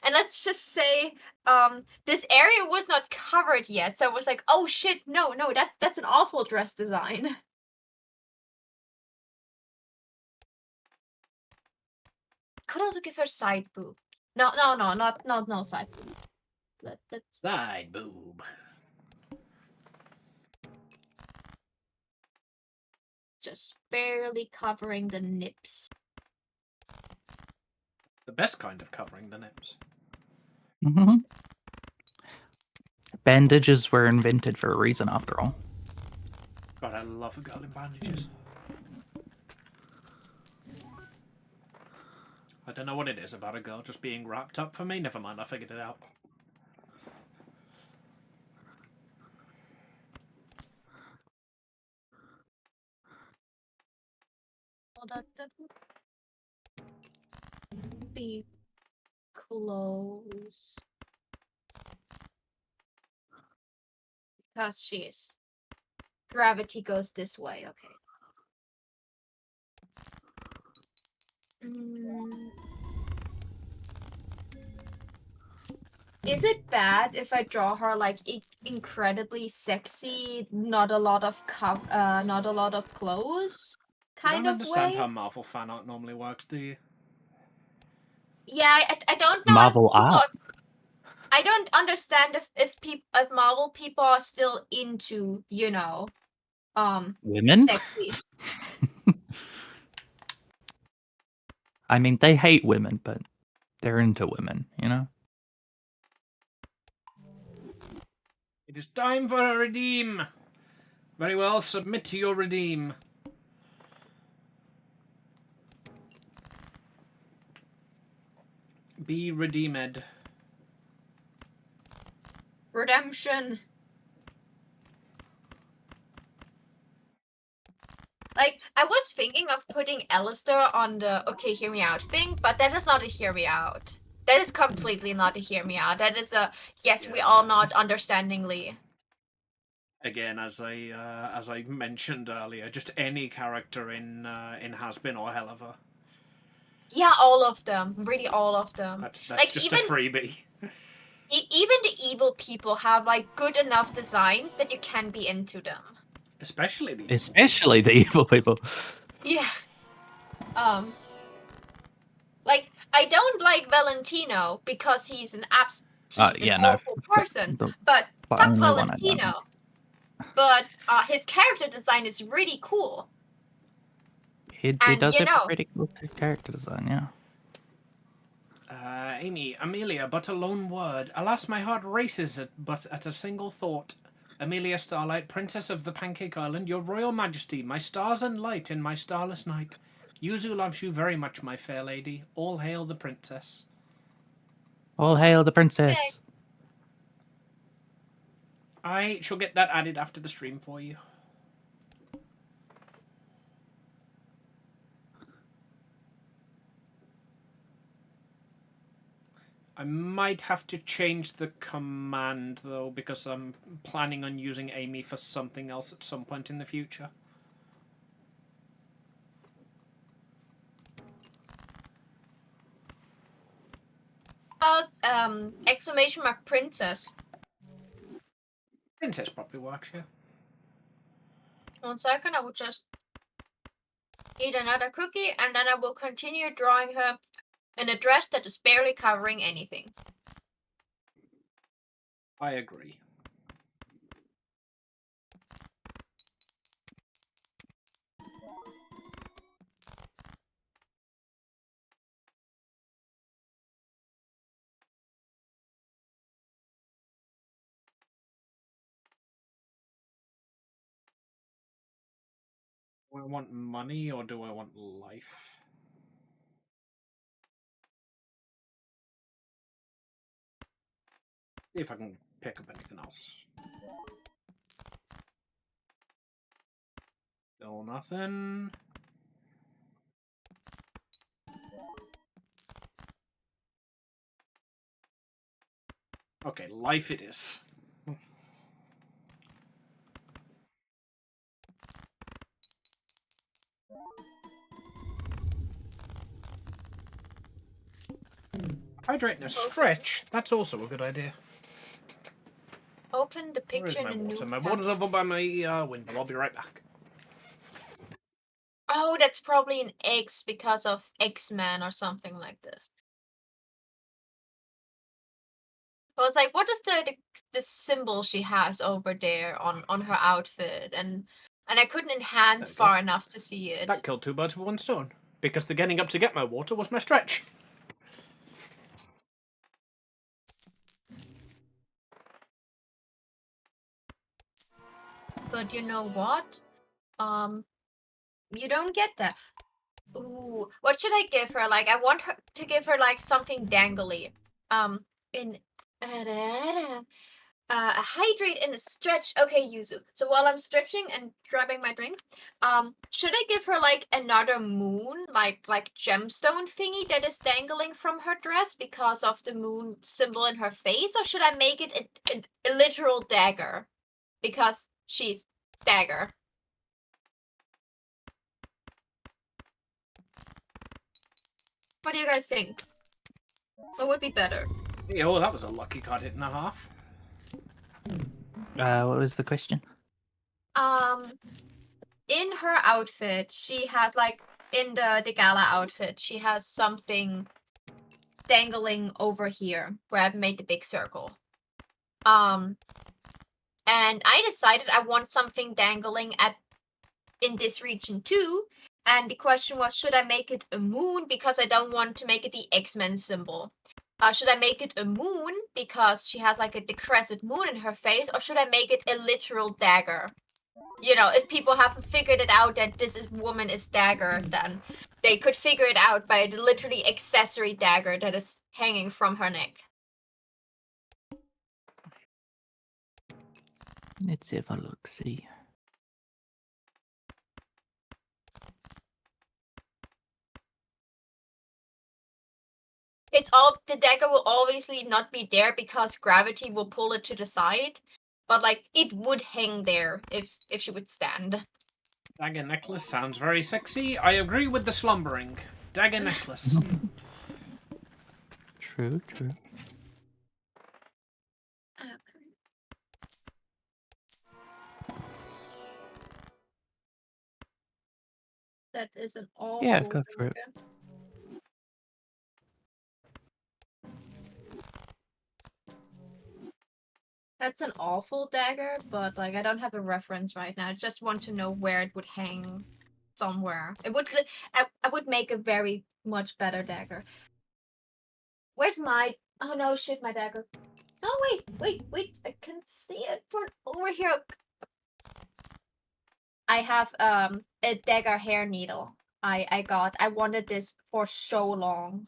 And let's just say, this area was not covered yet, so I was like, oh shit, no, that's an awful dress design. Could also give her side boob. No, no side boob. Let's Side boob. just barely covering the nips. The best kind of covering the nips. Bandages were invented for a reason, after all. God, I love a girl in bandages. I don't know what it is about a girl just being wrapped up for me. Never mind, I figured it out. Well, that would be close. Because she's... Gravity goes this way, okay. Is it bad if I draw her like incredibly sexy, not a lot of clothes You kind don't of understand way? how Marvel fan art normally works, do you? Yeah, I don't know Marvel if people art. I don't understand if Marvel people are still into, Women? sexy. I mean, they hate women, but they're into women, you know? It is time for a redeem. Very well, submit to your redeem. Be redeemed. Redemption. Like, I was thinking of putting Alistair on the okay, hear me out thing, but that is not a hear me out. That is completely not a hear me out. That is a yes, we all nod understandingly. Again, as I mentioned earlier, just any character in Has-Been or Helliver. Yeah, all of them. Really all of them. That's like, just even, a freebie. Even the evil people have like good enough designs that you can be into them. Especially the evil people. Yeah. Like, I don't like Valentino because he's an awful person. But fuck Valentino. But his character design is really cool. He And does you have know, a pretty cool character design, yeah. Amy, Amelia, but a lone word. Alas, my heart races but at a single thought. Amelia Starlight, Princess of the Pancake Island, your royal majesty, my stars and light in my starless night. Yuzu loves you very much, my fair lady. All hail the princess. All hail the princess. Okay. I shall get that added after the stream for you. I might have to change the command, though, because I'm planning on using Amy for something else at some point in the future. Exclamation mark princess. Princess probably works, yeah. 1 second, I will just eat another cookie, and then I will continue drawing her in a dress that is barely covering anything. I agree. Do I want money or do I want life? See if I can pick up anything else. Still nothing. Okay, life it is. Hydrate and a stretch? That's also a good idea. Open the Where is picture my in a new water? My tab. water's over by my window. I'll be right back. Oh, that's probably an X because of X-Men or something like this. I was like, what is the symbol she has over there on her outfit? And I couldn't enhance There we far go. enough to see it. That killed 2 birds with 1 stone. Because the getting up to get my water was my stretch. But you know what? You don't get that. Ooh, what should I give her? Like, I want her to give her like something dangly. In a hydrate and a stretch. Okay, Yuzu. So while I'm stretching and grabbing my drink, should I give her like another moon, like gemstone thingy that is dangling from her dress because of the moon symbol in her face, or should I make it a literal dagger because she's dagger? What do you guys think? What would be better? Yeah, well, that was a lucky card hit and a half. What was the question? In her outfit, she has like in the gala outfit, she has something dangling over here where I've made the big circle. And I decided I want something dangling in this region too. And the question was, should I make it a moon because I don't want to make it the X-Men symbol? Should I make it a moon because she has like the crescent moon in her face, or should I make it a literal dagger? You know, if people haven't figured it out that woman is dagger, then they could figure it out by the literally accessory dagger that is hanging from her neck. Let's have a look, see. The dagger will obviously not be there because gravity will pull it to the side, but like it would hang there if she would stand. Dagger necklace sounds very sexy. I agree with the slumbering. Dagger necklace. True. Okay. That is an awful. Yeah, go for it. That's an awful dagger, but like I don't have a reference right now. I just want to know where it would hang somewhere. It would. I would make a very much better dagger. Where's my? Oh no! Shit! My dagger. No, wait! I can see it from over here. I have a dagger hair needle. I wanted this for so long.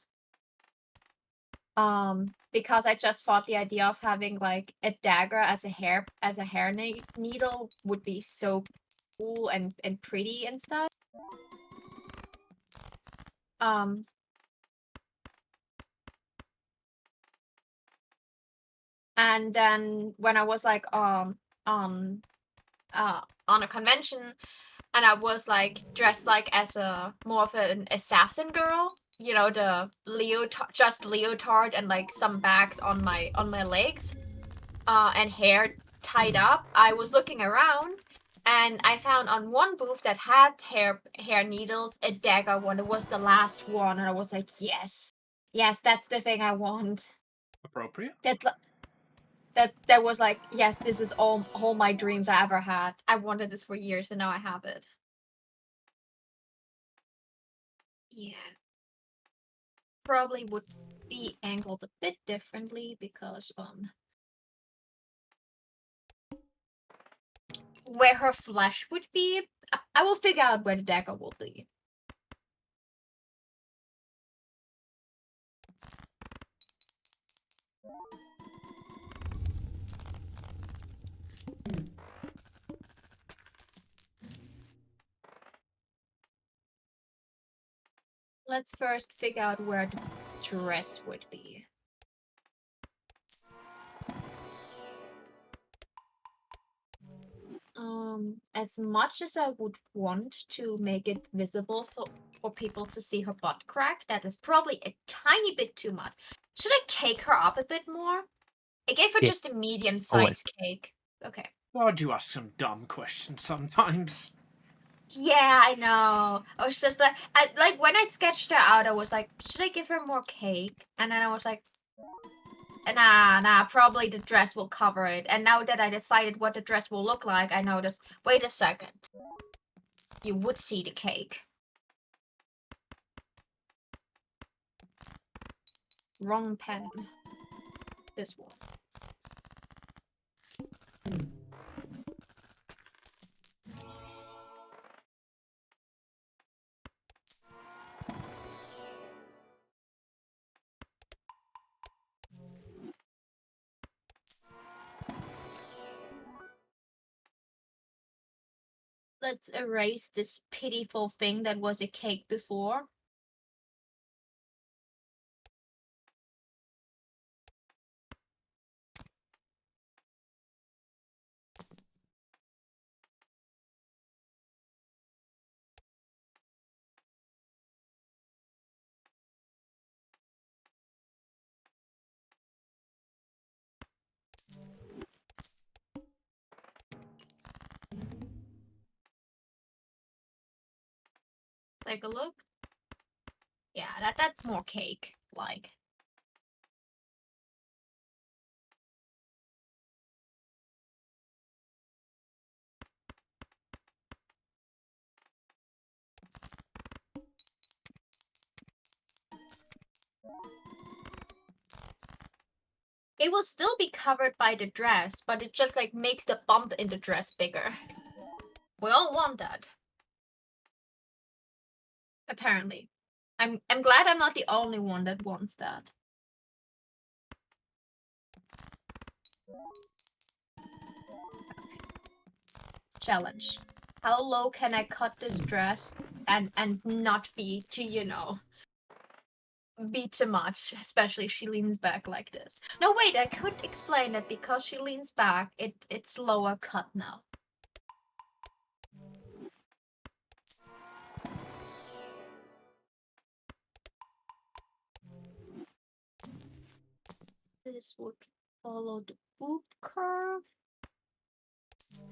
Because I just thought the idea of having like a dagger as a hair needle would be so cool and pretty and stuff. And then when I was like on a convention and I was like dressed like as a more of an assassin girl, you know, the leotard and like some bags on my legs, and hair tied up. I was looking around and I found on one booth that had hair needles a dagger one. It was the last one, and I was like, yes, that's the thing I want. Appropriate. That was like, yes, this is all my dreams I ever had. I wanted this for years, and now I have it. Yeah. Probably would be angled a bit differently because where her flesh would be, I will figure out where the dagger will be. Let's first figure out where the dress would be. As much as I would want to make it visible for people to see her butt crack, that is probably a tiny bit too much. Should I cake her up a bit more? I gave her Yeah. just a medium-sized cake. Okay. God, you ask some dumb questions sometimes. Yeah, I know. I was just like when I sketched her out, I was like, should I give her more cake? And then I was like, nah, probably the dress will cover it. And now that I decided what the dress will look like, I noticed, wait a second. You would see the cake. Wrong pen. This one. Let's erase this pitiful thing that was a cake before. Take a look. Yeah, that's more cake like. It will still be covered by the dress, but it just like makes the bump in the dress bigger. We all want that. Apparently. I'm glad I'm not the only one that wants that. Challenge. How low can I cut this dress and not be too, be too much, especially if she leans back like this. No, wait, I could explain that because she leans back, it's lower cut now. This would follow the boob curve,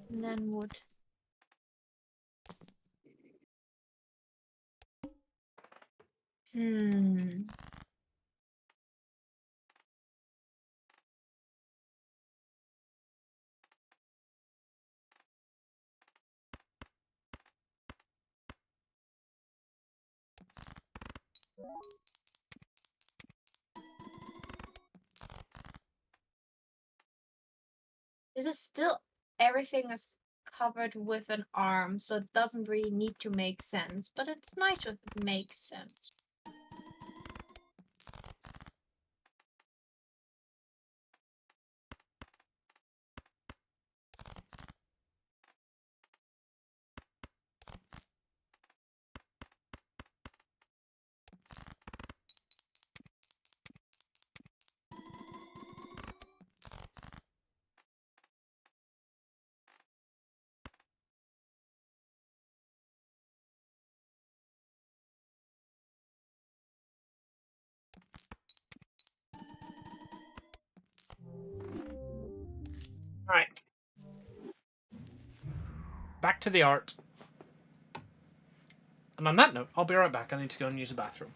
and then would This is still everything is covered with an arm, so it doesn't really need to make sense, but it's nice if it makes sense. Alright. Back to the art. And on that note, I'll be right back. I need to go and use the bathroom.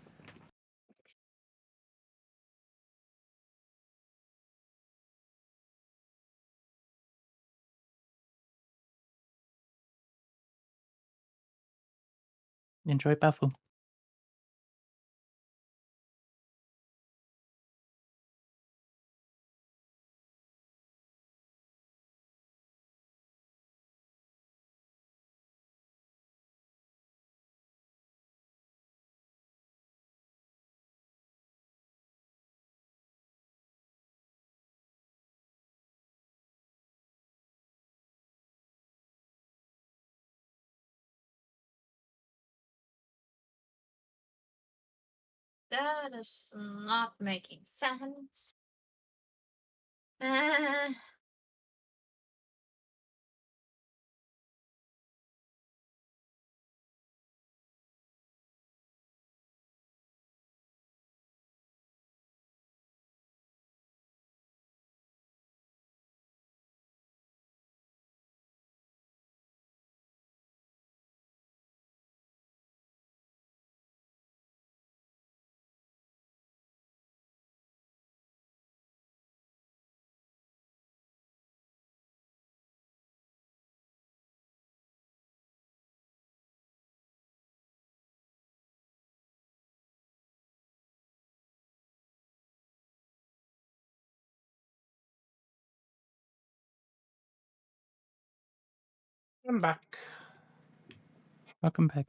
Enjoy bathroom. That is not making sense. I'm back. Welcome back.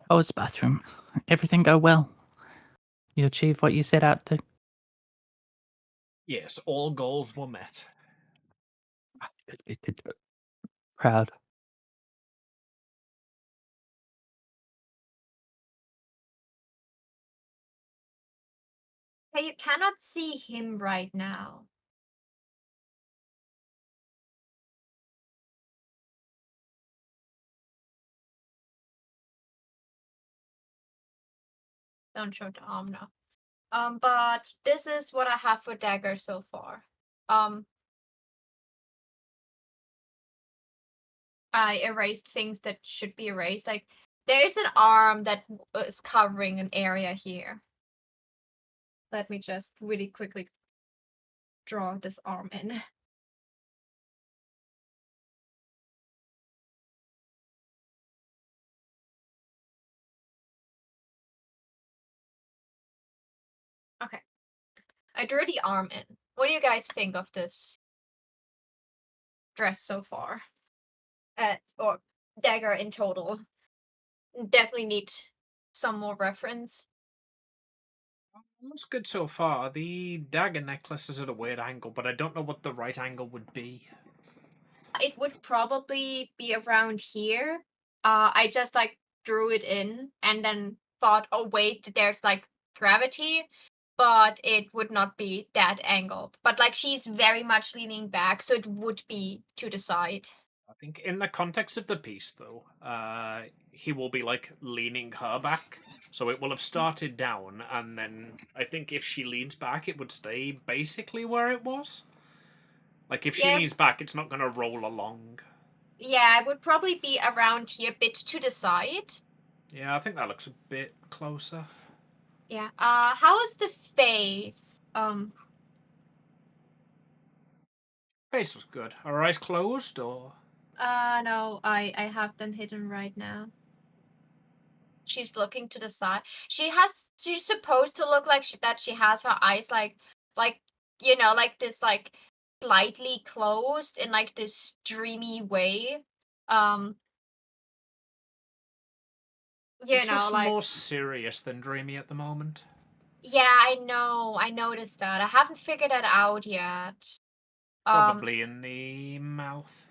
How was the bathroom? Everything go well? You achieved what you set out to? Yes, all goals were met. Good. Proud. Okay, you cannot see him right now. Don't show the arm now. But this is what I have for dagger so far. I erased things that should be erased. Like, there's an arm that is covering an area here. Let me just really quickly draw this arm in. Okay. I drew the arm in. What do you guys think of this dress so far? Or dagger in total. Definitely need some more reference. Looks good so far. The dagger necklace is at a weird angle, but I don't know what the right angle would be. It would probably be around here. I just like drew it in and then thought, oh wait, there's like gravity, but it would not be that angled. But like she's very much leaning back, so it would be to the side. think in the context of the piece, though, he will be like leaning her back, so it will have started down, and then I think if she leans back, it would stay basically where it was. Like if she Yeah. leans back, it's not going to roll along. Yeah, it would probably be around here, a bit to the side. Yeah, I think that looks a bit closer. Yeah. How is the face? Face was good. Are her eyes closed or? No, I have them hidden right now. She's looking to the side. She's supposed to look like she has her eyes like like this like slightly closed in like this dreamy way. Um, Which looks like more serious than dreamy at the moment. yeah, I know. I noticed that. I haven't figured that out yet. Probably in the mouth.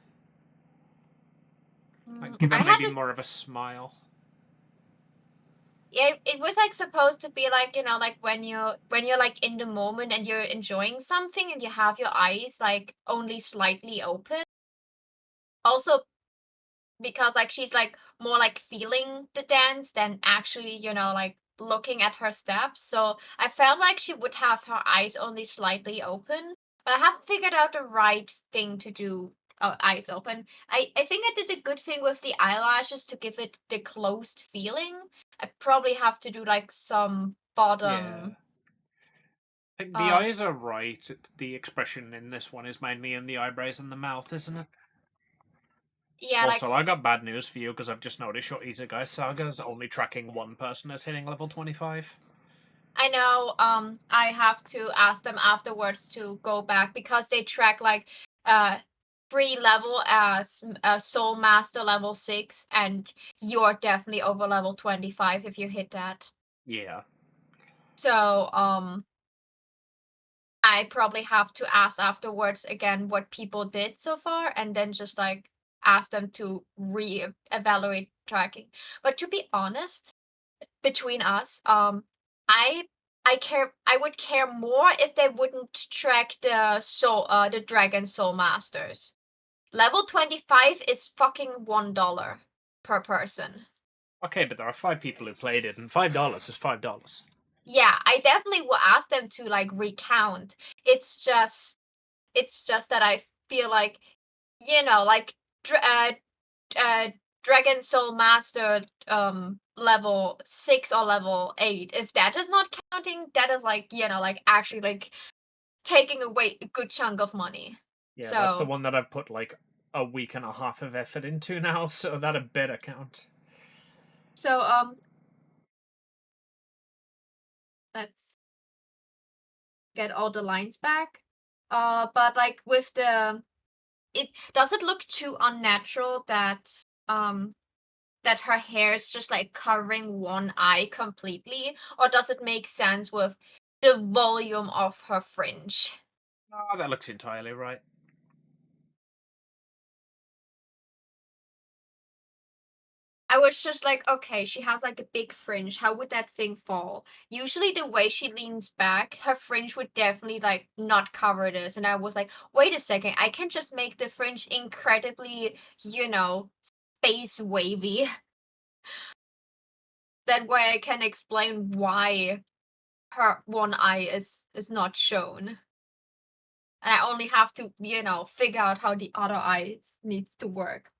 Like give I her maybe haven't. more of a smile. Yeah, it was like supposed to be like like when you're like in the moment and you're enjoying something and you have your eyes like only slightly open. Also because like she's like more like feeling the dance than actually like looking at her steps, so I felt like she would have her eyes only slightly open, but I haven't figured out the right thing to do. Eyes open. I think I did a good thing with the eyelashes to give it the closed feeling. I probably have to do like some Yeah. bottom. I think the eyes are right. The expression in this one is mainly in the eyebrows and the mouth, isn't it? Yeah, like Also, I got bad news for you because I've just noticed your Isekai Saga's only tracking one person as hitting level 25. I know I have to ask them afterwards to go back because they track like uh 3 level as Soul Master level 6, and you're definitely over level 25 if you hit that. Yeah. So I probably have to ask afterwards again what people did so far and then just like ask them to re-evaluate tracking. But to be honest, between us, I I would care more if they wouldn't track the Dragon Soul Masters. Level 25 is fucking $1 per person. Okay, but there are 5 people who played it, and $5 is $5. Yeah, I definitely will ask them to like recount. It's just that I feel like like Dragon Soul Master level 6 or level 8, if that is not counting, that is like like actually like taking away a good chunk of money. Yeah, that's the So one that I've put like a week and a half of effort into now, so that a better count. so let's get all the lines back. But like with it look too unnatural that her hair is just like covering one eye completely, or does it make sense with the volume of her fringe? Oh, that looks entirely right. I was just like, okay, she has like a big fringe. How would that thing fall? Usually, the way she leans back, her fringe would definitely like not cover this. And I was like, wait a second, I can just make the fringe incredibly, space wavy. That way, I can explain why her one eye is not shown. And I only have to, figure out how the other eyes needs to work.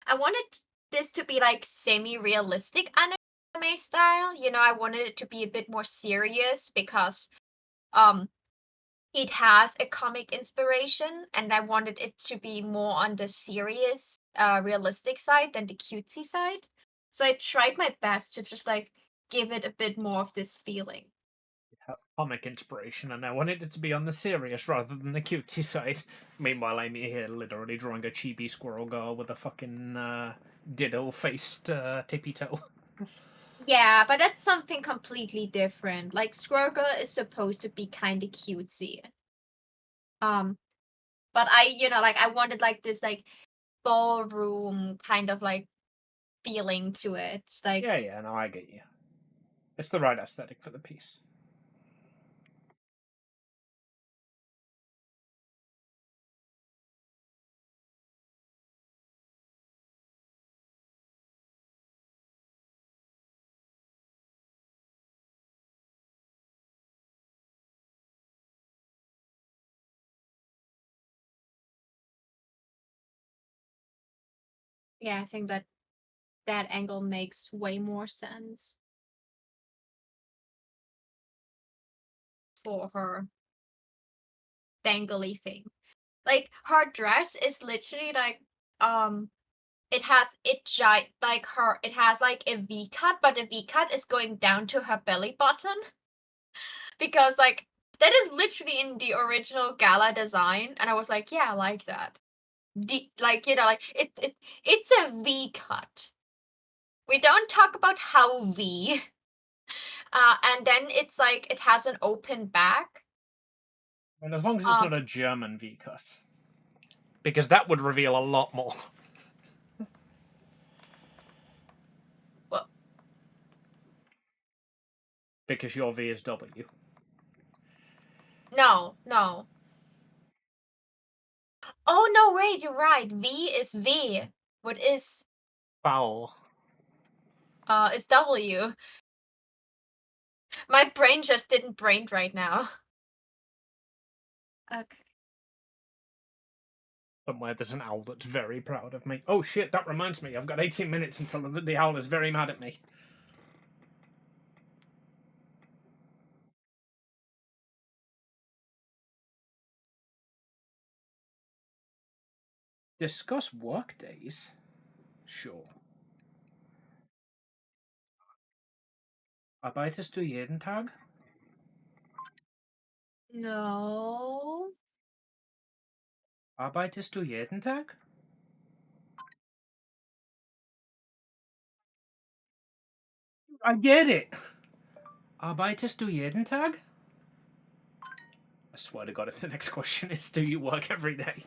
I wanted this to be like semi-realistic anime style. I wanted it to be a bit more serious because um it has a comic inspiration, and I wanted it to be more on the serious, realistic side than the cutesy side. So I tried my best to just like give it a bit more of this feeling. Comic inspiration, and I wanted it to be on the serious rather than the cutesy side. Meanwhile, I'm here literally drawing a chibi squirrel girl with a fucking ditto-faced tippy toe. Yeah, but that's something completely different. Like Squirrel Girl is supposed to be kind of cutesy. Um, but like I wanted like this like ballroom kind of like feeling to it. Like Yeah, no, I get you. It's the right aesthetic for the piece. Yeah, I think that angle makes way more sense for her dangly thing. Like her dress is literally like it has it has like a V cut, but the V cut is going down to her belly button because like that is literally in the original gala design, and I was like, yeah, I like that. Like like it's a V cut. We don't talk about how V. And then it's like it has an open back. And as long as it's Um, not a German V cut, because that would reveal a lot more. Well, because your V is W. no. Oh no, wait, you're right. V is V. What is Foul. it's W. My brain just didn't brain right now. Okay. Somewhere there's an owl that's very proud of me. Oh shit, that reminds me. I've got 18 minutes until the owl is very mad at me. Discuss work days? Sure. Arbeitest du jeden Tag? No. Arbeitest du jeden Tag? I get it! Arbeitest du jeden Tag? I swear to God, if the next question is, do you work every day?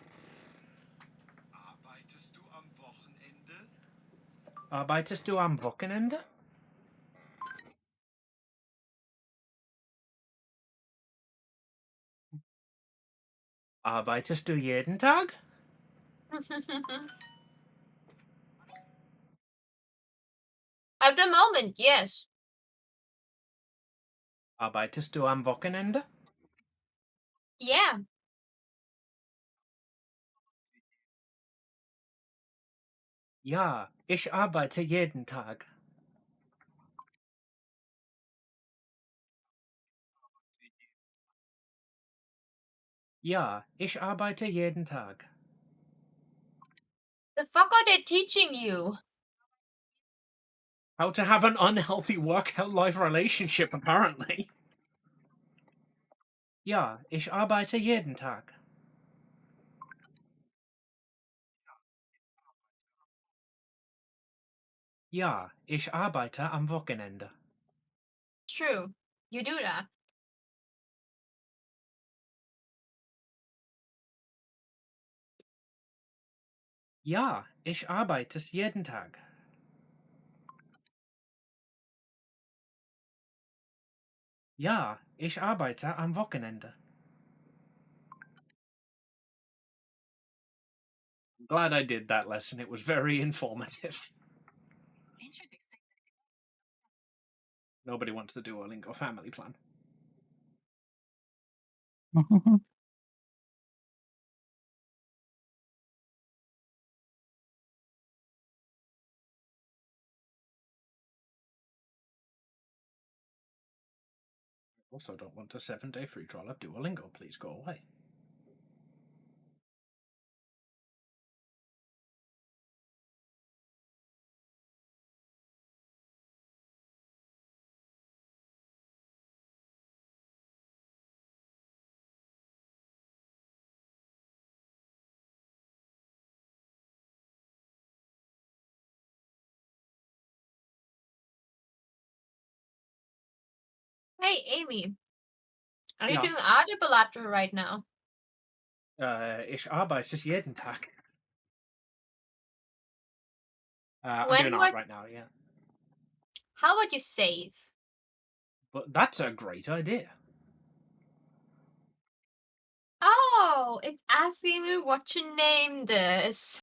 Arbeitest du am Wochenende? Arbeitest du am Wochenende? Arbeitest du jeden Tag? At the moment, yes. Arbeitest du am Wochenende? Yeah. Ja, ich arbeite jeden Tag. Ja, ich arbeite jeden Tag. The fuck are they teaching you? How to have an unhealthy work-life relationship, apparently. Ja, ich arbeite jeden Tag. Ja, ich arbeite am Wochenende. True. You do that. Ja, ich arbeite jeden Tag. Ja, ich arbeite am Wochenende. I'm glad I did that lesson. It was very informative. Nobody wants the Duolingo family plan. I also don't want a 7-day free trial of Duolingo. Please go away. Hey, Amy. Are you Ja. doing Audibleator right now? Ich arbeite jeden Tag. I'm When doing art right now, yeah. How would you save? But that's a great idea. Oh, it's asking me what to name this.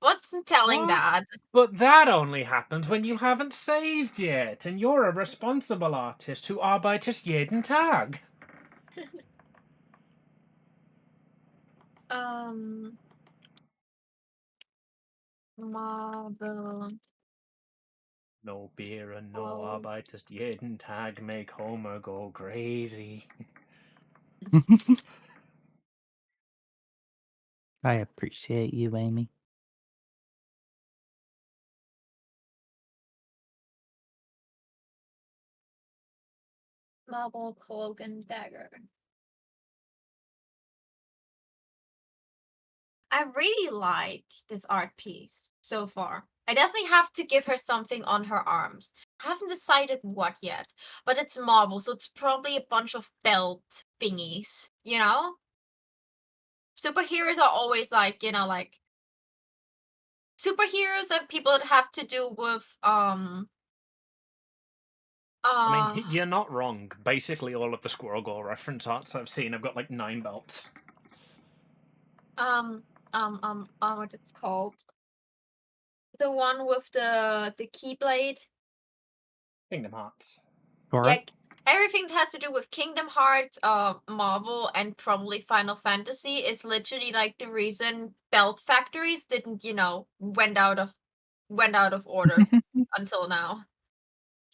What's telling What? that? But that only happens when you haven't saved yet, and you're a responsible artist who arbeitet jeden Tag. Marvel. No beer and no Oh. Arbeit, just jeden Tag make Homer go crazy. I appreciate you, Amy. Marvel Cloak and Dagger. I really like this art piece so far. I definitely have to give her something on her arms. I haven't decided what yet, but it's Marvel, so it's probably a bunch of belt thingies, you know? Superheroes are always like, like superheroes are people that have to do with I mean, you're not wrong. Basically, all of the Squirrel Girl reference arts I've seen have got like 9 belts. what it's called? The one with the Keyblade. Kingdom Hearts. Yeah, everything that has to do with Kingdom Hearts, Marvel, and probably Final Fantasy is literally like the reason belt factories didn't, went out of order until now.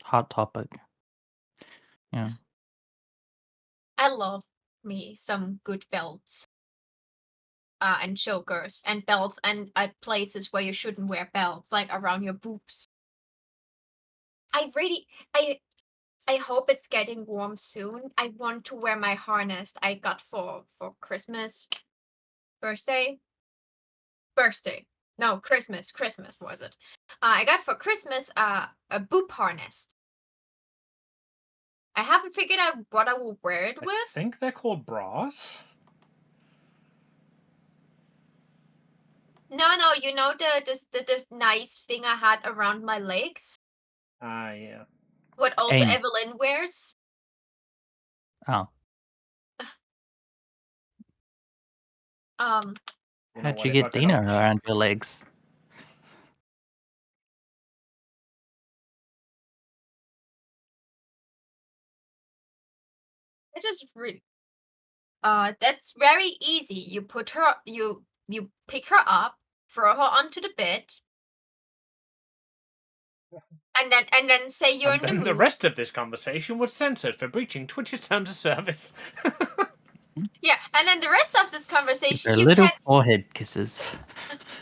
Hot topic. Yeah. I love me some good belts. And chokers and belts and at places where you shouldn't wear belts, like around your boobs. I hope it's getting warm soon. I want to wear my harness I got for Christmas. Birthday? No, Christmas was it. I got for Christmas a boob harness. I haven't figured out what I will wear it with. I think they're called bras. No, you know the nice thing I had around my legs? Ah, yeah. What also Amy. Evelyn wears? Oh. How'd you get Dina around your legs? It's just really that's very easy. You put her you pick her up, throw her onto the bed, and then say you're in the mood. The rest of this conversation was censored for breaching Twitch's terms of service. Yeah, and then the rest of this conversation Give her little forehead kisses.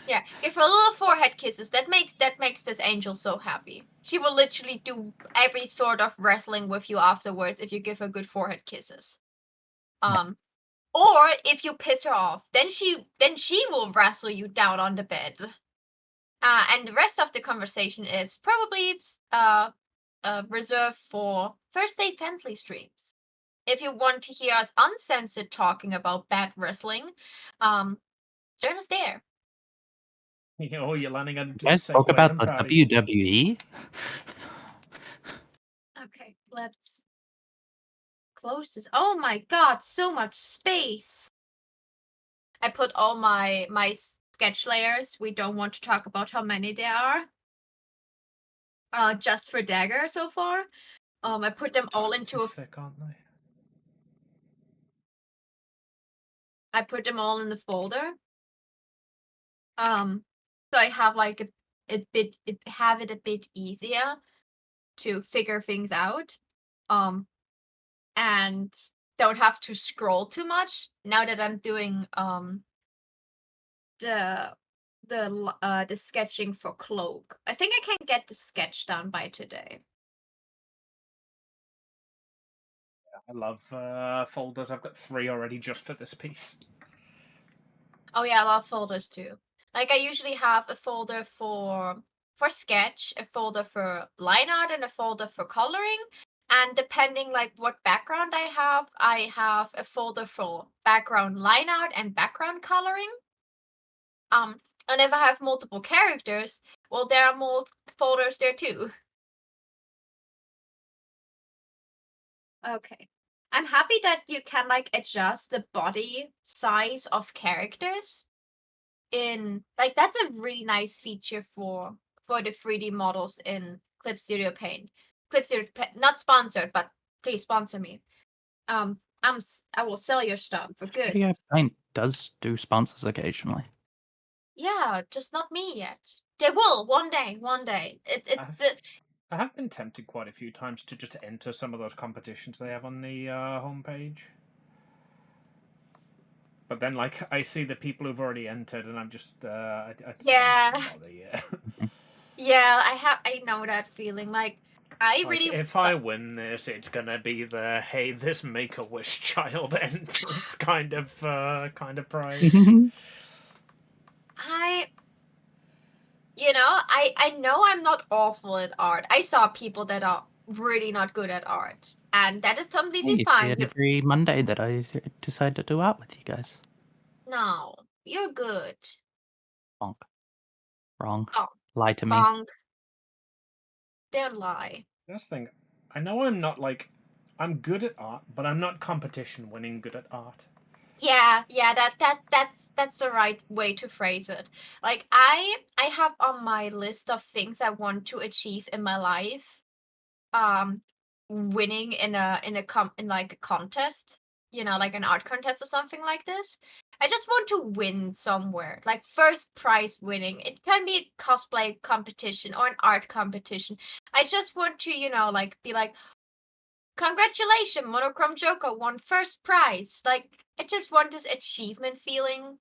Yeah, give her little forehead kisses. That makes this angel so happy. She will literally do every sort of wrestling with you afterwards if you give her good forehead kisses. Or if you piss her off, then she will wrestle you down on the bed. And the rest of the conversation is probably reserved for Thursday Fansly streams. If you want to hear us uncensored talking about bad wrestling, join us there. You're learning how to do You guys spoke about the WWE? Okay, let's close this. Oh my god, so much space! I put all my sketch layers. We don't want to talk about how many there are. Just for Dagger so far. I put them all into a thick, aren't they? I put them all in the folder. So I have like a bit easier to figure things out. And don't have to scroll too much now that I'm doing the sketching for Cloak. I think I can get the sketch done by today. I love folders. I've got 3 already just for this piece. Oh yeah, I love folders too. Like I usually have a folder for sketch, a folder for line art, and a folder for coloring. And depending like what background I have a folder for background line art and background coloring. And if I have multiple characters, well, there are more folders there too. Okay. I'm happy that you can like adjust the body size of characters in like that's a really nice feature for the 3D models in Clip Studio Paint. Not sponsored, but please sponsor me. I will sell your stuff for good. Studio Paint does do sponsors occasionally. Yeah, just not me yet. They will one day. One day. I have been tempted quite a few times to just enter some of those competitions they have on the homepage. But then, like, I see the people who've already entered, and I'm just, I Yeah. don't bother, yeah. Yeah, I know that feeling. Like, I Like, really. if I win this, it's gonna be the hey, this Make-A-Wish child enters kind of prize. I know I'm not awful at art. I saw people that are really not good at art, and that is Hey, completely you see fine. it every Monday that I decide to do art with you guys. No, you're good. Bonk. Wrong. Oh, Lie to me. Bonk. Don't lie. That's the thing. I know I'm not like, I'm good at art, but I'm not competition winning good at art. Yeah, that's the right way to phrase it. Like I have on my list of things I want to achieve in my life, winning in like a contest, like an art contest or something like this. I just want to win somewhere, like first prize winning. It can be a cosplay competition or an art competition. I just want to, like be like, congratulations, Monochrome Joker won first prize. Like, I just want this achievement feeling.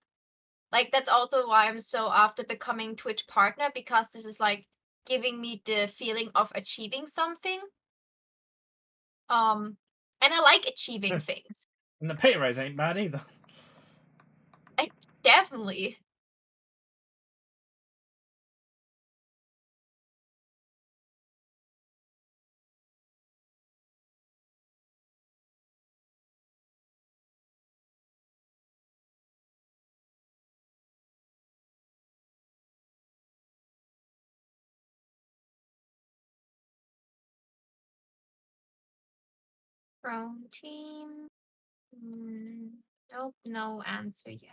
Like, that's also why I'm so after becoming Twitch partner, because this is like giving me the feeling of achieving something. And I like achieving things. And the pay raise ain't bad either. Definitely. From team. Nope, no answer yet.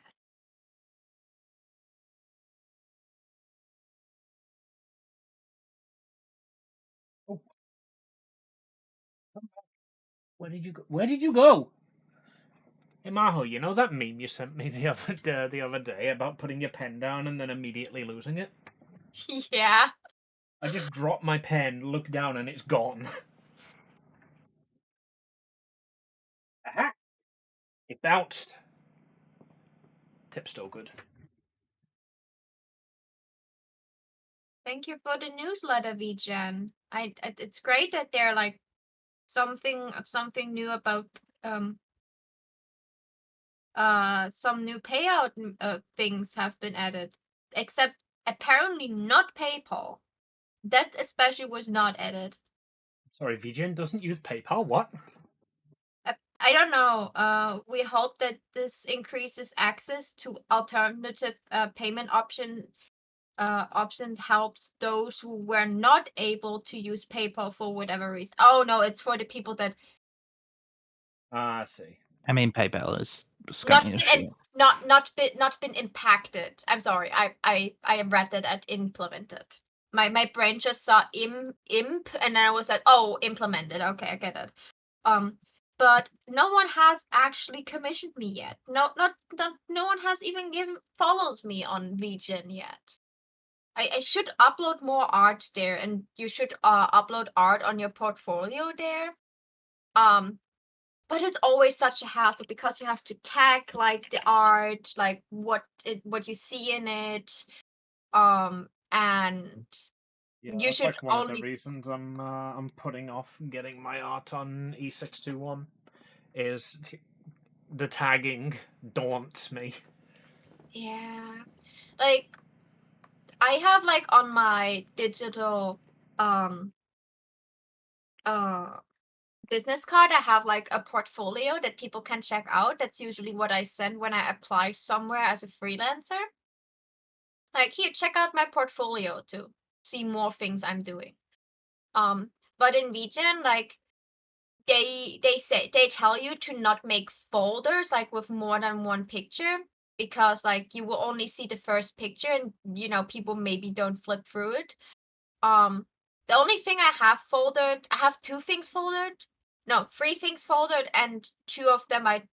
Where did you go? Where did you go? Hey Maho, you know that meme you sent me the other day about putting your pen down and then immediately losing it? Yeah. I just dropped my pen, look down, and it's gone. Aha! It bounced. Tip's still good. Thank you for the newsletter, VGen. It's great that they're like something new about some new payout things have been added, except apparently not PayPal. That especially was not added. Sorry, VGN doesn't use PayPal. What? I don't know. We hope that this increases access to alternative payment options, helps those who were not able to use PayPal for whatever reason. Oh no, it's for the people that I see. I mean, PayPal is not scummy as been shit. not been impacted. I'm sorry. I read that at implemented. My brain just saw imp and then I was like, oh, implemented. Okay, I get it. But no one has actually commissioned me yet. No one has even follows me on VGen yet. I should upload more art there, and you should upload art on your portfolio there. But it's always such a hassle because you have to tag like the art, like what you see in it, and Yeah, you that's should like one of the reasons I'm putting off getting my art on E621 is the tagging daunts me. Yeah, like I have like on my digital uh business card, I have like a portfolio that people can check out. That's usually what I send when I apply somewhere as a freelancer. Like, here, check out my portfolio to see more things I'm doing. But in VGen, like they tell you to not make folders like with more than one picture, because like you will only see the first picture and people maybe don't flip through it. The only thing I have folded, I have two things folded. No, three things folded, and two of them I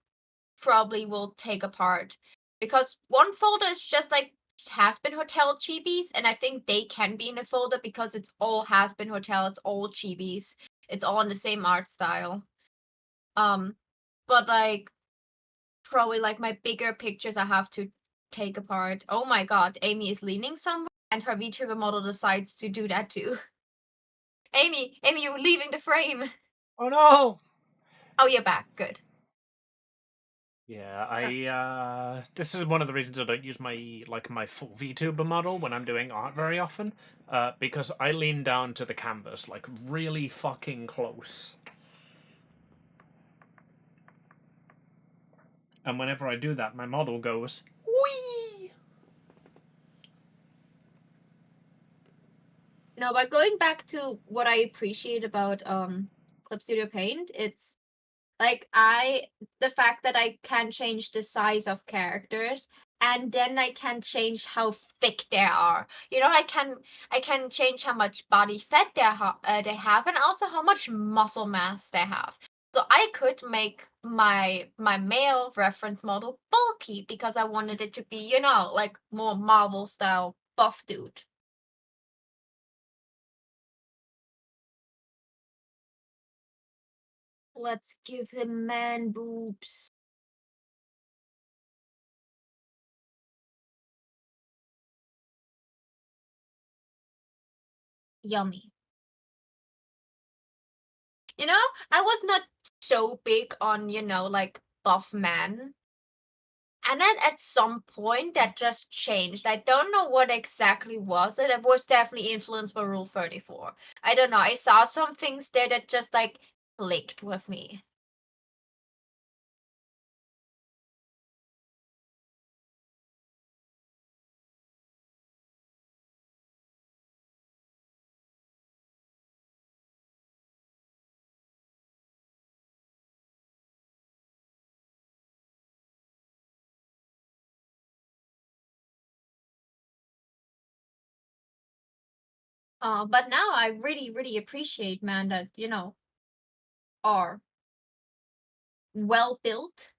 probably will take apart. Because one folder is just like Has-Been Hotel chibis, and I think they can be in a folder because it's all Has-Been Hotel, it's all chibis, it's all in the same art style. But like probably like my bigger pictures I have to take apart. Oh my god, Amy is leaning somewhere, and her VTuber model decides to do that too. Amy, you're leaving the frame. Oh no! Oh, you're back. Good. Yeah, this is one of the reasons I don't use my full VTuber model when I'm doing art very often, because I lean down to the canvas like really fucking close. And whenever I do that, my model goes wee. No, but going back to what I appreciate about Clip Studio Paint, it's like the fact that I can change the size of characters, and then I can change how thick they are. You know, I can change how much body fat they have, and also how much muscle mass they have. So I could make my male reference model bulky because I wanted it to be, you know, like more Marvel style buff dude. Let's give him man boobs. Yummy. You know, I was not so big on, you know, like buff men. And then at some point that just changed. I don't know what exactly was it. It was definitely influenced by Rule 34. I don't know. I saw some things there that just like clicked with me. But now I really, really appreciate, man, that, you know, are well built.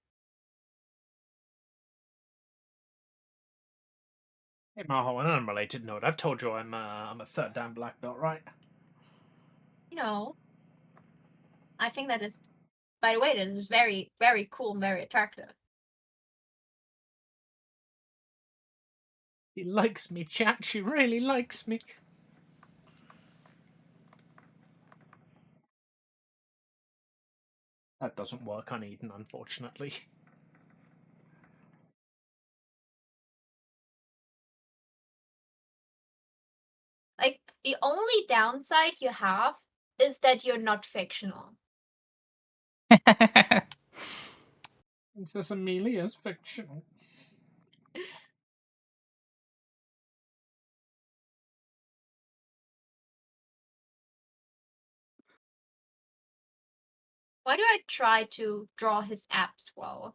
Hey Maho, on an unrelated note, I've told you I'm a third dan black belt, right? You know, I think that is, by the way, that is very, very cool and very attractive. She likes me, chat. She really likes me. That doesn't work on Eden, unfortunately. Like, the only downside you have is that you're not fictional. Princess Amelia's fictional. Why do I try to draw his abs well?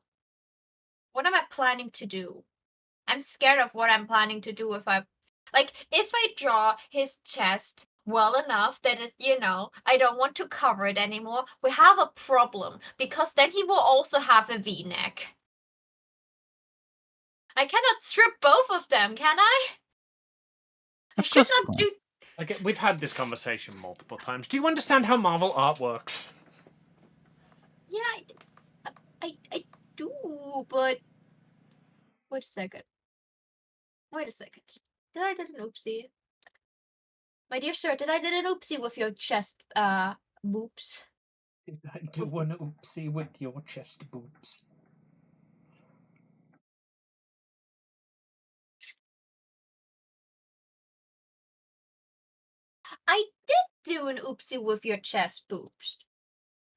What am I planning to do? I'm scared of what I'm planning to do if I draw his chest well enough that is, you know, I don't want to cover it anymore, we have a problem, because then he will also have a V-neck. I cannot strip both of them, can I? I Of should course you not can. do. Okay, we've had this conversation multiple times. Do you understand how Marvel art works? Yeah, I do, but wait a second. Wait a second. Did I did an oopsie? My dear sir, did I did an oopsie with your chest boobs? Did I do an oopsie with your chest boobs? I did do an oopsie with your chest boobs.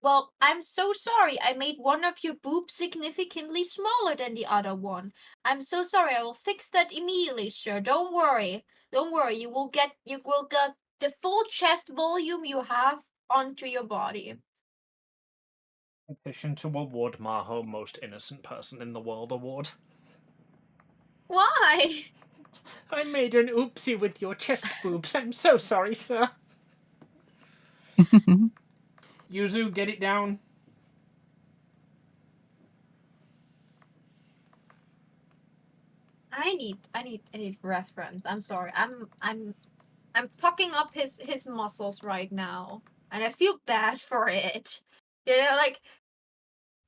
Well, I'm so sorry. I made one of your boobs significantly smaller than the other one. I'm so sorry. I will fix that immediately, sir. Don't worry. Don't worry. You will get the full chest volume you have onto your body. Petition to award Maho Most Innocent Person in the World award. Why? I made an oopsie with your chest boobs. I'm so sorry, sir. Yuzu, get it down. I need reference. I'm sorry. I'm fucking up his muscles right now, and I feel bad for it. You know, like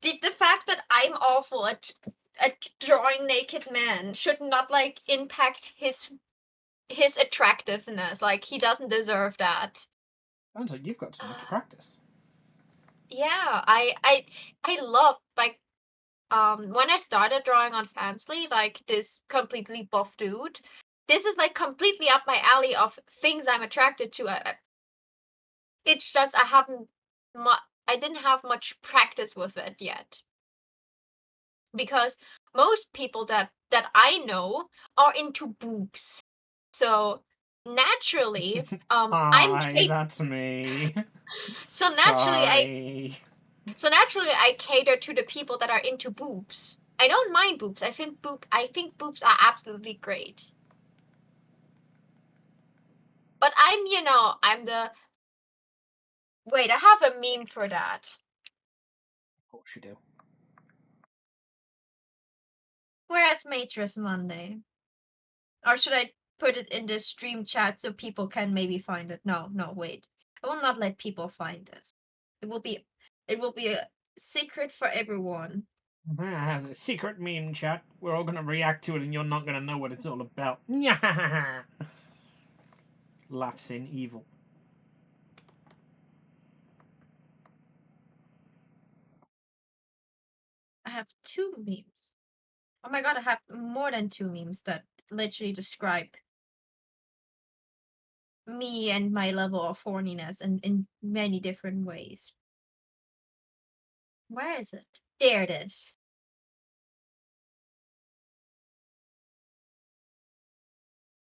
the fact that I'm awful at drawing naked men should not like impact his attractiveness. Like he doesn't deserve that. Sounds like you've got so much practice. Yeah, I love like when I started drawing on Fansly, like this completely buff dude, this is like completely up my alley of things I'm attracted to. It's just I didn't have much practice with it yet. Because most people that I know are into boobs. So naturally, I'm Hi, that's me. so Sorry. naturally I cater to the people that are into boobs. I don't mind boobs. I think boobs are absolutely great. But I'm the wait, I have a meme for that. Of course you do. Where's Matrix Monday? Or should I put it in the stream chat so people can maybe find it? No, wait. I will not let people find this. It will be a secret for everyone. As a secret meme chat. We're all gonna react to it and you're not gonna know what it's all about. Laughs in evil. I have 2 memes. Oh my god, I have more than 2 memes that literally describe me and my level of horniness in many different ways. Where is it? There it is.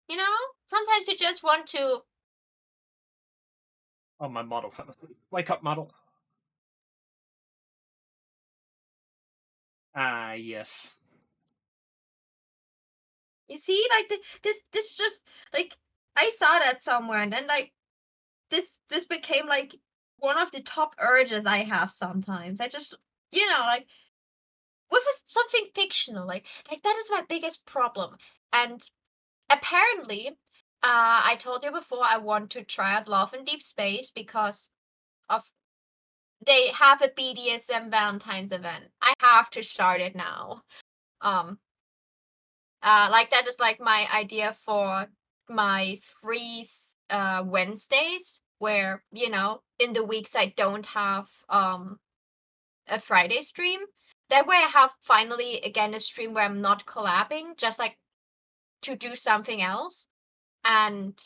You know, sometimes you just want to. Oh, my model fell asleep. Wake up, model. Ah, yes. You see, like this just like I saw that somewhere, and then like this became like one of the top urges I have sometimes. I just like with something fictional, like that is my biggest problem. And apparently, I told you before I want to try out Love in Deep Space because of they have a BDSM Valentine's event. I have to start it now. Um, like that is like my idea for my free Wednesdays, where in the weeks I don't have a Friday stream. That way I have finally again a stream where I'm not collabing, just like to do something else. And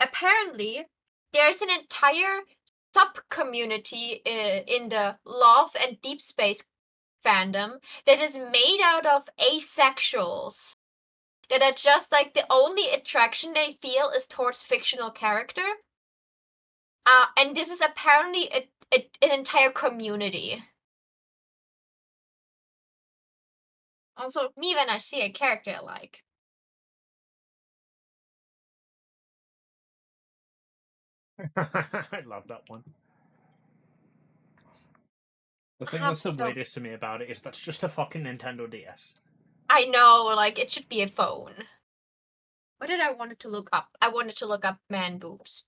apparently there's an entire sub community in the Love and Deep Space fandom that is made out of asexuals that are just like the only attraction they feel is towards fictional character. And this is apparently an entire community. Also, me when I see a character I like. I love that one. The thing that's the weirdest to me about it is that's just a fucking Nintendo DS. I know, like it should be a phone. What did I wanted to look up? I wanted to look up man boobs.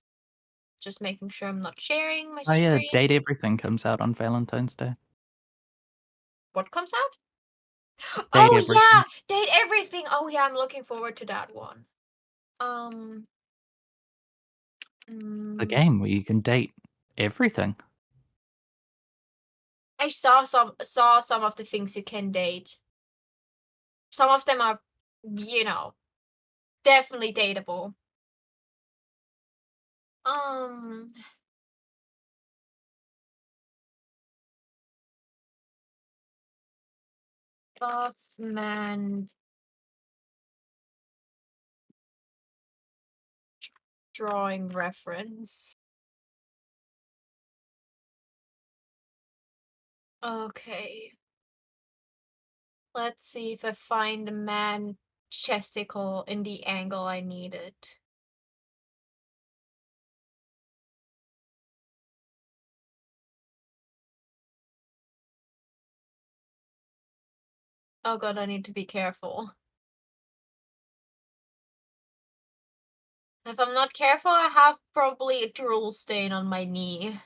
Just making sure I'm not sharing my Oh yeah, screen. Date Everything comes out on Valentine's Day. What comes out? Date Oh Everything. yeah, Date Everything. Oh yeah, I'm looking forward to that one. The game where you can date everything. I saw some of the things you can date. Some of them are, definitely dateable. Buff man drawing reference. Okay. Let's see if I find the man chesticle in the angle I need it. Oh god, I need to be careful. If I'm not careful, I have probably a drool stain on my knee.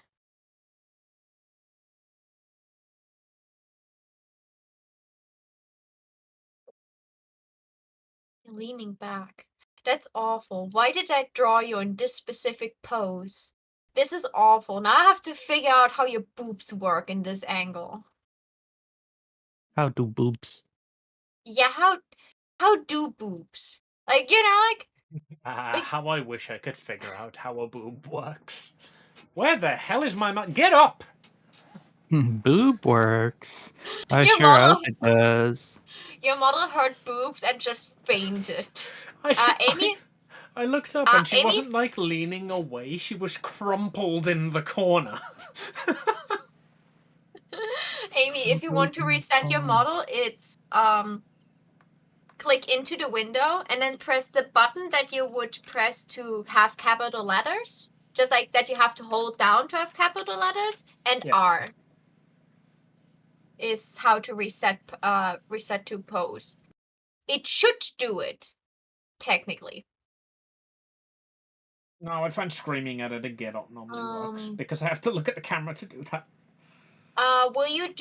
Leaning back. That's awful. Why did I draw you in this specific pose? This is awful. Now I have to figure out how your boobs work in this angle. How do boobs? Yeah, how do boobs? Like, like How I wish I could figure out how a boob works. Where the hell is my Get up! Boob works. I Your sure hope model- it does. your model heard boobs and just fainted. Amy? I looked up and she Amy? wasn't like leaning away, she was crumpled in the corner. Amy, if you want to reset your model, it's click into the window and then press the button that you would press to have capital letters, just like that you have to hold down to have capital letters, and Yeah. R is how to reset to pose. It should do it, technically. No, I find screaming at it to get up normally works Um, because I have to look at the camera to do that. Will you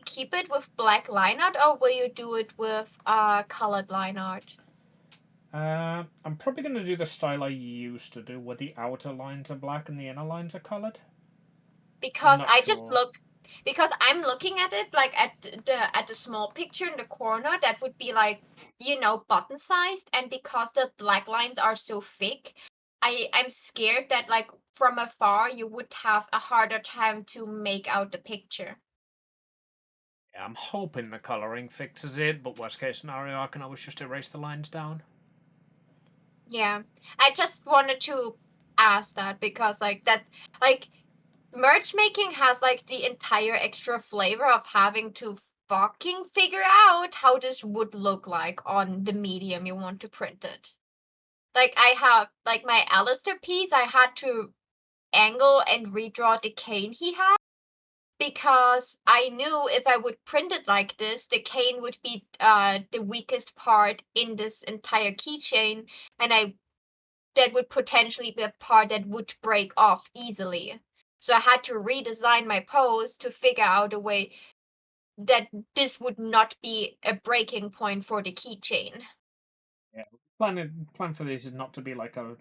keep it with black line art or will you do it with colored line art? I'm probably going to do the style I used to do, where the outer lines are black and the inner lines are colored. Because not I just sure. look, because I'm looking at it like at the small picture in the corner that would be like, button sized, and because the black lines are so thick, I'm scared that like from afar you would have a harder time to make out the picture. Yeah, I'm hoping the colouring fixes it, but worst case scenario, I can always just erase the lines down. Yeah, I just wanted to ask that because merch making has like the entire extra flavor of having to fucking figure out how this would look like on the medium you want to print it. Like I have like my Alistair piece, I had to angle and redraw the cane he had because I knew if I would print it like this, the cane would be the weakest part in this entire keychain, and that would potentially be a part that would break off easily. So I had to redesign my pose to figure out a way that this would not be a breaking point for the keychain. Yeah, plan for this is not to be like a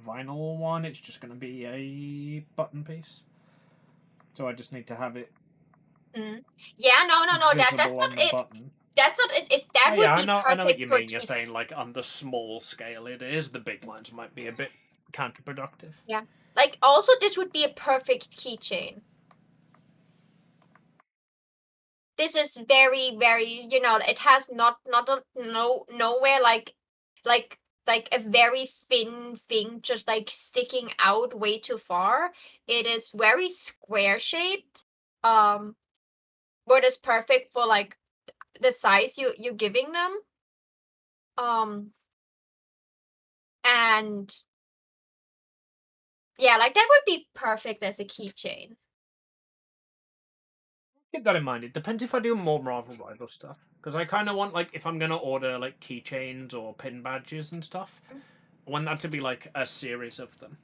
vinyl one. It's just going to be a button piece. So I just need to have it. Yeah, no. That's visible not on the it. button. That's not it. If that Oh would yeah, be I know what perfect you for mean. You're saying like on the small scale it is. The big ones might be a bit counterproductive. Yeah. Like also this would be a perfect keychain. This is very, very, it has nowhere like a very thin thing just like sticking out way too far. It is very square shaped. What is perfect for like the size you're giving them. And yeah, like that would be perfect as a keychain. Keep that in mind. It depends if I do more Marvel Rival stuff, because I kind of want like if I'm gonna order like keychains or pin badges and stuff, I want that to be like a series of them.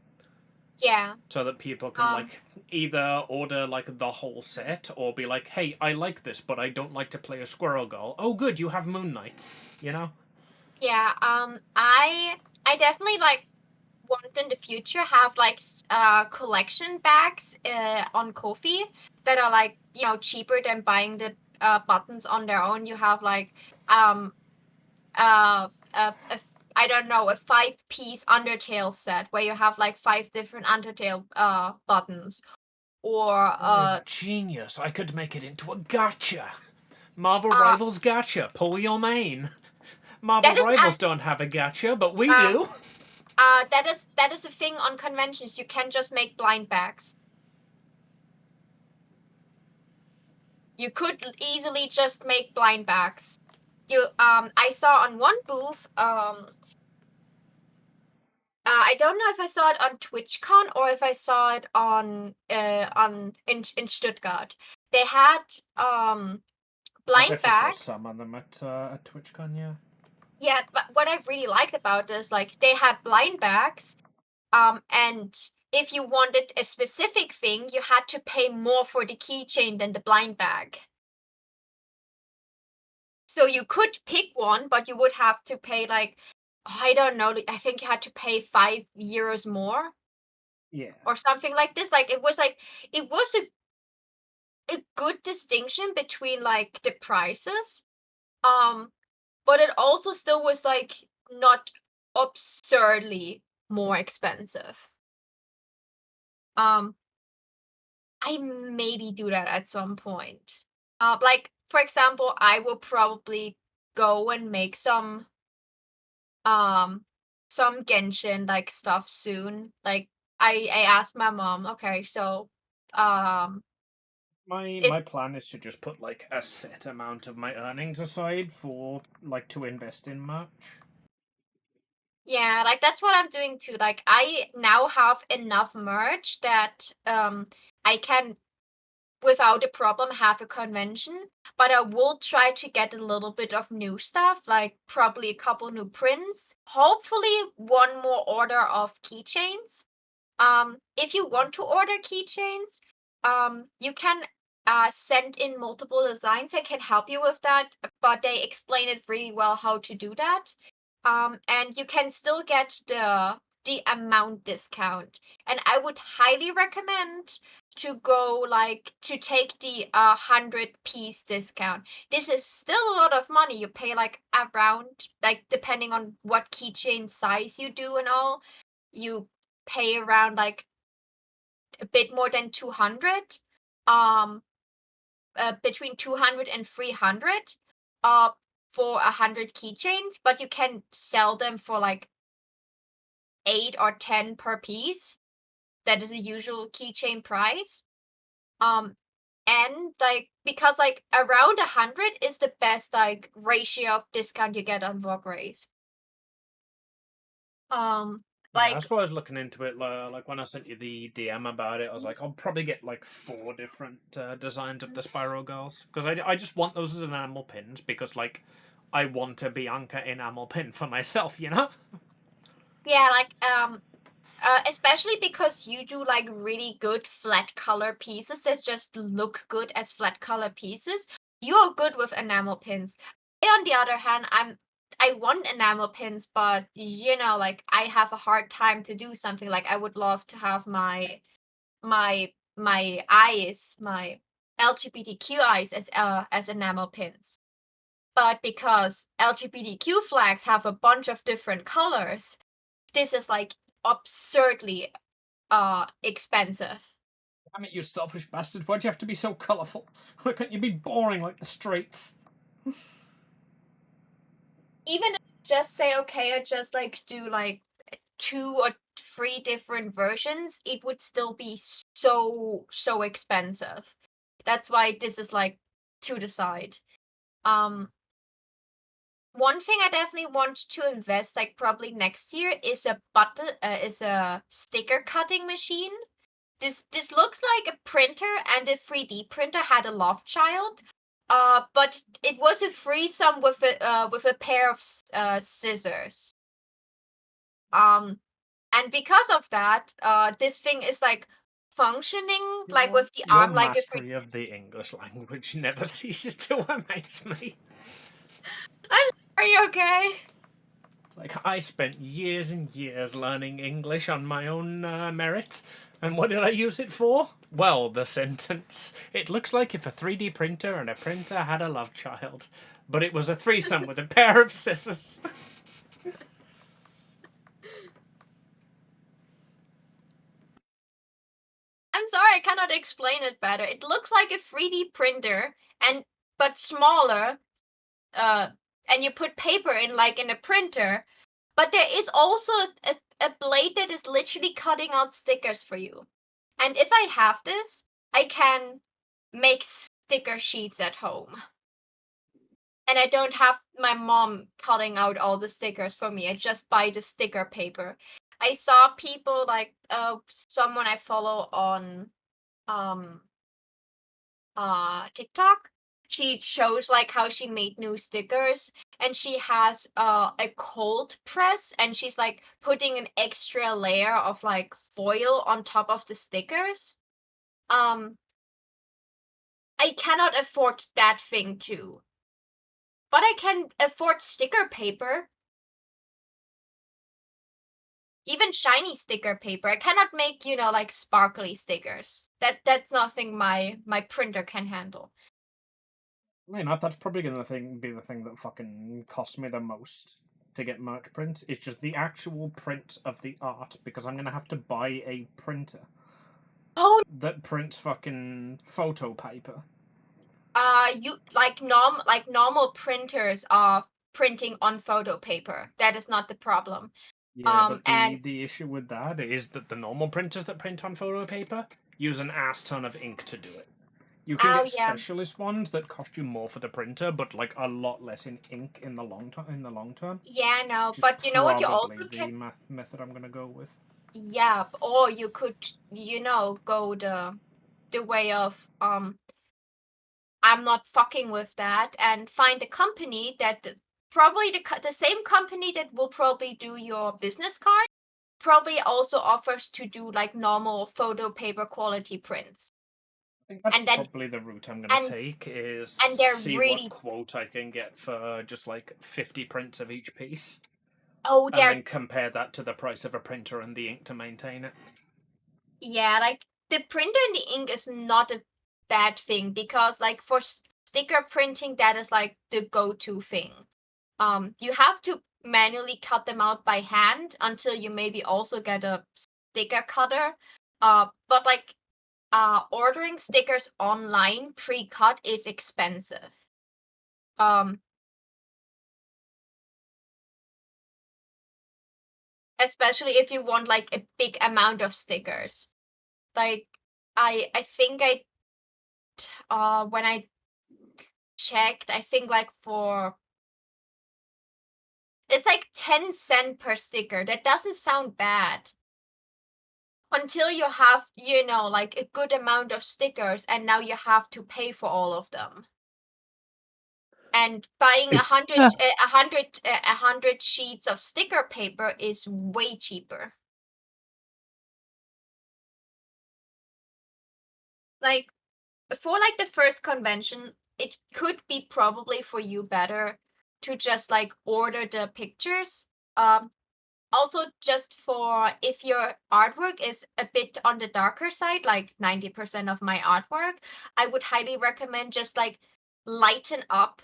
Yeah. So that people can like either order like the whole set or be like, hey, I like this, but I don't like to play a Squirrel Girl. Oh, good, you have Moon Knight. You know? Yeah. I definitely like want in the future have like collection bags on Ko-fi that are like cheaper than buying the buttons on their own. You have like I don't know, a 5-piece Undertale set where you have like 5 different Undertale buttons, or genius! I could make it into a gacha. Marvel Rivals gacha. Pull your mane. Marvel Rivals don't have a gacha, but we do. That is a thing on conventions. You can just make blind bags. You could easily just make blind bags. I saw on one booth, I don't know if I saw it on TwitchCon or if I saw it in Stuttgart. They had blind bags. Saw some of them at TwitchCon, yeah. Yeah, but what I really liked about this, like they had blind bags And if you wanted a specific thing, you had to pay more for the keychain than the blind bag. So you could pick one, but you would have to pay like, I don't know, I think you had to pay €5 more Yeah. or something like this. Like it was a good distinction between like the prices. But it also still was like not absurdly more expensive. I maybe do that at some point. Like for example, I will probably go and make some Genshin like stuff soon. Like I asked my mom, okay, so My if my plan is to just put like a set amount of my earnings aside for like to invest in merch. yeah, like that's what I'm doing too. Like I now have enough merch that I can without a problem have a convention, but I will try to get a little bit of new stuff, like probably a couple new prints, hopefully one more order of keychains. If you want to order keychains, you can send in multiple designs. I can help you with that, but they explain it really well how to do that. And you can still get the amount discount. And I would highly recommend to go like to take the 100-piece discount. This is still a lot of money. You pay like around, like depending on what keychain size you do and all, you pay around like a bit more than 200, um between 200 and 300 uh for 100 keychains, but you can sell them for like 8 or 10 per piece. That is the usual keychain price. And like because like around 100 is the best like ratio of discount you get on Vogue Race. Yeah, Like that's why I was looking into it. Like when I sent you the DM about it, I was like, I'll probably get like 4 different designs of the Spiral Girls because I just want those as enamel pins because like I want a Bianca enamel pin for myself, you know. yeah, like especially because you do like really good flat color pieces that just look good as flat color pieces. You're good with enamel pins. On the other hand, I want enamel pins, but you know, like I have a hard time to do something. Like I would love to have my eyes, my LGBTQ eyes as enamel pins. But because LGBTQ flags have a bunch of different colors, this is like absurdly expensive. Damn it, you selfish bastard! Why'd you have to be so colourful? Why can't you be boring like the streets? Even if just say okay, I just like do like 2 or 3 different versions, it would still be so expensive. That's why this is like to decide. One thing I definitely want to invest like probably next year is a sticker cutting machine. This looks like a printer, and the 3D printer had a love child. But it was a threesome with a pair of scissors. And because of that, this thing is like functioning like with the Your arm like a 3D. mastery of the English language never ceases to amaze me. Are you okay? Like, I spent years and years learning English on my own merit, and what did I use it for? Well, the sentence. It looks like if a 3D printer and a printer had a love child, but it was a threesome with a pair of scissors. I'm sorry, I cannot explain it better. It looks like a 3D printer but smaller. And you put paper in like in a printer, but there is also a blade that is literally cutting out stickers for you. And if I have this, I can make sticker sheets at home. And I don't have my mom cutting out all the stickers for me. I just buy the sticker paper. I saw people like someone I follow on TikTok. she shows like how she made new stickers, and she has a cold press, and she's like putting an extra layer of like foil on top of the stickers. I cannot afford that thing too, but I can afford sticker paper. Even shiny sticker paper. I cannot make, like sparkly stickers. That's nothing my printer can handle. I mean, that's probably gonna be the thing that fucking costs me the most to get merch prints. It's just the actual print of the art, because I'm gonna have to buy a printer Oh, that prints fucking photo paper. you like normal printers are printing on photo paper. That is not the problem. Yeah, but And the issue with that is that the normal printers that print on photo paper use an ass ton of ink to do it. You can oh get yeah, specialist ones that cost you more for the printer, but like a lot less in ink in the long term. yeah, no. Which is But you know what? You also probably can, the method I'm gonna go with. yeah. Or you could, go the way of I'm not fucking with that, and find a company that probably the same company that will probably do your business card probably also offers to do like normal photo paper quality prints. I think that's And then probably the route I'm gonna and take, is and they're see what really quote I can get for just like 50 prints of each piece, oh and they're then compare that to the price of a printer and the ink to maintain it. yeah, like the printer and the ink is not a bad thing, because like for sticker printing that is like the go-to thing. You have to manually cut them out by hand until you maybe also get a sticker cutter. But like ordering stickers online pre-cut is expensive. Especially if you want like a big amount of stickers. Like I think when I checked, I think like it's like 10 cents per sticker. That doesn't sound bad. Until you have, like a good amount of stickers, and now you have to pay for all of them. And buying If- 100 sheets of sticker paper is way cheaper. Like for like the first convention, it could be probably for you better to just like order the pictures. Also, just for if your artwork is a bit on the darker side, like 90% of my artwork, I would highly recommend just like lighten up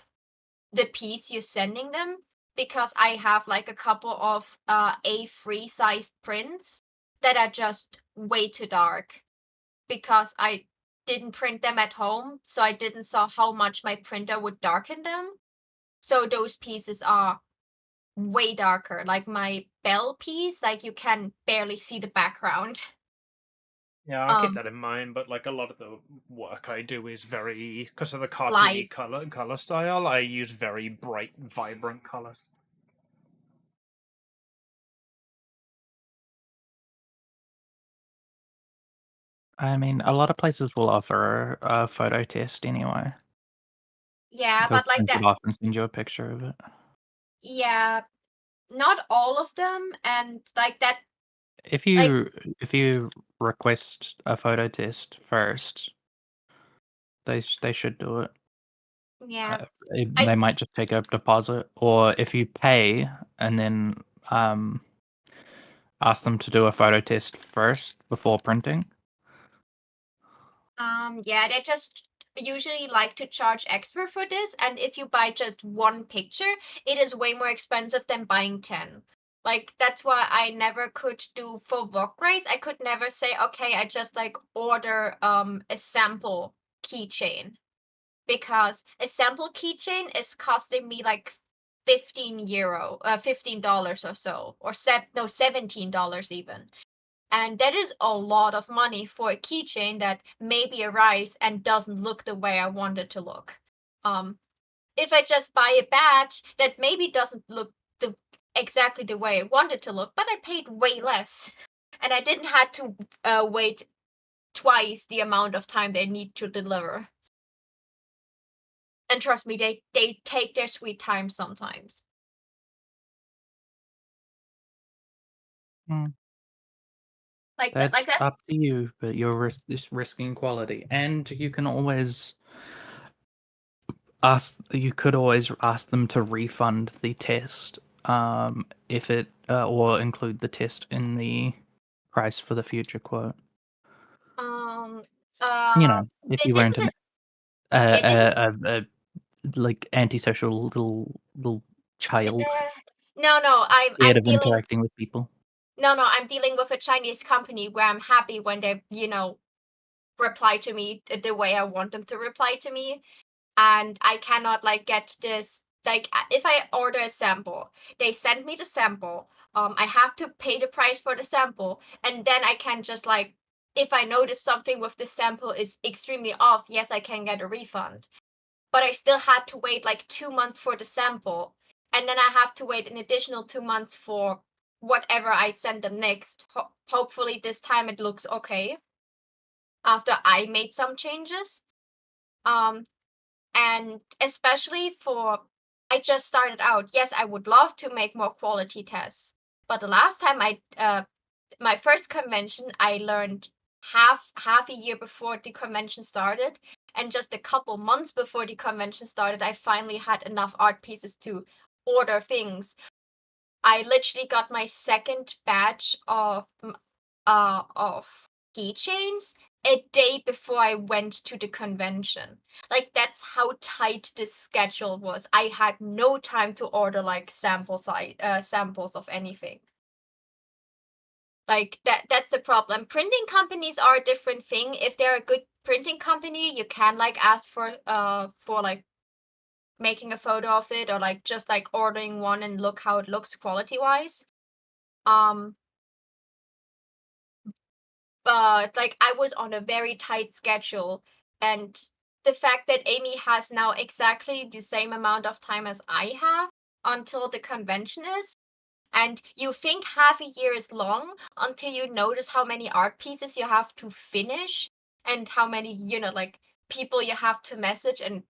the piece you're sending them, because I have like a couple of A3 sized prints that are just way too dark, because I didn't print them at home, so I didn't saw how much my printer would darken them. So those pieces are way darker. Like my bell piece, like you can barely see the background. Yeah, I'll keep that in mind, but like a lot of the work I do is very, because of the cartoony Live. color style, I use very bright, vibrant colors. I mean, a lot of places will offer a photo test anyway. Yeah, They'll but like print it that, off and send you a picture of it. yeah, not all of them, and like that, If like you request a photo test first, they should do it. yeah, They I might just take a deposit, or if you pay and then um, ask them to do a photo test first before printing. yeah, they just usually like to charge extra for this, and if you buy just one picture, it is way more expensive than buying 10. Like that's why I never could do for work race. I could never say, okay, I just like order a sample keychain, because a sample keychain is costing me like 15 dollars or so, or $17 even. And that is a lot of money for a keychain that maybe arrives and doesn't look the way I want it to look. If I just buy a badge that maybe doesn't look exactly the way I want it to look, but I paid way less, and I didn't have to wait twice the amount of time they need to deliver. And trust me, they take their sweet time sometimes. Like that, That's like that. up to you, but you're just risking quality, and you can always ask. You could always ask them to refund the test, if it or include the test in the price for the future quote. Um, You know, if you this weren't is an yeah, this is a like antisocial little child no. scared I'm of dealing. interacting with people. No, I'm dealing with a Chinese company where I'm happy when they, reply to me the way I want them to reply to me, and I cannot like get this. Like if I order a sample, they send me the sample. I have to pay the price for the sample, and then I can just like, if I notice something with the sample is extremely off, yes, I can get a refund. But I still had to wait like 2 months for the sample, and then I have to wait an additional 2 months for whatever I send them next. Hopefully this time it looks okay after I made some changes. Um, and especially for, I just started out. Yes, I would love to make more quality tests, but the last time my first convention, I learned half a year before the convention started, and just a couple months before the convention started, I finally had enough art pieces to order things. I literally got my second batch of keychains a day before I went to the convention. Like that's how tight this schedule was. I had no time to order like samples of anything. Like that's the problem. Printing companies are a different thing. If they're a good printing company, you can like ask for like making a photo of it, or like just like ordering one and look how it looks quality wise. Um but like I was on a very tight schedule, and the fact that Amy has now exactly the same amount of time as I have until the convention is, and you think half a year is long until you notice how many art pieces you have to finish, and how many, like people you have to message, and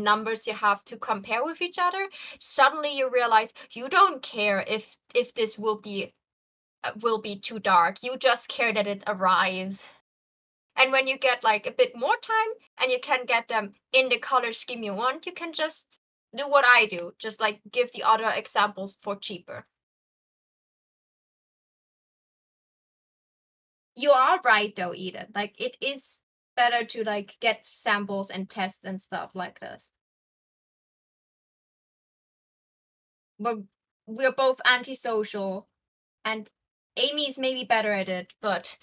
numbers you have to compare with each other. Suddenly you realize you don't care if this will be too dark. You just care that it arrives. And when you get like a bit more time and you can get them in the color scheme you want, you can just do what I do, just like give the other examples for cheaper. You are right though, Eden. Like it is better to like get samples and tests and stuff like this. But we're both antisocial, and Amy's maybe better at it, but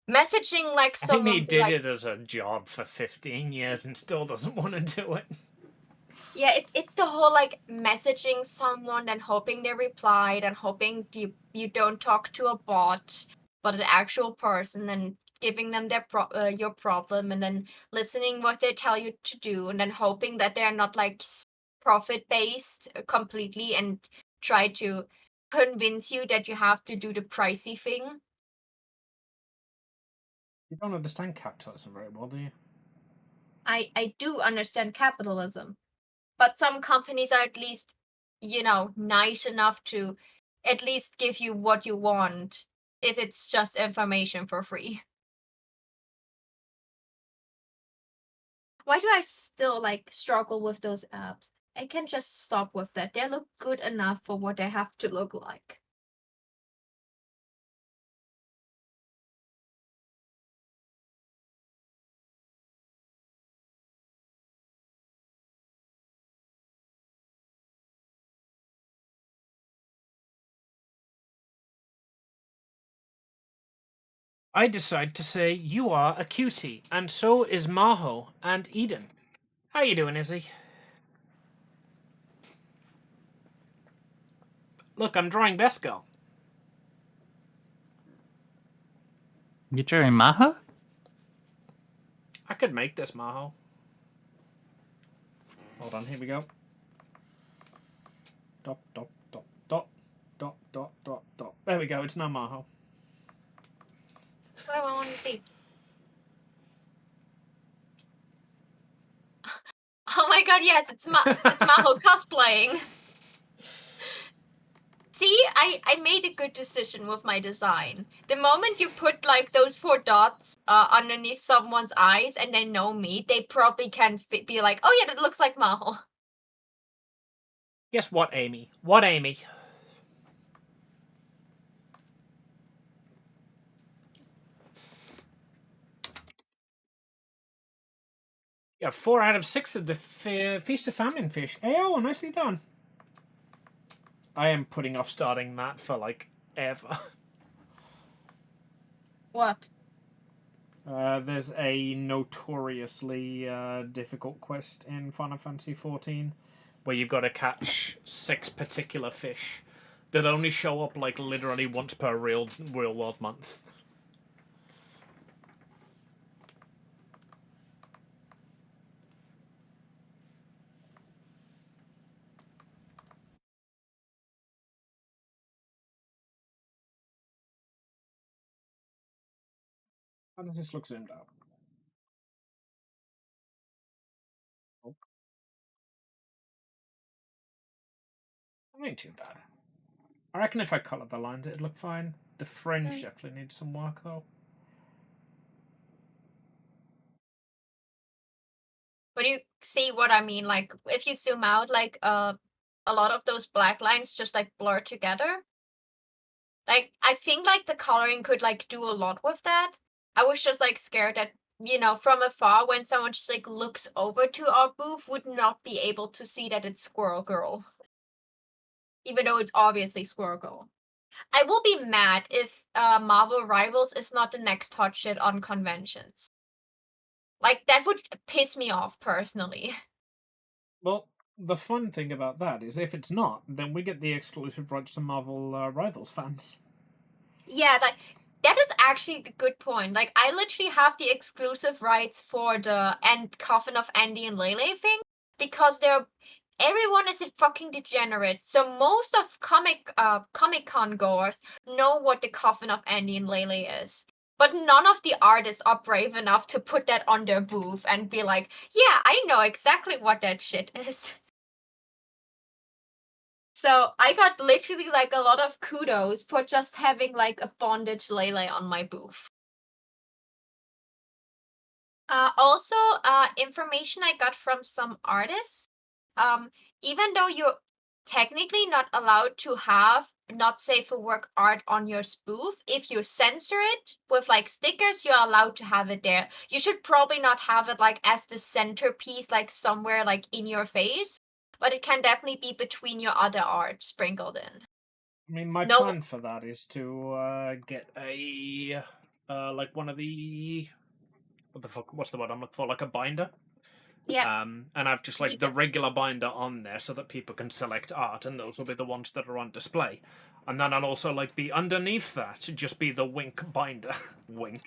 messaging like someone Amy did like, it as a job for 15 years and still doesn't want to do it. yeah, it's the whole like messaging someone and hoping they replied, and hoping you don't talk to a bot but an actual person, and giving them your problem, and then listening what they tell you to do, and then hoping that they're not like profit based completely and try to convince you that you have to do the pricey thing. You don't understand capitalism very well, do you? I do understand capitalism, but some companies are at least, nice enough to at least give you what you want if it's just information for free. Why do I still like struggle with those apps? I can just stop with that. They look good enough for what they have to look like. I decide to say you are a cutie, and so is Maho and Eden. How you doing, Izzy? Look, I'm drawing Best Girl. You drawing Maha? I could make this, Maho. Hold on, here we go. Dot, dot, dot, dot, dot, dot, dot, dot. There we go, it's now Maho. What do I want to see? god, yes, it's Maho cosplaying. See, I made a good decision with my design. The moment you put like those 4 dots underneath someone's eyes and they know me, they probably can be like, oh yeah, that looks like Maho. Guess what, Amy? What, Amy? Yeah, 4 out of 6 of the Feast of Famine fish. Ayo, nicely done. I am putting off starting that for like ever. What? There's a notoriously difficult quest in Final Fantasy XIV where you've got to catch 6 particular fish that only show up like literally once per real world month. How does this look zoomed out? Oh, that ain't too bad. I reckon if I coloured the lines, it'd look fine. The fringe definitely needs some work, though. But you see what I mean? Like, if you zoom out, like, a lot of those black lines just, like, blur together. Like, I think, like, the coloring could, like, do a lot with that. I was just, like, scared that, from afar, when someone just, like, looks over to our booth, would not be able to see that it's Squirrel Girl. Even though it's obviously Squirrel Girl. I will be mad if Marvel Rivals is not the next hot shit on conventions. Like, that would piss me off, personally. Well, the fun thing about that is if it's not, then we get the exclusive rights to Marvel Rivals fans. Yeah, like, that is actually a good point. Like, I literally have the exclusive rights for the Coffin of Andy and Lele thing because everyone is a fucking degenerate. So most of Comic-Con goers know what the Coffin of Andy and Lele is. But none of the artists are brave enough to put that on their booth and be like, yeah, I know exactly what that shit is. So I got literally like a lot of kudos for just having like a bondage Lele on my booth. Also, information I got from some artists. Even though you're technically not allowed to have not safe for work art on your spoof, if you censor it with like stickers, you're allowed to have it there. You should probably not have it like as the centerpiece, like somewhere like in your face, but it can definitely be between your other art sprinkled in. I mean, my No, plan for that is to get a like one of the what the fuck? What's the word I'm looking for? Like a binder. yeah, And I've just you like the just regular binder on there so that people can select art, and those will be the ones that are on display. And then I'll also like be underneath that, just be the wink binder, wink,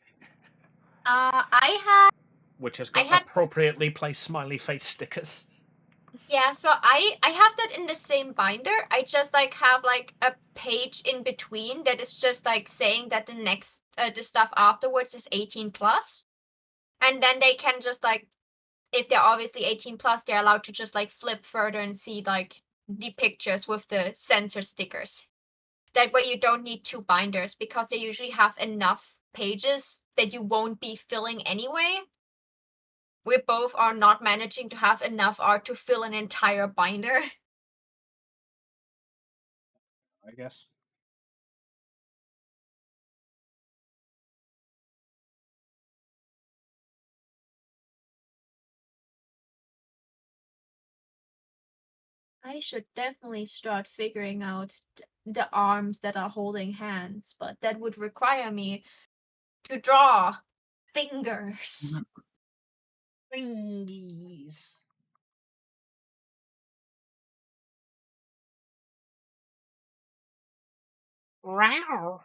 which has I got had appropriately placed smiley face stickers. Yeah, so I have that in the same binder. I just like have like a page in between that is just like saying that the stuff afterwards is 18 plus. And then they can just like, if they're obviously 18 plus, they're allowed to just like flip further and see like the pictures with the censor stickers. That way you don't need 2 binders because they usually have enough pages that you won't be filling anyway. We both are not managing to have enough art to fill an entire binder. I guess. I should definitely start figuring out the arms that are holding hands, but that would require me to draw fingers. Fingies. Wow.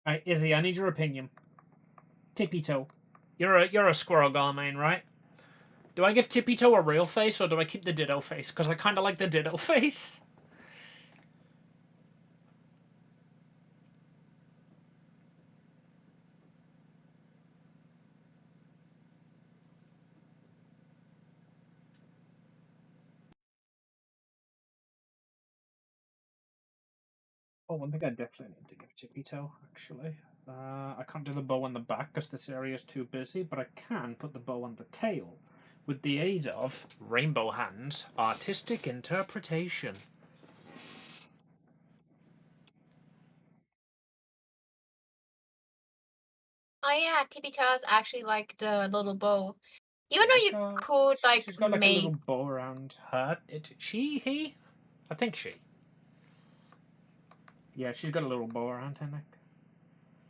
Right, Izzy, I need your opinion. Tippy Toe. You're a squirrel guy, man, right? Do I give Tippy Toe a real face or do I keep the Ditto face? Because I kind of like the Ditto face. Oh, one thing I definitely need to give Pt2, actually. I can't do the bow on the back because this area is too busy, but I can put the bow on the tail with the aid of Rainbow Hands Artistic Interpretation. Oh yeah, Tibitas actually like the little bow. Even Yeah, though you could like she's got like a make little bow around her. He? I think she. Yeah, she's got a little bow around her neck.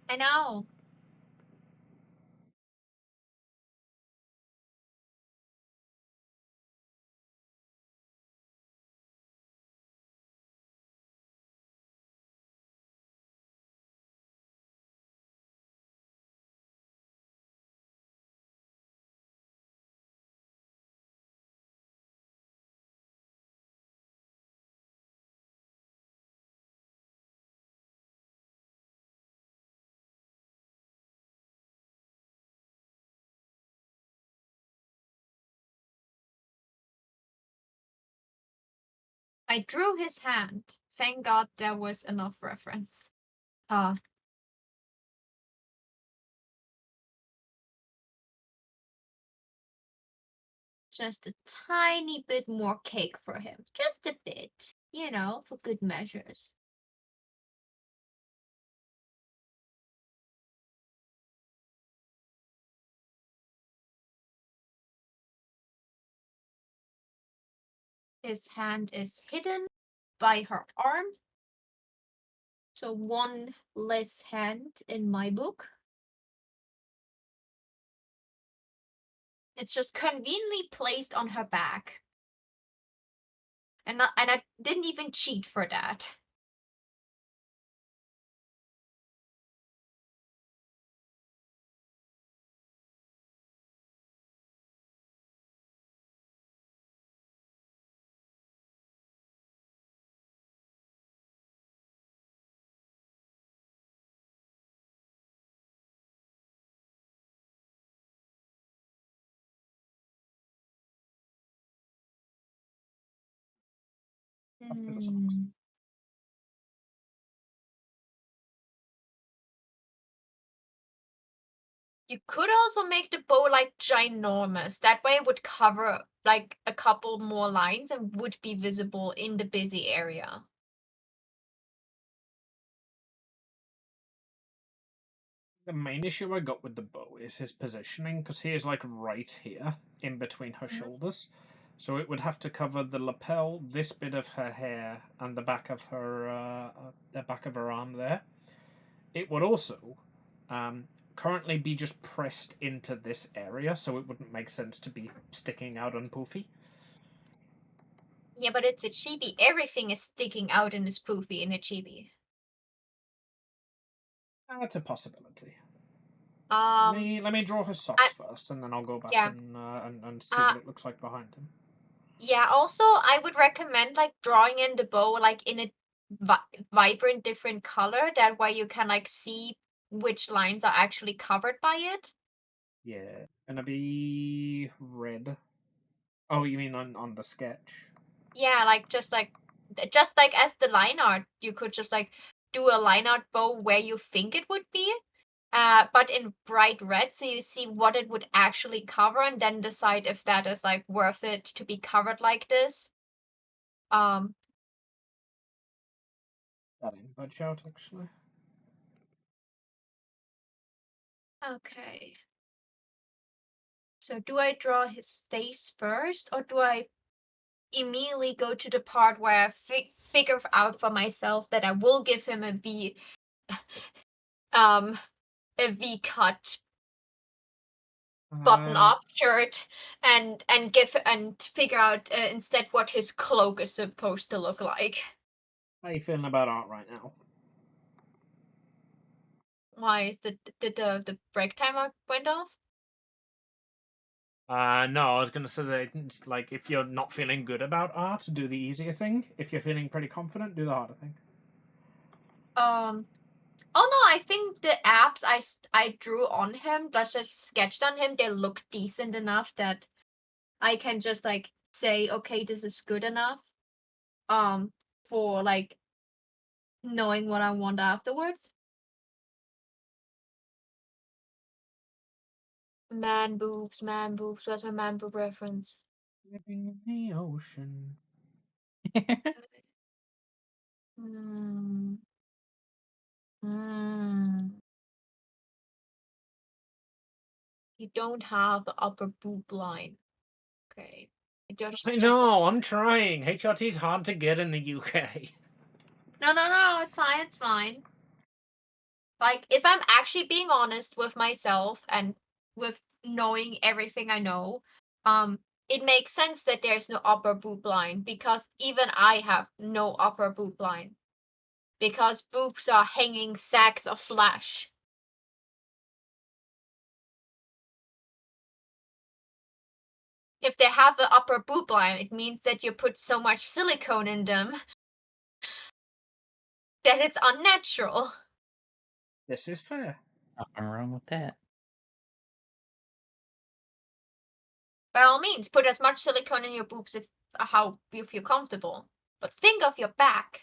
I know. I drew his hand. Thank God there was enough reference. Just a tiny bit more cake for him. Just a bit, you know, for good measures. His hand is hidden by her arm. So one less hand in my book. It's just conveniently placed on her back. And I didn't even cheat for that. Hmm. You could also make the bow like ginormous. That way it would cover like a couple more lines and would be visible in the busy area. The main issue I got with the bow is his positioning, because he is like right here in between her shoulders. So it would have to cover the lapel, this bit of her hair, and the back of her arm there. It would also currently be just pressed into this area, so it wouldn't make sense to be sticking out on Poofy. Yeah, but it's a chibi. Everything is sticking out in this Poofy in a chibi. That's a possibility. Um, Let me draw his socks first, and then I'll go back yeah. and see what it looks like behind him. Yeah, also I would recommend like drawing in the bow like in a vibrant different color. That way you can like see which lines are actually covered by it. Yeah, gonna be red. Oh, you mean on the sketch? Yeah, like just like as the line art, you could just like do a line art bow where you think it would be, but in bright red, so you see what it would actually cover, and then decide if that is like worth it to be covered like this. That ain't bad shout, actually. Okay. So do I draw his face first, or do I immediately go to the part where I figure out for myself that I will give him a V cut button up shirt and figure out instead what his cloak is supposed to look like. How you feeling about art right now? Why is the break timer went off? No, I was gonna say that like if you're not feeling good about art, do the easier thing. If you're feeling pretty confident, do the harder thing. Oh no, I think the apps I drew on him, that's just sketched on him, they look decent enough that I can just like say, okay, this is good enough. For like knowing what I want afterwards. Man boobs, man boobs. What's my man boob reference? Living in the ocean. Hmm. Hmm. You don't have the upper boob line. Okay. I know, I'm trying. HRT's hard to get in the UK. No, it's fine, it's fine. Like, if I'm actually being honest with myself and with knowing everything I know, it makes sense that there's no upper boob line because even I have no upper boob line. Because boobs are hanging sacks of flesh. If they have the upper boob line, it means that you put so much silicone in them that it's unnatural. This is fair. Nothing wrong with that. By all means, put as much silicone in your boobs if how you feel comfortable. But think of your back.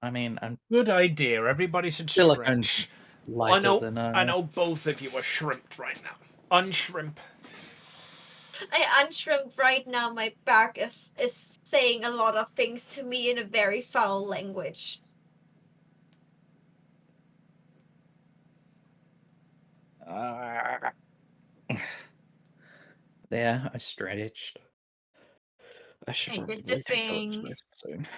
I mean, I'm Good idea. Everybody should silicone's stretch. lighter than I know both of you are shrimped right now. Unshrimp. I unshrunk right now. My back is saying a lot of things to me in a very foul language. Yeah, I stretched. I should I did the probably take a thing. rest soon.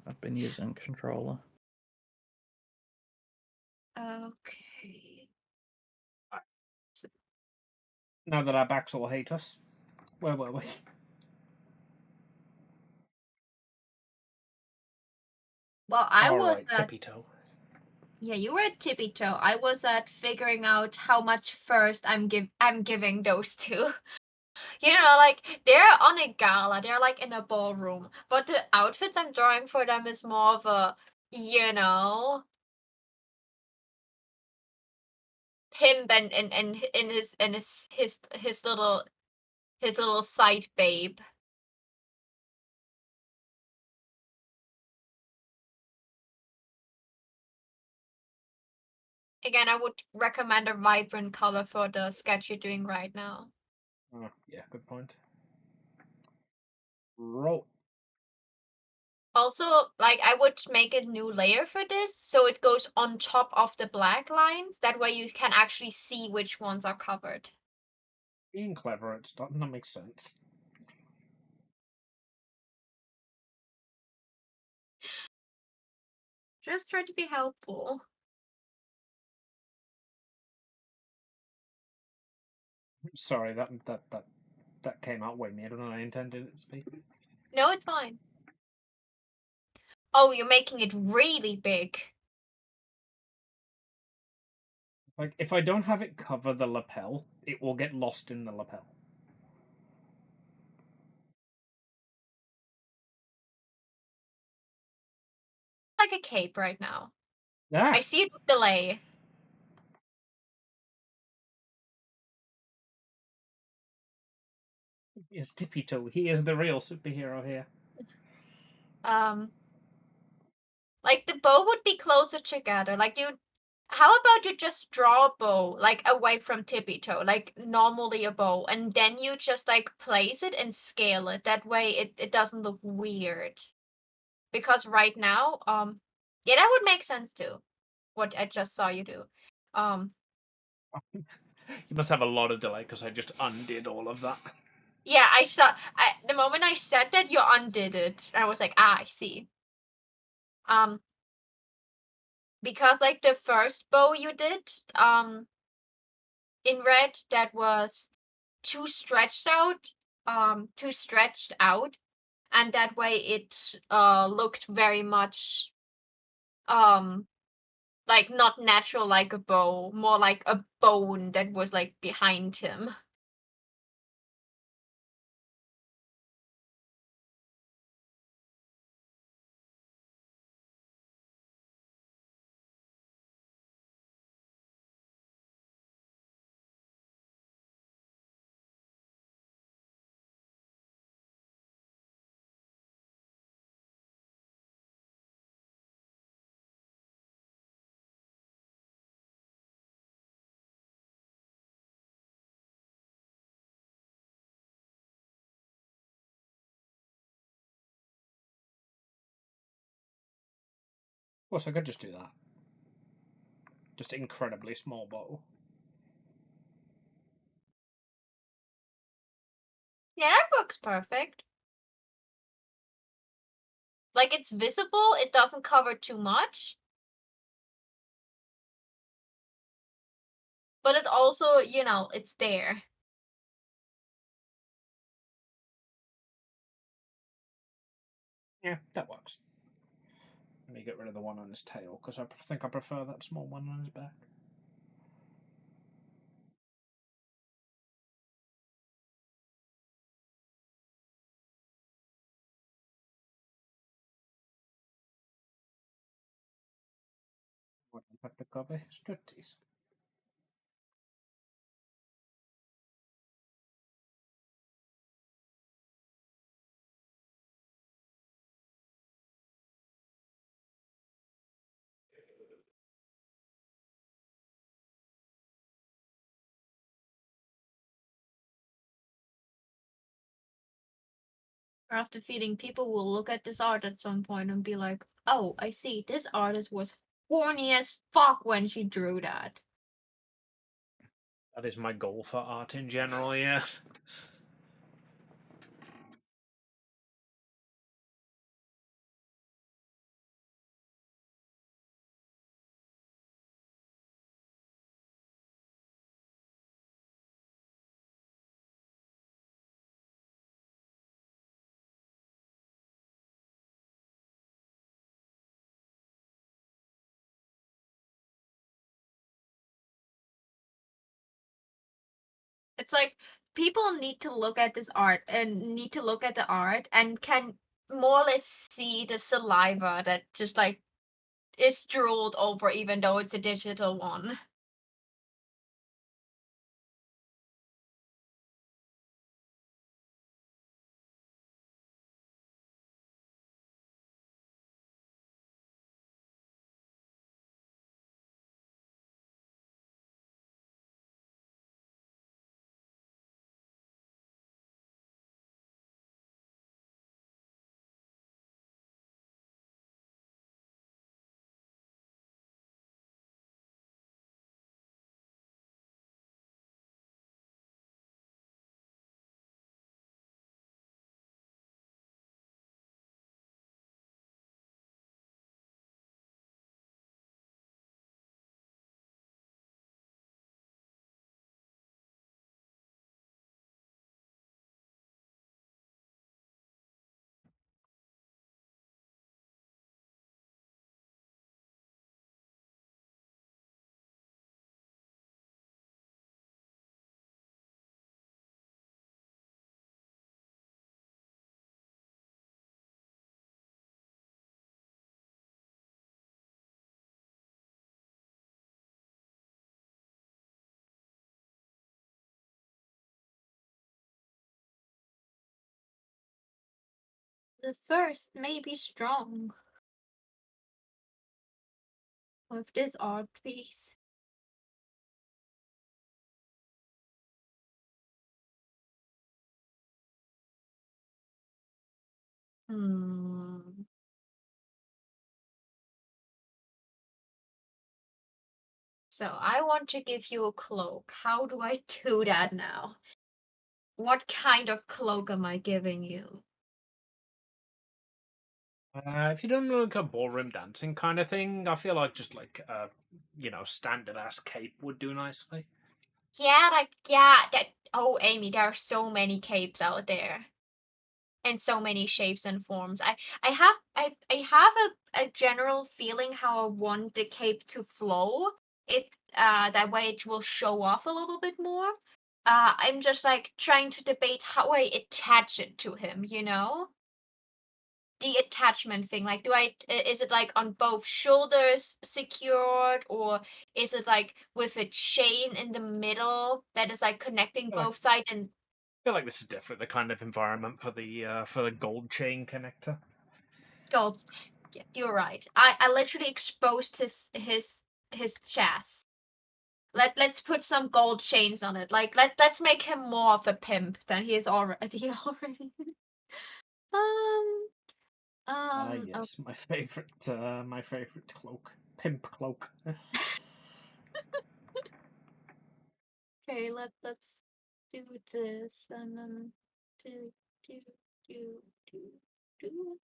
I've been using controller. Okay. Now that our backs all hate us. Where were we? Well, I All was right, at tippy toe. yeah, you were at tippy toe. I was at figuring out how much first I'm giving those two. You know, like they're on a gala, they're like in a ballroom, but the outfits I'm drawing for them is more of a, you know, pimp and in his little side babe. Again, I would recommend a vibrant color for the sketch you're doing right now. Oh, yeah, good point. Roll. Also, like I would make a new layer for this so it goes on top of the black lines. That way you can actually see which ones are covered. Being clever at stuff, that makes sense. Just try to be helpful. Sorry, that came out way weirder than I intended it to be. No, it's fine. Oh, you're making it really big. Like, if I don't have it cover the lapel, it will get lost in the lapel. Like a cape right now. Ah! I see it with delay. It's Tippy Toe. He is the real superhero here. Like the bow would be closer together. Like you, how about you just draw a bow like away from tippy toe, like normally a bow, and then you just like place it and scale it. That way it doesn't look weird. Because right now, yeah, that would make sense too. What I just saw you do. You must have a lot of delay because I just undid all of that. Yeah, the moment I said that, you undid it. I was like, I see. Because like the first bow you did, in red, that was too stretched out, and that way it looked very much like not natural like a bow, more like a bone that was like behind him. course, I could just do that. Just incredibly small bottle. Yeah, that looks perfect. Like, it's visible, it doesn't cover too much. But it also, you know, it's there. Yeah, that works. Let me get rid of the one on his tail, because I think I prefer that small one on his back. What I have to cover his tootsies. After feeding, people will look at this art at some point and be like, oh, I see, this artist was horny as fuck when she drew that. That is my goal for art in general, yeah. It's like people need to look at this art and need to look at the art and can more or less see the saliva that just like is drooled over even though it's a digital one. The first may be strong with this art piece. Hmm. So I want to give you a cloak. How do I do that now? What kind of cloak am I giving you? If you don't look a ballroom dancing kind of thing, I feel like just like standard ass cape would do nicely. Yeah, like yeah, that oh Amy, there are so many capes out there. And so many shapes and forms. I have a general feeling how I want the cape to flow. It that way it will show off a little bit more. I'm just like trying to debate how I attach it to him, you know? The attachment thing. Like is it like on both shoulders secured or is it like with a chain in the middle that is like connecting I both sides and feel like this is definitely the kind of environment for the gold chain connector. gold. Yeah, you're right. I literally exposed his chest. Let's put some gold chains on it. Like let's make him more of a pimp than he is already already. Um Yes, my favorite cloak, pimp cloak. Okay, let's do this and then do do do do do.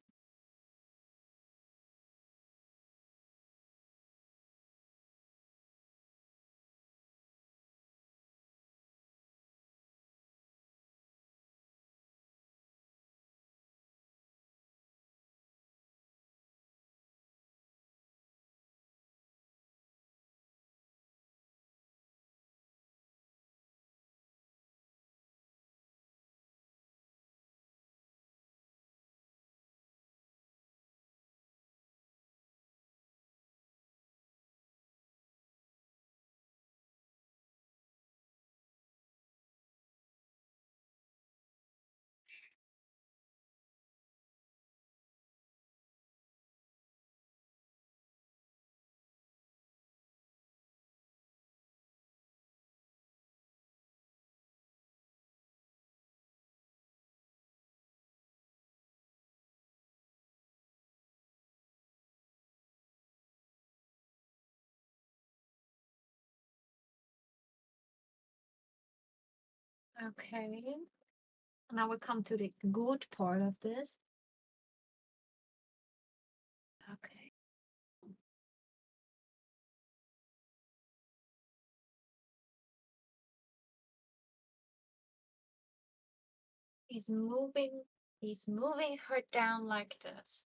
Okay. Now we come to the good part of this. Okay. He's moving her down like this.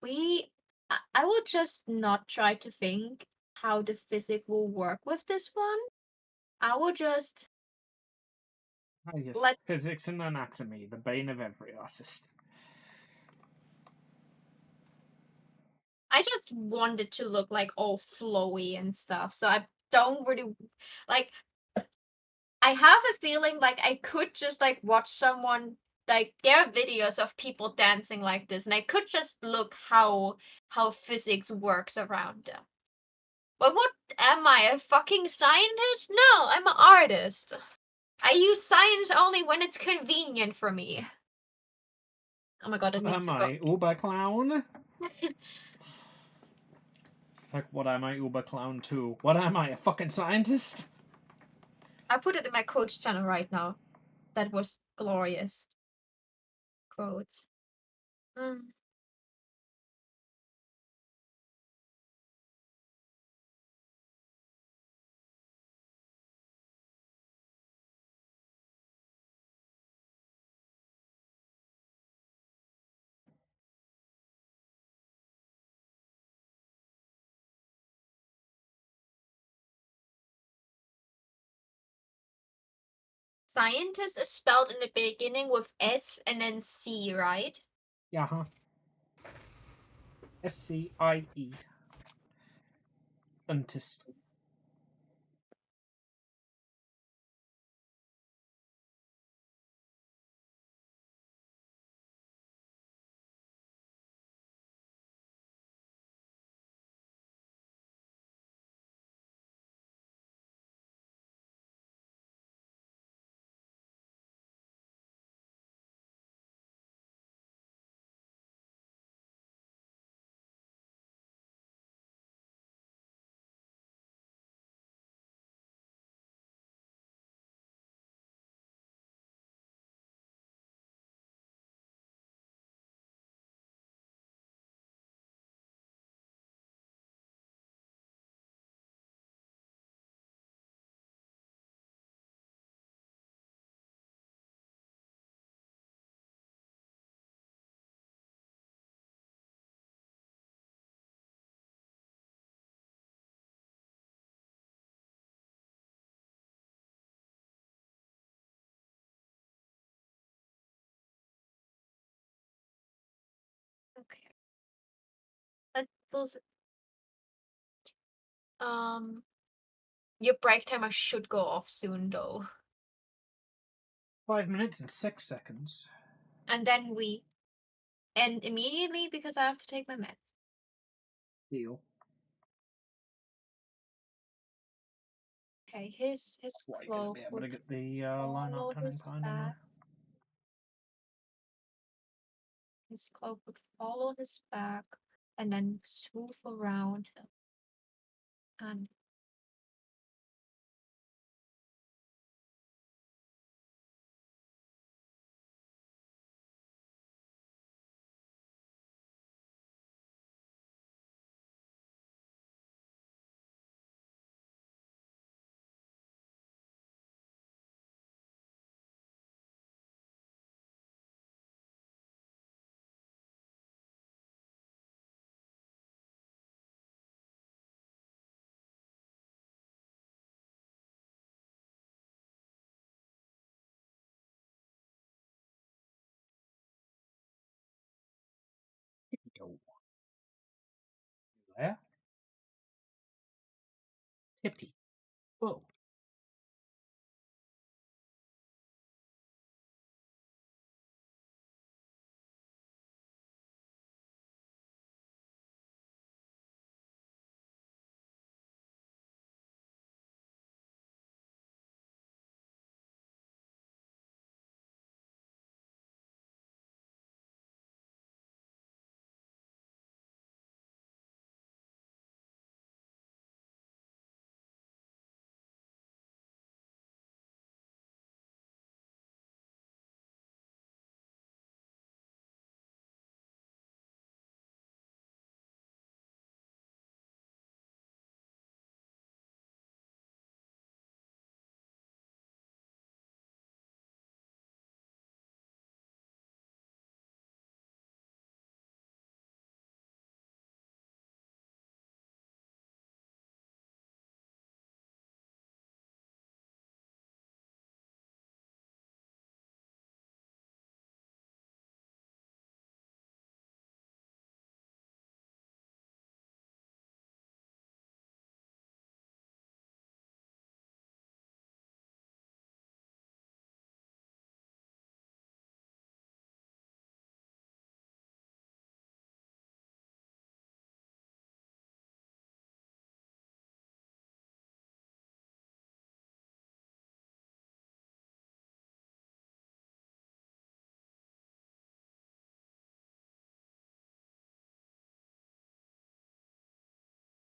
I will just not try to think how the physics will work with this one. I will just Yes, let physics and anatomy, the bane of every artist. I just want it to look like all flowy and stuff. So I don't really like I have a feeling like I could just like watch someone like there are videos of people dancing like this and I could just look how physics works around them. But what am I, a fucking scientist? No, I'm an artist. I use science only when it's convenient for me. Oh my god, it What needs am to go. I, Uber Clown? It's like, what am I, Uber Clown 2? What am I, a fucking scientist? I put it in my coach channel right now. That was glorious. Quotes. Scientist is spelled in the beginning with S and then C, right? Yeah, huh? SCIE. Untist. Okay. Those your break timer should go off soon though. 5 minutes and 6 seconds. And then we end immediately because I have to take my meds. Deal. Okay, his Why, you gonna cloak be able would to get the line follow out turning his time back. anyway? his cloak would follow his back and then swoop around him. And Go. There. Tippy. Whoa.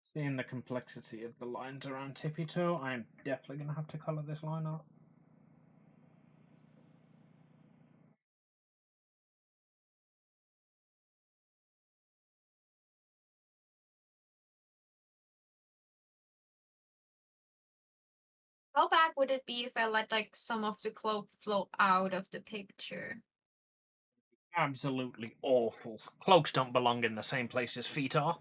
Seeing the complexity of the lines around Pt2, I'm definitely going to have to colour this line up. how bad would it be if I let like some of the cloak flow out of the picture? Absolutely awful. Cloaks don't belong in the same place as feet are.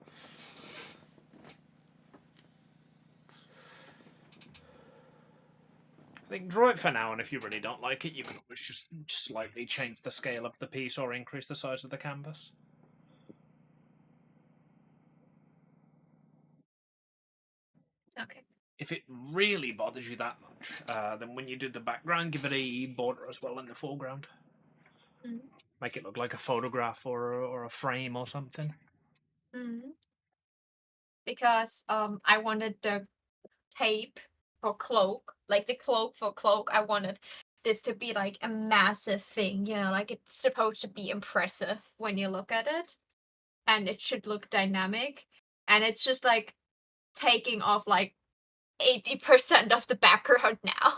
I think draw it for now, and if you really don't like it, you can always just slightly change the scale of the piece or increase the size of the canvas. Okay. If it really bothers you that much, then when you do the background, give it a border as well in the foreground. Mm. Make it look like a photograph or a frame or something. Mm. Because I wanted the tape for cloak, like the cloak for cloak. I wanted this to be like a massive thing, you know, like it's supposed to be impressive when you look at it, and it should look dynamic. And it's just like taking off like 80% of the background now.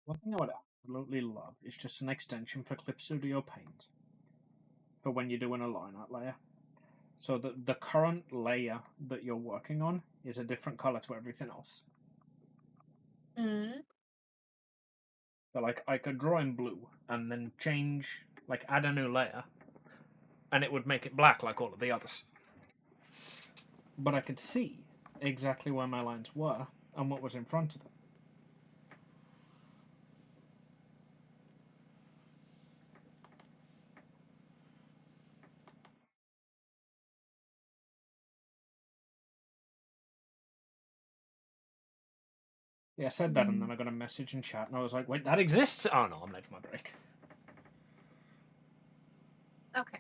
One thing I would absolutely love is just an extension for Clip Studio Paint for when you're doing a line art layer. So the current layer that you're working on is a different color to everything else. Mm. So like I could draw in blue and then change, like add a new layer, and it would make it black like all of the others. But I could see exactly where my lines were and what was in front of them. Yeah, I said that, and then I got a message in chat, and I was like, wait, that exists? Oh no, I'm late for my break. Okay.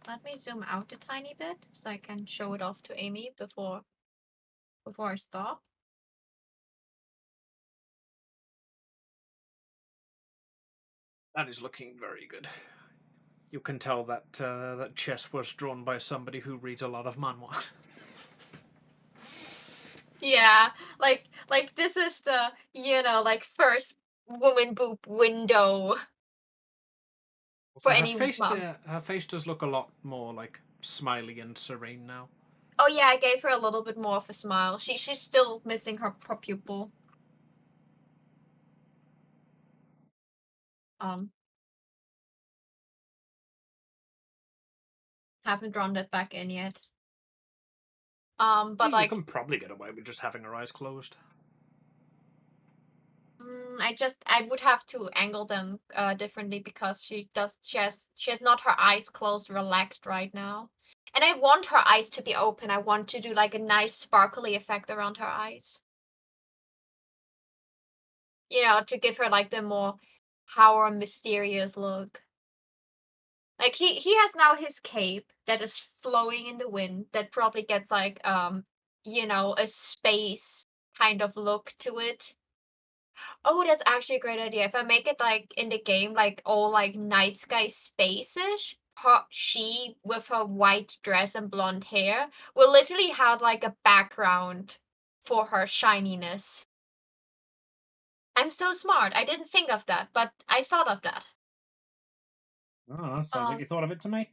Let me zoom out a tiny bit so I can show it off to Amy before I stop. That is looking very good. You can tell that that chess was drawn by somebody who reads a lot of manhwa. Yeah, like this is the, like first woman boob window for any mom. Her face does look a lot more like smiley and serene now. Oh yeah, I gave her a little bit more of a smile. She's still missing her pupil. Haven't drawn that back in yet. But you can probably get away with just having her eyes closed. I would have to angle them differently because she has not her eyes closed, relaxed right now. And I want her eyes to be open. I want to do like a nice sparkly effect around her eyes. To give her like the more power mysterious look. Like he has now his cape that is flowing in the wind that probably gets like a space kind of look to it. Oh, that's actually a great idea. If I make it like in the game, like all like night sky space-ish, she with her white dress and blonde hair will literally have like a background for her shininess. I'm so smart. I didn't think of that, but I thought of that. Oh, that sounds like you thought of it to me.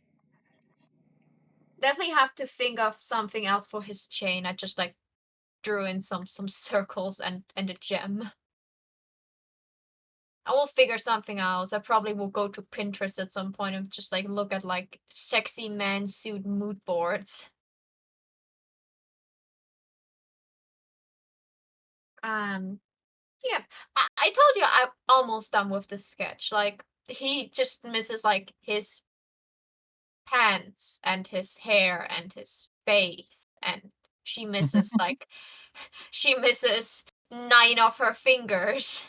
Definitely have to think of something else for his chain. I just like drew in some circles and a gem. I will figure something else. I probably will go to Pinterest at some point and just like look at like sexy man suit mood boards. Yeah, I told you I'm almost done with the sketch. Like he just misses like his pants and his hair and his face, and she misses like she misses 9 of her fingers.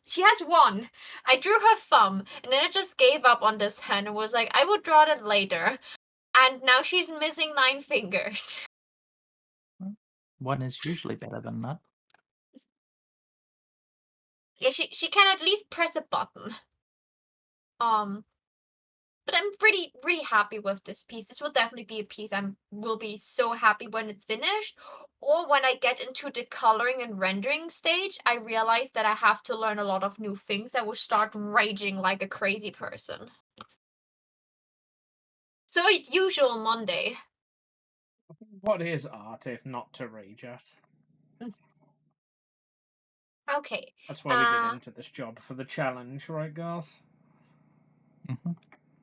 She has one. I drew her thumb, and then I just gave up on this hand and was like, I will draw that later. And now she's missing 9 fingers. One is usually better than none. Yeah, she can at least press a button. But I'm pretty happy with this piece. This will definitely be a piece I will be so happy when it's finished. Or when I get into the coloring and rendering stage, I realize that I have to learn a lot of new things. I will start raging like a crazy person. So usual Monday. What is art if not to rage at? Okay. That's why we get into this job, for the challenge, right, Garth?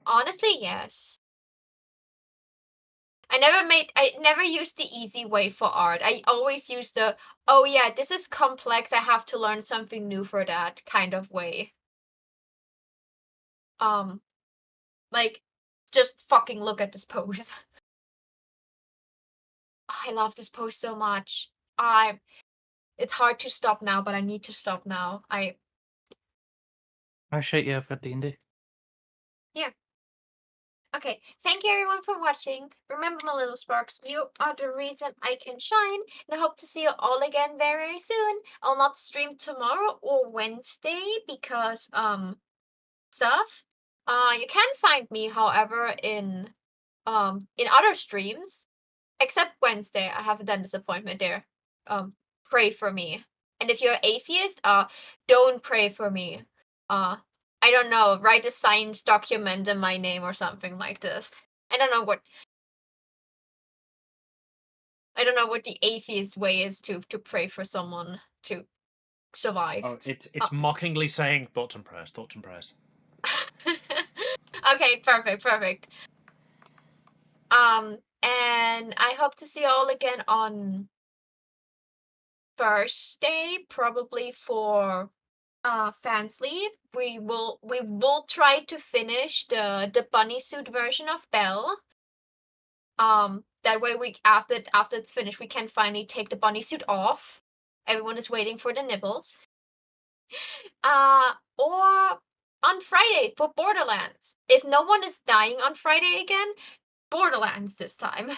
Honestly, yes. I never used the easy way for art. I always used the, oh yeah, this is complex, I have to learn something new for that kind of way. Like, just fucking look at this pose. I love this pose so much. It's hard to stop now, but I need to stop now. I shoot you for D&D. Yeah. Okay, thank you everyone for watching. Remember, my little sparks, you are the reason I can shine, and I hope to see you all again very soon. I'll not stream tomorrow or Wednesday because stuff. You can find me, however, in other streams, except Wednesday. I have a dentist appointment there. Pray for me. And if you're atheist, don't pray for me. I don't know, write a science document in my name or something like this. I don't know what the atheist way is to pray for someone to survive. Oh, it's mockingly saying thoughts and prayers, thoughts and prayers. Okay, perfect. And I hope to see you all again on Thursday, probably for fans lead. We will try to finish the bunny suit version of Belle. That way we after it's finished, we can finally take the bunny suit off. Everyone is waiting for the nibbles. Or on Friday for Borderlands. If no one is dying on Friday again, Borderlands this time.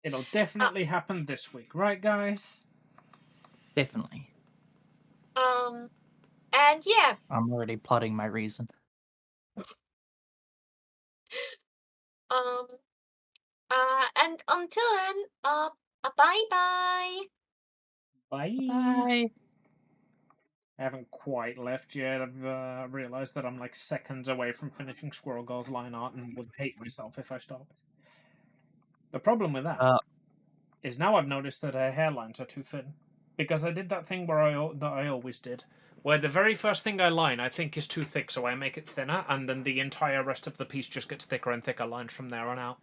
It'll definitely happen this week, right, guys? Definitely. And yeah. I'm already plotting my reason. And until then, bye-bye. Bye. Bye. I haven't quite left yet. I've realised that I'm like seconds away from finishing Squirrel Girl's line art and would hate myself if I stopped. The problem with that is now I've noticed that her hairlines are too thin. Because I did that thing that I always did, where the very first thing I line I think is too thick, so I make it thinner, and then the entire rest of the piece just gets thicker and thicker lines from there on out.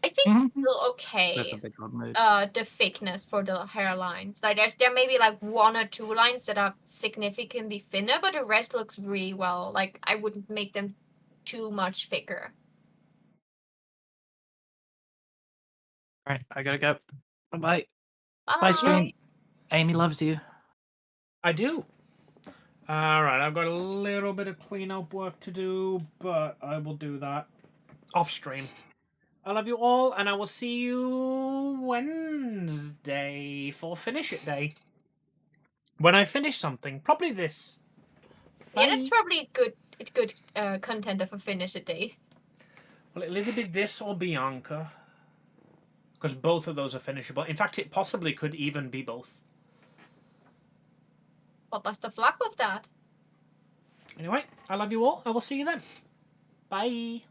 I think it's still okay. That's a big old mood. The thickness for the hairlines. Like there may be like 1 or 2 lines that are significantly thinner, but the rest looks really well. Like I wouldn't make them too much thicker. Alright, I gotta go. Bye-bye. Bye. Bye, stream. Amy loves you. I do. Alright, I've got a little bit of cleanup work to do, but I will do that off stream. I love you all, and I will see you Wednesday for Finish It Day. When I finish something, probably this. Yeah, that's probably good content of a Finish It Day. Well, it'll either be this or Bianca. Because both of those are finishable. In fact, it possibly could even be both. Well, best of luck with that. Anyway, I love you all. I will see you then. Bye.